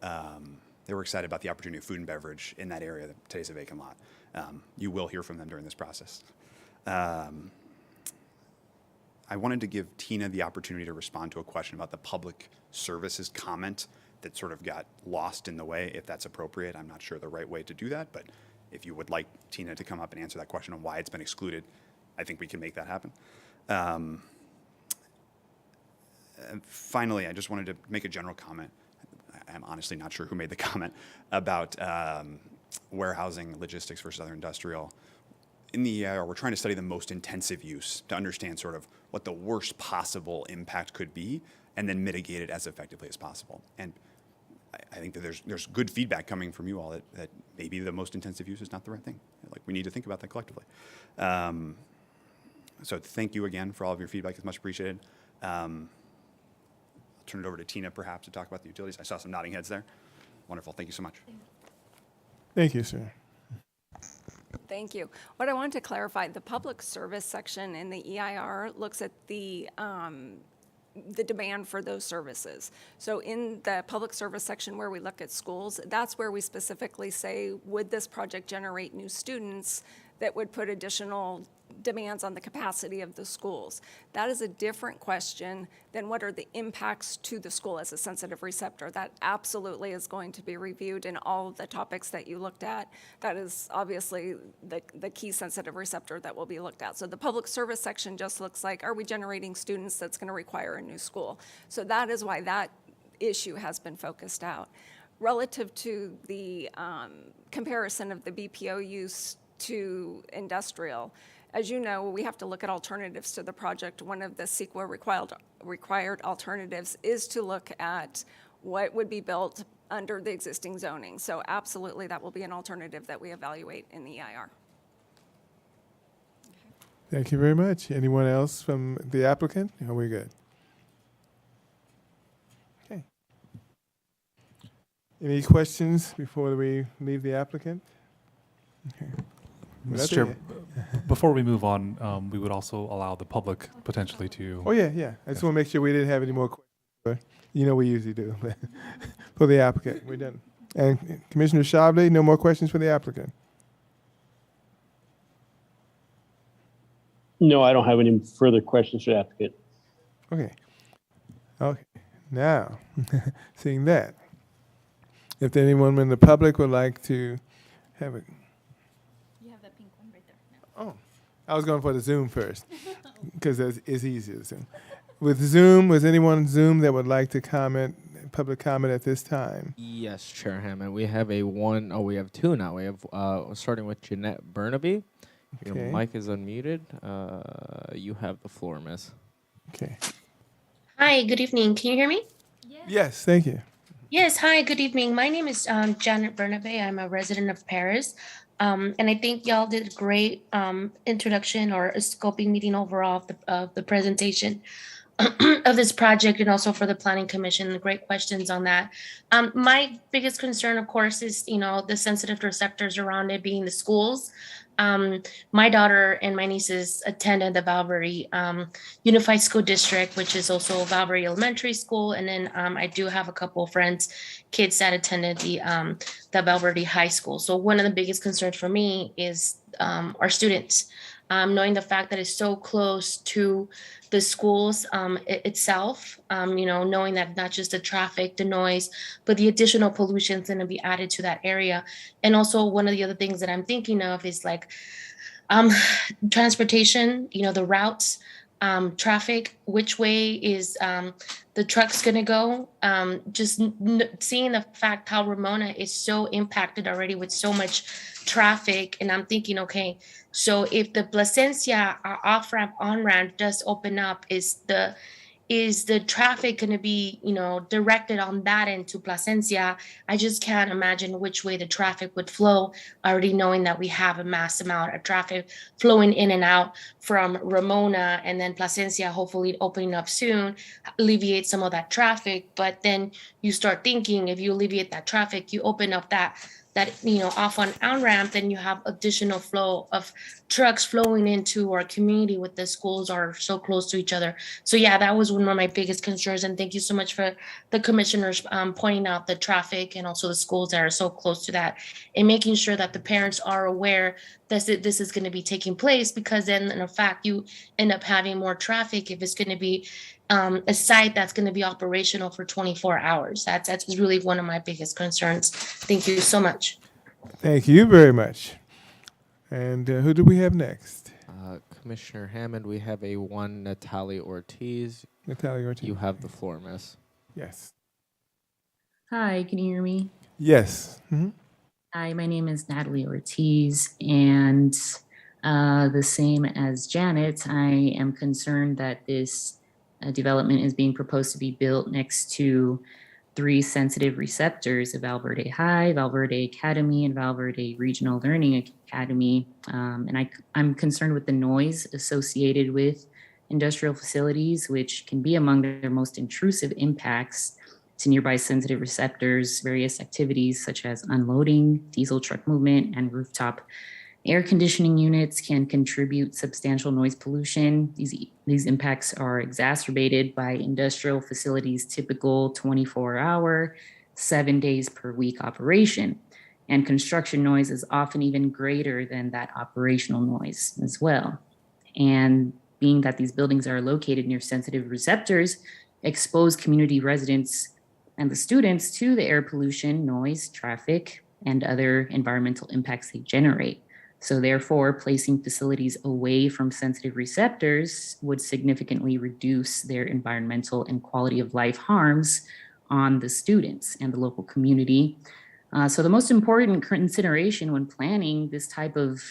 They were excited about the opportunity of food and beverage in that area. Today's a vacant lot. You will hear from them during this process. I wanted to give Tina the opportunity to respond to a question about the public services comment that sort of got lost in the way, if that's appropriate. I'm not sure the right way to do that, but if you would like Tina to come up and answer that question on why it's been excluded, I think we can make that happen. And finally, I just wanted to make a general comment. I'm honestly not sure who made the comment about warehousing, logistics versus other industrial. In the EIR, we're trying to study the most intensive use to understand sort of what the worst possible impact could be and then mitigate it as effectively as possible. And I think that there's good feedback coming from you all that maybe the most intensive use is not the right thing. Like, we need to think about that collectively. So thank you again for all of your feedback. It's much appreciated. I'll turn it over to Tina, perhaps, to talk about the utilities. I saw some nodding heads there. Wonderful. Thank you so much. Thank you, sir. Thank you. What I wanted to clarify, the public service section in the EIR looks at the demand for those services. So in the public service section where we look at schools, that's where we specifically say, would this project generate new students that would put additional demands on the capacity of the schools? That is a different question than what are the impacts to the school as a sensitive receptor. That absolutely is going to be reviewed in all of the topics that you looked at. That is obviously the key sensitive receptor that will be looked at. So the public service section just looks like, are we generating students that's going to require a new school? So that is why that issue has been focused out. Relative to the comparison of the BPO use to industrial, as you know, we have to look at alternatives to the project. One of the CEQA required alternatives is to look at what would be built under the existing zoning. So absolutely, that will be an alternative that we evaluate in the EIR. Thank you very much. Anyone else from the applicant? Are we good? Okay. Any questions before we leave the applicant? Okay. Well, that's Mr. Chair, it. before we move on, we would also allow the public potentially to. Oh, yeah, yeah. I just want to make sure we didn't have any more questions. You know we usually do. For the applicant, we're done. And Commissioner Chavez, no more questions for the applicant? No, I don't have any further questions for the applicant. Okay. Okay. Now, seeing that, if anyone in the public would like to have it. You have that pink one right there. Oh, I was going for the Zoom first because it's easier to Zoom. With Zoom, was anyone on Zoom that would like to comment, public comment at this time? Yes, Chair Hammond. We have we have two now. We have starting with Jeanette Burnaby. Your Okay. mic is unmuted. You have the floor, miss. Okay. Hi, good evening. Can you hear me? Yes, thank you. Yes, hi, good evening. My name is Janet Bernabe. I'm a resident of Paris. And I think y'all did a great introduction or a scoping meeting overall of the presentation of this project, and also for the Planning Commission. Great questions on that. My biggest concern, of course, is, the sensitive receptors around it being the schools. My daughter and my nieces attended the Valverde Unified School District, which is also Valverde Elementary School. And then I do have a couple of friends, kids that attended the Valverde High School. So one of the biggest concerns for me is our students, knowing the fact that it's so close to the schools itself, knowing that not just the traffic, the noise, but the additional pollution is going to be added to that area. And also one of the other things that I'm thinking of is like transportation, the routes, traffic, which way is the trucks going to go? Seeing the fact how Ramona is so impacted already with so much traffic. And I'm thinking, okay, so if the Placencia off-ramp, on-ramp does open up, is the traffic going to be, directed on that end to Placencia? I just can't imagine which way the traffic would flow, already knowing that we have a mass amount of traffic flowing in and out from Ramona, and then Placencia hopefully opening up soon, alleviate some of that traffic. But then you start thinking, if you alleviate that traffic, you open up that off on ramp, then you have additional flow of trucks flowing into our community with the schools are so close to each other. So yeah, that was one of my biggest concerns. And thank you so much for the commissioners pointing out the traffic and also the schools that are so close to that, and making sure that the parents are aware that this is going to be taking place, because then in fact you end up having more traffic if it's going to be a site that's going to be operational for 24 hours. That's really one of my biggest concerns. Thank you so much. Thank you very much. And who do we have next? Commissioner Hammond, we have Natalie Ortiz. Natalie Ortiz. You have the floor, miss. Yes. Hi, can you hear me? Yes. Mm-hmm. Hi, my name is Natalie Ortiz, and the same as Janet, I am concerned that this development is being proposed to be built next to 3 sensitive receptors: Valverde High, Valverde Academy, and Valverde Regional Learning Academy. And I'm concerned with the noise associated with industrial facilities, which can be among their most intrusive impacts to nearby sensitive receptors. Various activities such as unloading, diesel truck movement, and rooftop air conditioning units can contribute substantial noise pollution. These impacts are exacerbated by industrial facilities' typical 24-hour, 7 days per week operation. And construction noise is often even greater than that operational noise as well. And being that these buildings are located near sensitive receptors, expose community residents and the students to the air pollution, noise, traffic, and other environmental impacts they generate. So therefore, placing facilities away from sensitive receptors would significantly reduce their environmental and quality of life harms on the students and the local community. So the most important consideration when planning this type of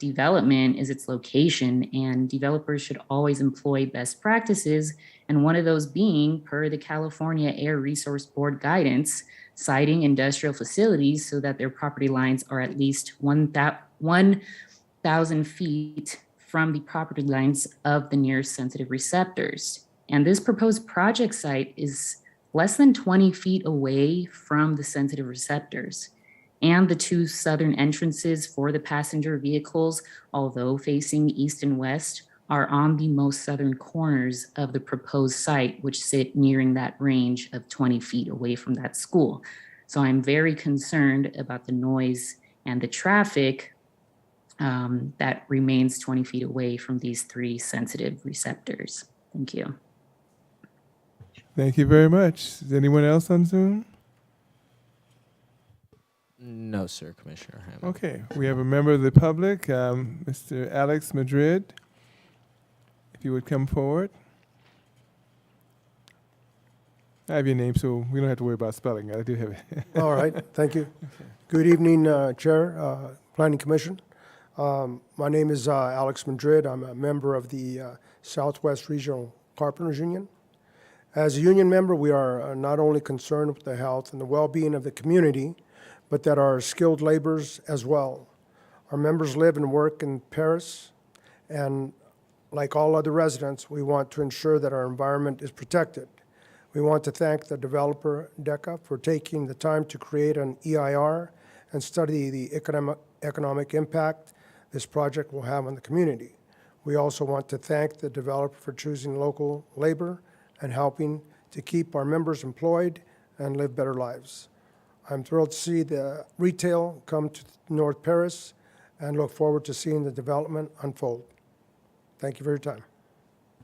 development is its location, and developers should always employ best practices, and one of those being, per the California Air Resource Board guidance, siting industrial facilities so that their property lines are at least 1,000 feet from the property lines of the nearest sensitive receptors. And this proposed project site is less than 20 feet away from the sensitive receptors. And the two southern entrances for the passenger vehicles, although facing east and west, are on the most southern corners of the proposed site, which sit nearing that range of 20 feet away from that school. So I'm very concerned about the noise and the traffic that remains 20 feet away from these three sensitive receptors. Thank you. Thank you very much. Is anyone else on Zoom? No, sir, Commissioner Hammond. Okay, we have a member of the public, Mr. Alex Madrid. If you would come forward. I have your name, so we don't have to worry about spelling it. I do have it. All right, thank you. Good evening, Chair, Planning Commission. My name is Alex Madrid. I'm a member of the Southwest Regional Carpenters Union. As a union member, we are not only concerned with the health and the well-being of the community, but that our skilled laborers as well. Our members live and work in Paris, and like all other residents, we want to ensure that our environment is protected. We want to thank the developer, DECA, for taking the time to create an EIR and study the economic impact this project will have on the community. We also want to thank the developer for choosing local labor and helping to keep our members employed and live better lives. I'm thrilled to see the retail come to North Paris and look forward to seeing the development unfold. Thank you for your time.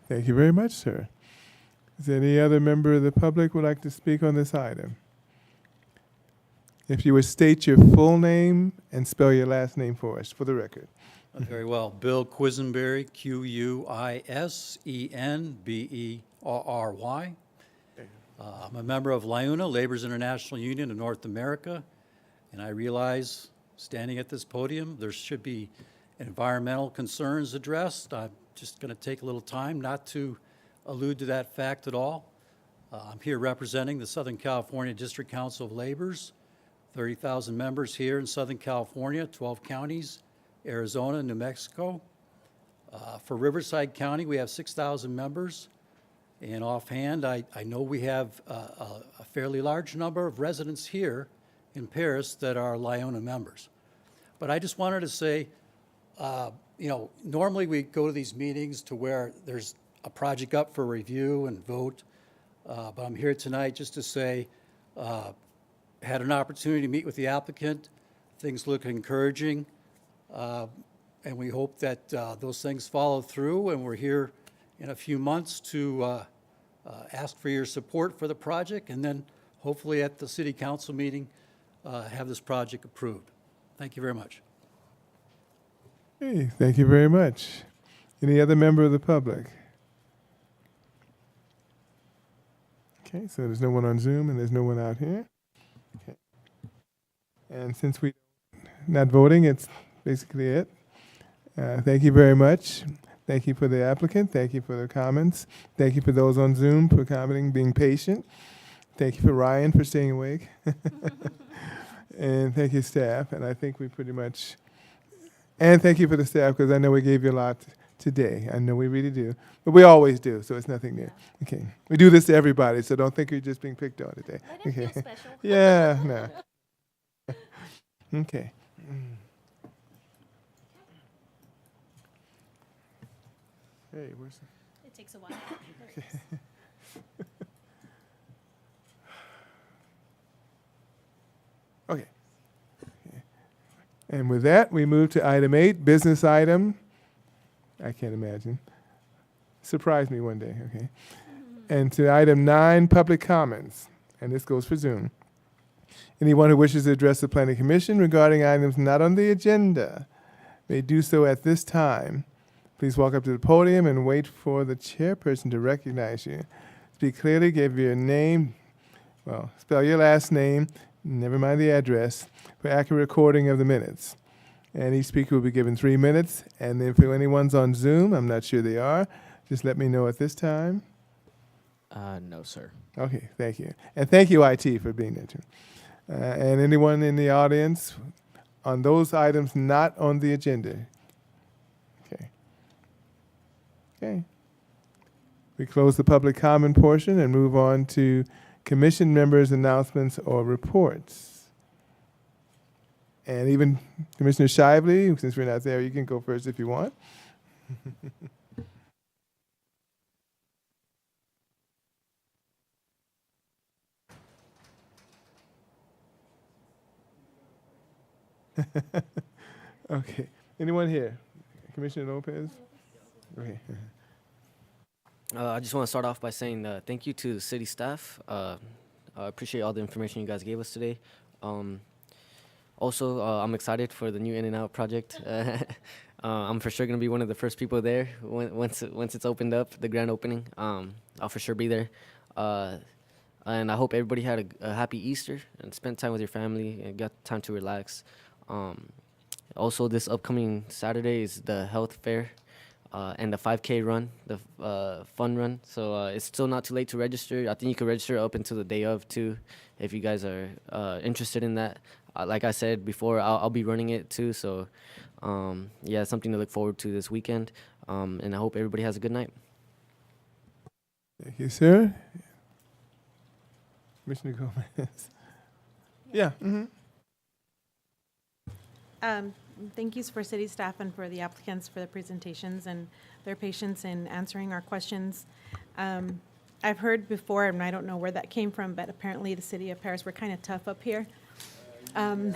Thank you very much, sir. Is there any other member of the public who would like to speak on this item? If you would state your full name and spell your last name for us, for the record. Very well. Bill Quisenberry, Quisenberry. I'm a member of LIUNA, Labor's International Union of North America, and I realize, standing at this podium, there should be environmental concerns addressed. I'm just going to take a little time not to allude to that fact at all. I'm here representing the Southern California District Council of Laborers, 30,000 members here in Southern California, 12 counties, Arizona, New Mexico. For Riverside County, we have 6,000 members. And offhand, I know we have a fairly large number of residents here in Paris that are LIUNA members. But I just wanted to say, normally we go to these meetings to where there's a project up for review and vote. But I'm here tonight just to say, had an opportunity to meet with the applicant. Things look encouraging. And we hope that those things follow through, and we're here in a few months to ask for your support for the project, and then hopefully at the city council meeting have this project approved. Thank you very much. Hey, thank you very much. Any other member of the public? Okay, so there's no one on Zoom and there's no one out here. Okay. And since we're not voting, it's basically it. Thank you very much. Thank you for the applicant. Thank you for the comments. Thank you for those on Zoom for commenting, being patient. Thank you for Ryan for staying awake. And thank you, staff. And I think we pretty much, and thank you for the staff, because I know we gave you a lot today. I know we really do. But we always do, so it's nothing new. Okay. We do this to everybody, so don't think you're just being picked on today. Okay. Feel special. Yeah, no. Okay. Hey, where's the... It takes a while. Okay. Okay. And with that, we move to item 8, business item. I can't imagine. Surprise me one day, okay. And to item 9, public comments. And this goes for Zoom. Anyone who wishes to address the Planning Commission regarding items not on the agenda may do so at this time. Please walk up to the podium and wait for the chairperson to recognize you. Speak clearly, give your name, spell your last name, never mind the address, for accurate recording of the minutes. And each speaker will be given 3 minutes. And if anyone's on Zoom, I'm not sure they are, just let me know at this time. No, sir. Okay, thank you. And thank you, IT, for being there too. And anyone in the audience on those items not on the agenda? Okay. Okay. We close the public comment portion and move on to commission members' announcements or reports. And even Commissioner Shively, since we're not there, you can go first if you want. Okay. Anyone here? Commissioner Lopez? Okay. I just want to start off by saying thank you to the city staff. I appreciate all the information you guys gave us today. Also, I'm excited for the new In-N-Out project. I'm for sure going to be one of the first people there once it's opened up, the grand opening. I'll for sure be there. And I hope everybody had a happy Easter and spent time with your family and got time to relax. Also, this upcoming Saturday is the health fair and the 5K run, the fun run. So it's still not too late to register. I think you can register up until the day of, too, if you guys are interested in that. Like I said before, I'll be running it, too. So, yeah, something to look forward to this weekend. And I hope everybody has a good night. Thank you, sir. Commissioner Gomez. Yeah. Mm-hmm. Thank you for city staff and for the applicants for the presentations and their patience in answering our questions. I've heard before, and I don't know where that came from, but apparently the city of Paris, we're kind of tough up here. But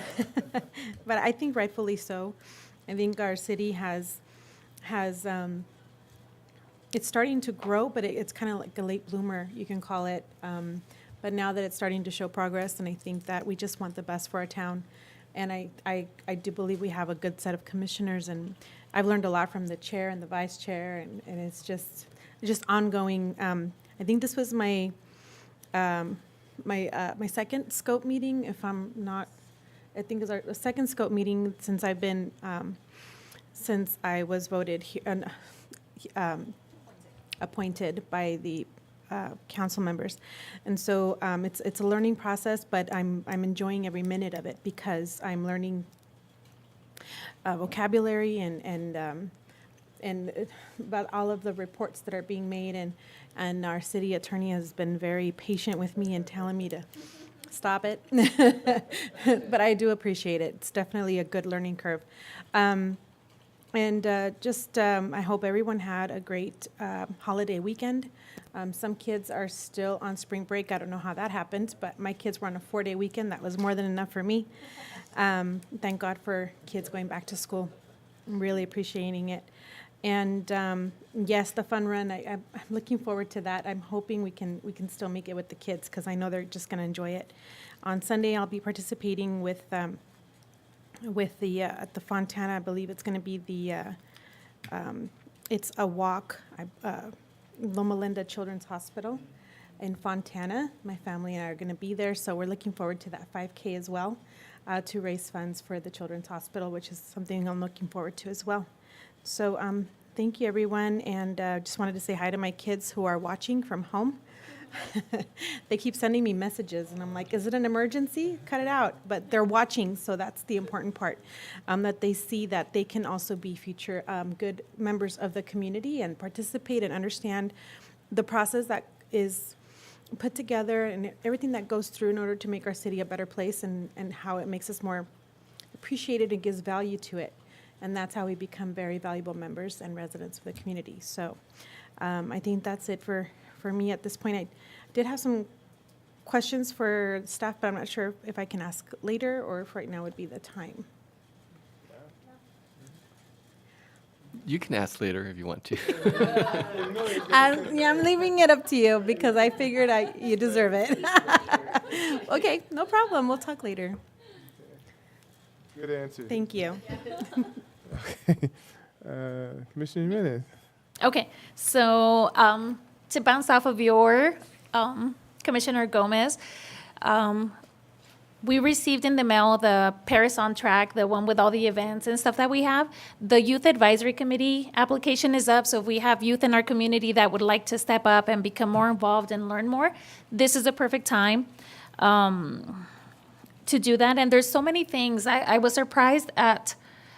I think rightfully so. I think our city has it's starting to grow, but it's kind of like a late bloomer, you can call it. But now that it's starting to show progress, and I think that we just want the best for our town. And I do believe we have a good set of commissioners, and I've learned a lot from the chair and the vice chair, and it's just ongoing. I think this was my my second scope meeting, if I'm not, I think it's our second scope meeting since I've been, since I was voted here, appointed by the council members. And so it's a learning process, but I'm enjoying every minute of it because I'm learning vocabulary and about all of the reports that are being made, and our city attorney has been very patient with me and telling me to stop it. But I do appreciate it. It's definitely a good learning curve. I hope everyone had a great holiday weekend. Some kids are still on spring break. I don't know how that happened, but my kids were on a 4-day weekend. That was more than enough for me. Thank God for kids going back to school. I'm really appreciating it. And yes, the fun run, I'm looking forward to that. I'm hoping we can still make it with the kids because I know they're just going to enjoy it. On Sunday, I'll be participating with the at the Fontana. I believe it's going to be it's a walk. Loma Linda Children's Hospital in Fontana. My family and I are going to be there, so we're looking forward to that 5K as well, to raise funds for the Children's Hospital, which is something I'm looking forward to as well. So thank you, everyone, and just wanted to say hi to my kids who are watching from home. They keep sending me messages, and I'm like, is it an emergency? Cut it out. But they're watching, so that's the important part, that they see that they can also be future good members of the community and participate and understand the process that is put together and everything that goes through in order to make our city a better place, and how it makes us more appreciated and gives value to it. And that's how we become very valuable members and residents of the community. So I think that's it for me at this point. I did have some questions for staff, but I'm not sure if I can ask later or if right now would be the time. You can ask later if you want to. Yeah, I'm leaving it up to you because I figured you deserve it. Okay, no problem. We'll talk later. Good answer. Thank you. Okay. Commissioner Jimenez. Okay, so to bounce off of your Commissioner Gomez, we received in the mail the Paris on Track, the one with all the events and stuff that we have. The Youth Advisory Committee application is up, so if we have youth in our community that would like to step up and become more involved and learn more, this is a perfect time to do that. And there's so many things. I was surprised at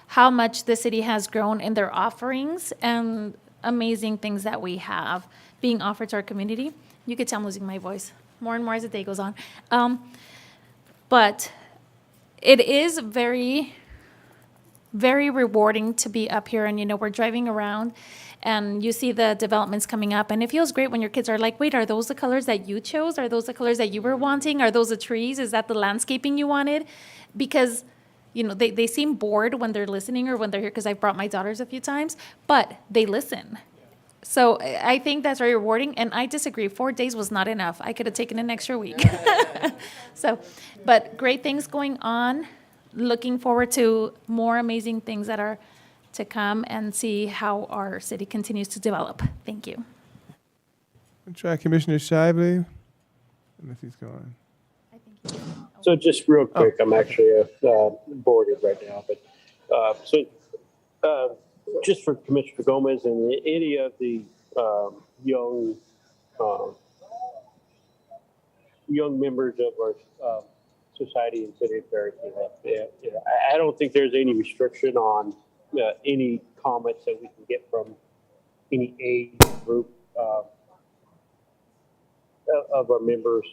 how much the city has grown in their offerings and amazing things that we have being offered to our community. You could tell I'm losing my voice more and more as the day goes on. But it is very, very rewarding to be up here. And, you know, we're driving around and you see the developments coming up. And it feels great when your kids are like, wait, are those the colors that you chose? Are those the colors that you were wanting? Are those the trees? Is that the landscaping you wanted? Because, you know, they seem bored when they're listening or when they're here, because I've brought my daughters a few times, but they listen. So I think that's very rewarding, and I disagree. 4 days was not enough. I could have taken an extra week. So, but great things going on. Looking forward to more amazing things that are to come and see how our city continues to develop. Thank you. I'll try Commissioner Shively, unless he's gone. So just real quick, I'm actually boarded right now, but just for Commissioner Gomez and any of the young members of our society and city of Paris, I don't think there's any restriction on any comments that we can get from any age group of our members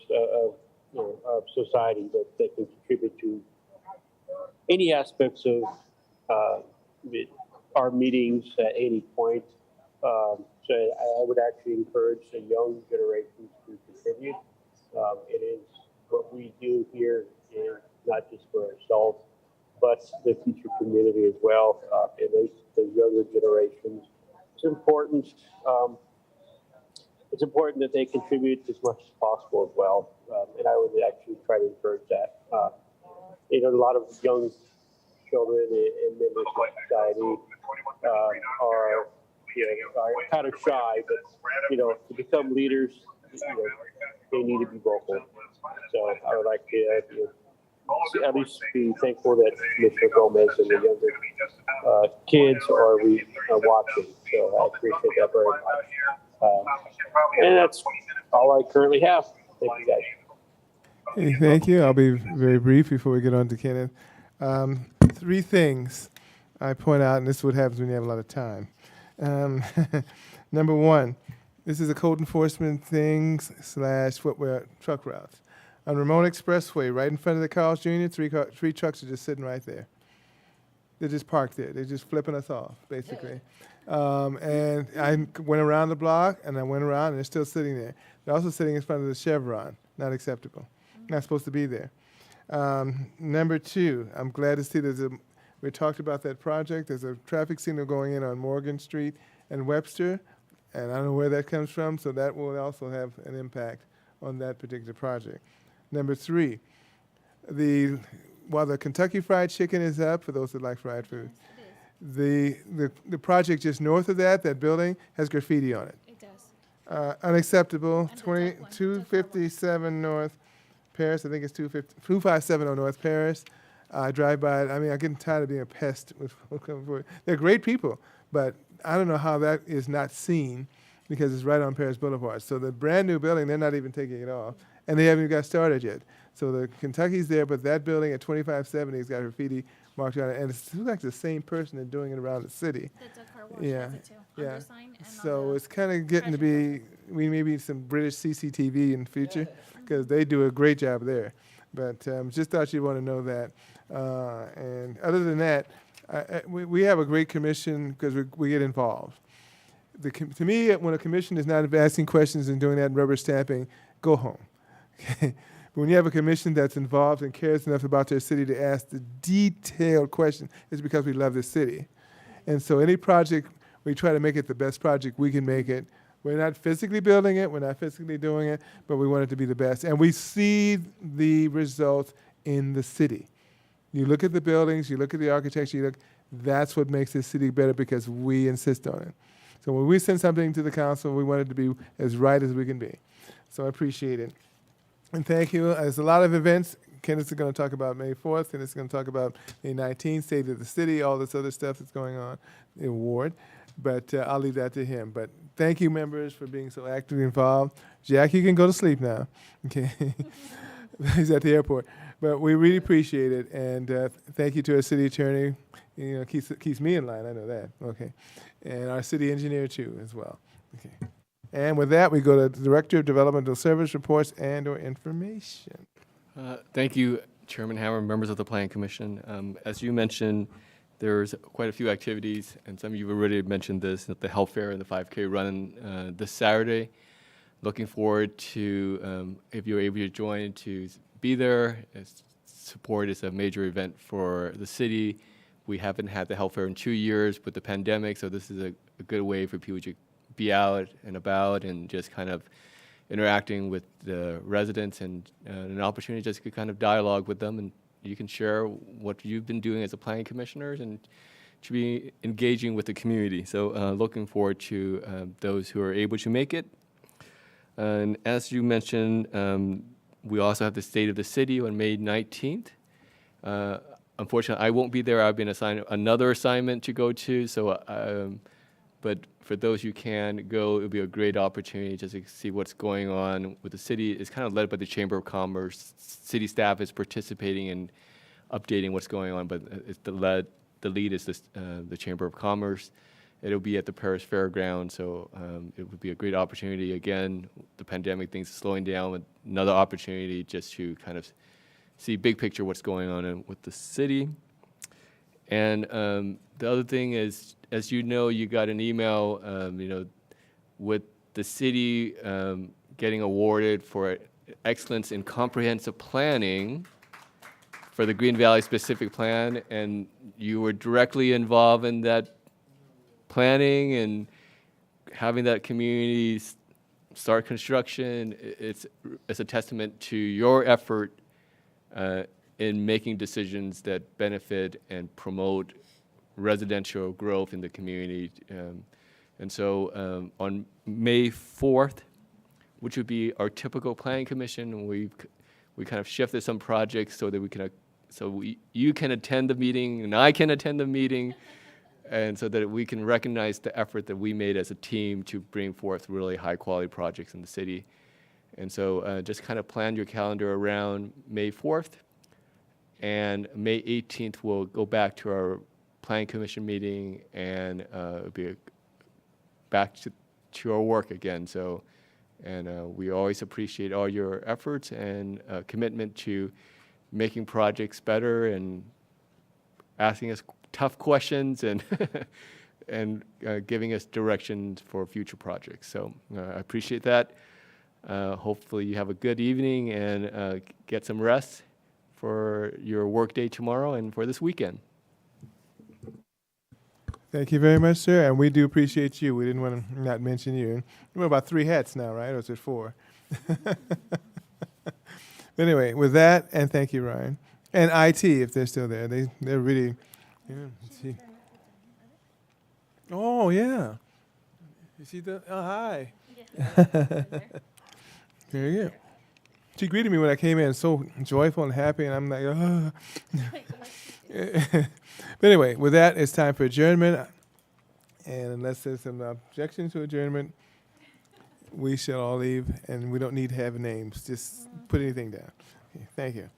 of society that can contribute to any aspects of our meetings at any point. So I would actually encourage the young generations to contribute. It is what we do here, not just for ourselves, but the future community as well, and the younger generations. It's important. It's important that they contribute as much as possible as well, and I would actually try to encourage that. A lot of young children and members of society are kind of shy, but to become leaders, they need to be vocal. So I would like to at least be thankful that Commissioner Gomez and the younger kids are watching. So I appreciate that very much. And that's all I currently have. Thank you, guys. Hey, thank you. I'll be very brief before we get on to Kenneth. 3 things I point out, and this is what happens when you have a lot of time. Number 1, this is a code enforcement thing / footwear truck routes. On Ramona Expressway, right in front of the Carl's Jr., 3 trucks are just sitting right there. They're just parked there. They're just flipping us off, basically. And I went around the block, and I went around, and they're still sitting there. They're also sitting in front of the Chevron. Not acceptable. Not supposed to be there. Number 2, I'm glad to see we talked about that project. There's a traffic signal going in on Morgan Street and Webster, and I don't know where that comes from, so that will also have an impact on that particular project. Number 3, while the Kentucky Fried Chicken is up, for those that like fried food, the project just north of that building has graffiti on it. It does. Unacceptable. 257 North Paris. I think it's 2570 North Paris. I drive by it. I mean, I'm getting tired of being a pest with coming forward. They're great people, but I don't know how that is not seen because it's right on Paris Boulevard. So the brand new building, they're not even taking it off, and they haven't even got started yet. So the Kentucky's there, but that building at 2570 has got graffiti marked on it, and it's like the same person that's doing it around the city. The car wash has it too. Yeah. Undersign and So on the it's kind of getting to be, we may need some British CCTV in the future because they do a great job there. But just thought you'd want to know that. And other than that, we have a great commission because we get involved. To me, when a commission is not asking questions and doing that rubber stamping, go home. Okay? When you have a commission that's involved and cares enough about their city to ask the detailed question, it's because we love this city. And so any project, we try to make it the best project we can make it. We're not physically building it, we're not physically doing it, but we want it to be the best. And we see the results in the city. You look at the buildings, you look at the architecture, that's what makes this city better because we insist on it. So when we send something to the council, we want it to be as right as we can be. So I appreciate it. And thank you. There's a lot of events Kenneth is going to talk about May 4th. Kenneth is going to talk about May 19th, State of the City, all this other stuff that's going on, the award. But I'll leave that to him. But thank you, members, for being so actively involved. Jack, you can go to sleep now. Okay. He's at the airport. But we really appreciate it. And thank you to our city attorney. You know, keeps me in line. I know that. Okay. And our city engineer, too, as well. Okay. And with that, we go to the Director of Developmental Service Reports and/or Information. Thank you, Chairman Hammer, members of the Planning Commission. As you mentioned, there's quite a few activities, and some of you have already mentioned this, the health fair and the 5K run this Saturday. Looking forward to, if you're able to join, to be there. Support is a major event for the city. We haven't had the health fair in 2 years with the pandemic, so this is a good way for people to be out and about and just kind of interacting with the residents and an opportunity just to kind of dialogue with them, and you can share what you've been doing as a planning commissioners and to be engaging with the community. So looking forward to those who are able to make it. And as you mentioned, we also have the State of the City on May 19th. Unfortunately, I won't be there. I've been assigned another assignment to go to, so but for those who can go, it would be a great opportunity just to see what's going on with the city. It's kind of led by the Chamber of Commerce. City staff is participating in updating what's going on, but it's the lead is the Chamber of Commerce. It'll be at the Paris Fairground, so it would be a great opportunity. Again, the pandemic, things are slowing down, another opportunity just to kind of see big picture what's going on with the city. And the other thing is, as you know, you got an email, with the city getting awarded for excellence in comprehensive planning for the Green Valley specific plan, and you were directly involved in that planning and having that community start construction. It's a testament to your effort in making decisions that benefit and promote residential growth in the community. And so on May 4th, which would be our typical planning commission, we kind of shifted some projects so that we can, you can attend the meeting and I can attend the meeting, and so that we can recognize the effort that we made as a team to bring forth really high quality projects in the city. And so just kind of plan your calendar around May 4th, and May 18th we'll go back to our Planning Commission meeting, and it'll be back to our work again. So, and we always appreciate all your efforts and commitment to making projects better and asking us tough questions and and giving us directions for future projects. So I appreciate that. Hopefully you have a good evening and get some rest for your work day tomorrow and for this weekend. Thank you very much, sir. And we do appreciate you. We didn't want to not mention you. You're about 3 hats now, right? Or is it 4? But anyway, with that, and thank you, Ryan. And IT, if they're still there. They're really, yeah. See. Oh, yeah. You see the, oh, hi. There you go. She greeted me when I came in, so joyful and happy, and I'm like, oh. But anyway, with that, it's time for adjournment. And unless there's some objection to adjournment, we shall all leave, and we don't need to have names. Just put anything down. Okay, thank you.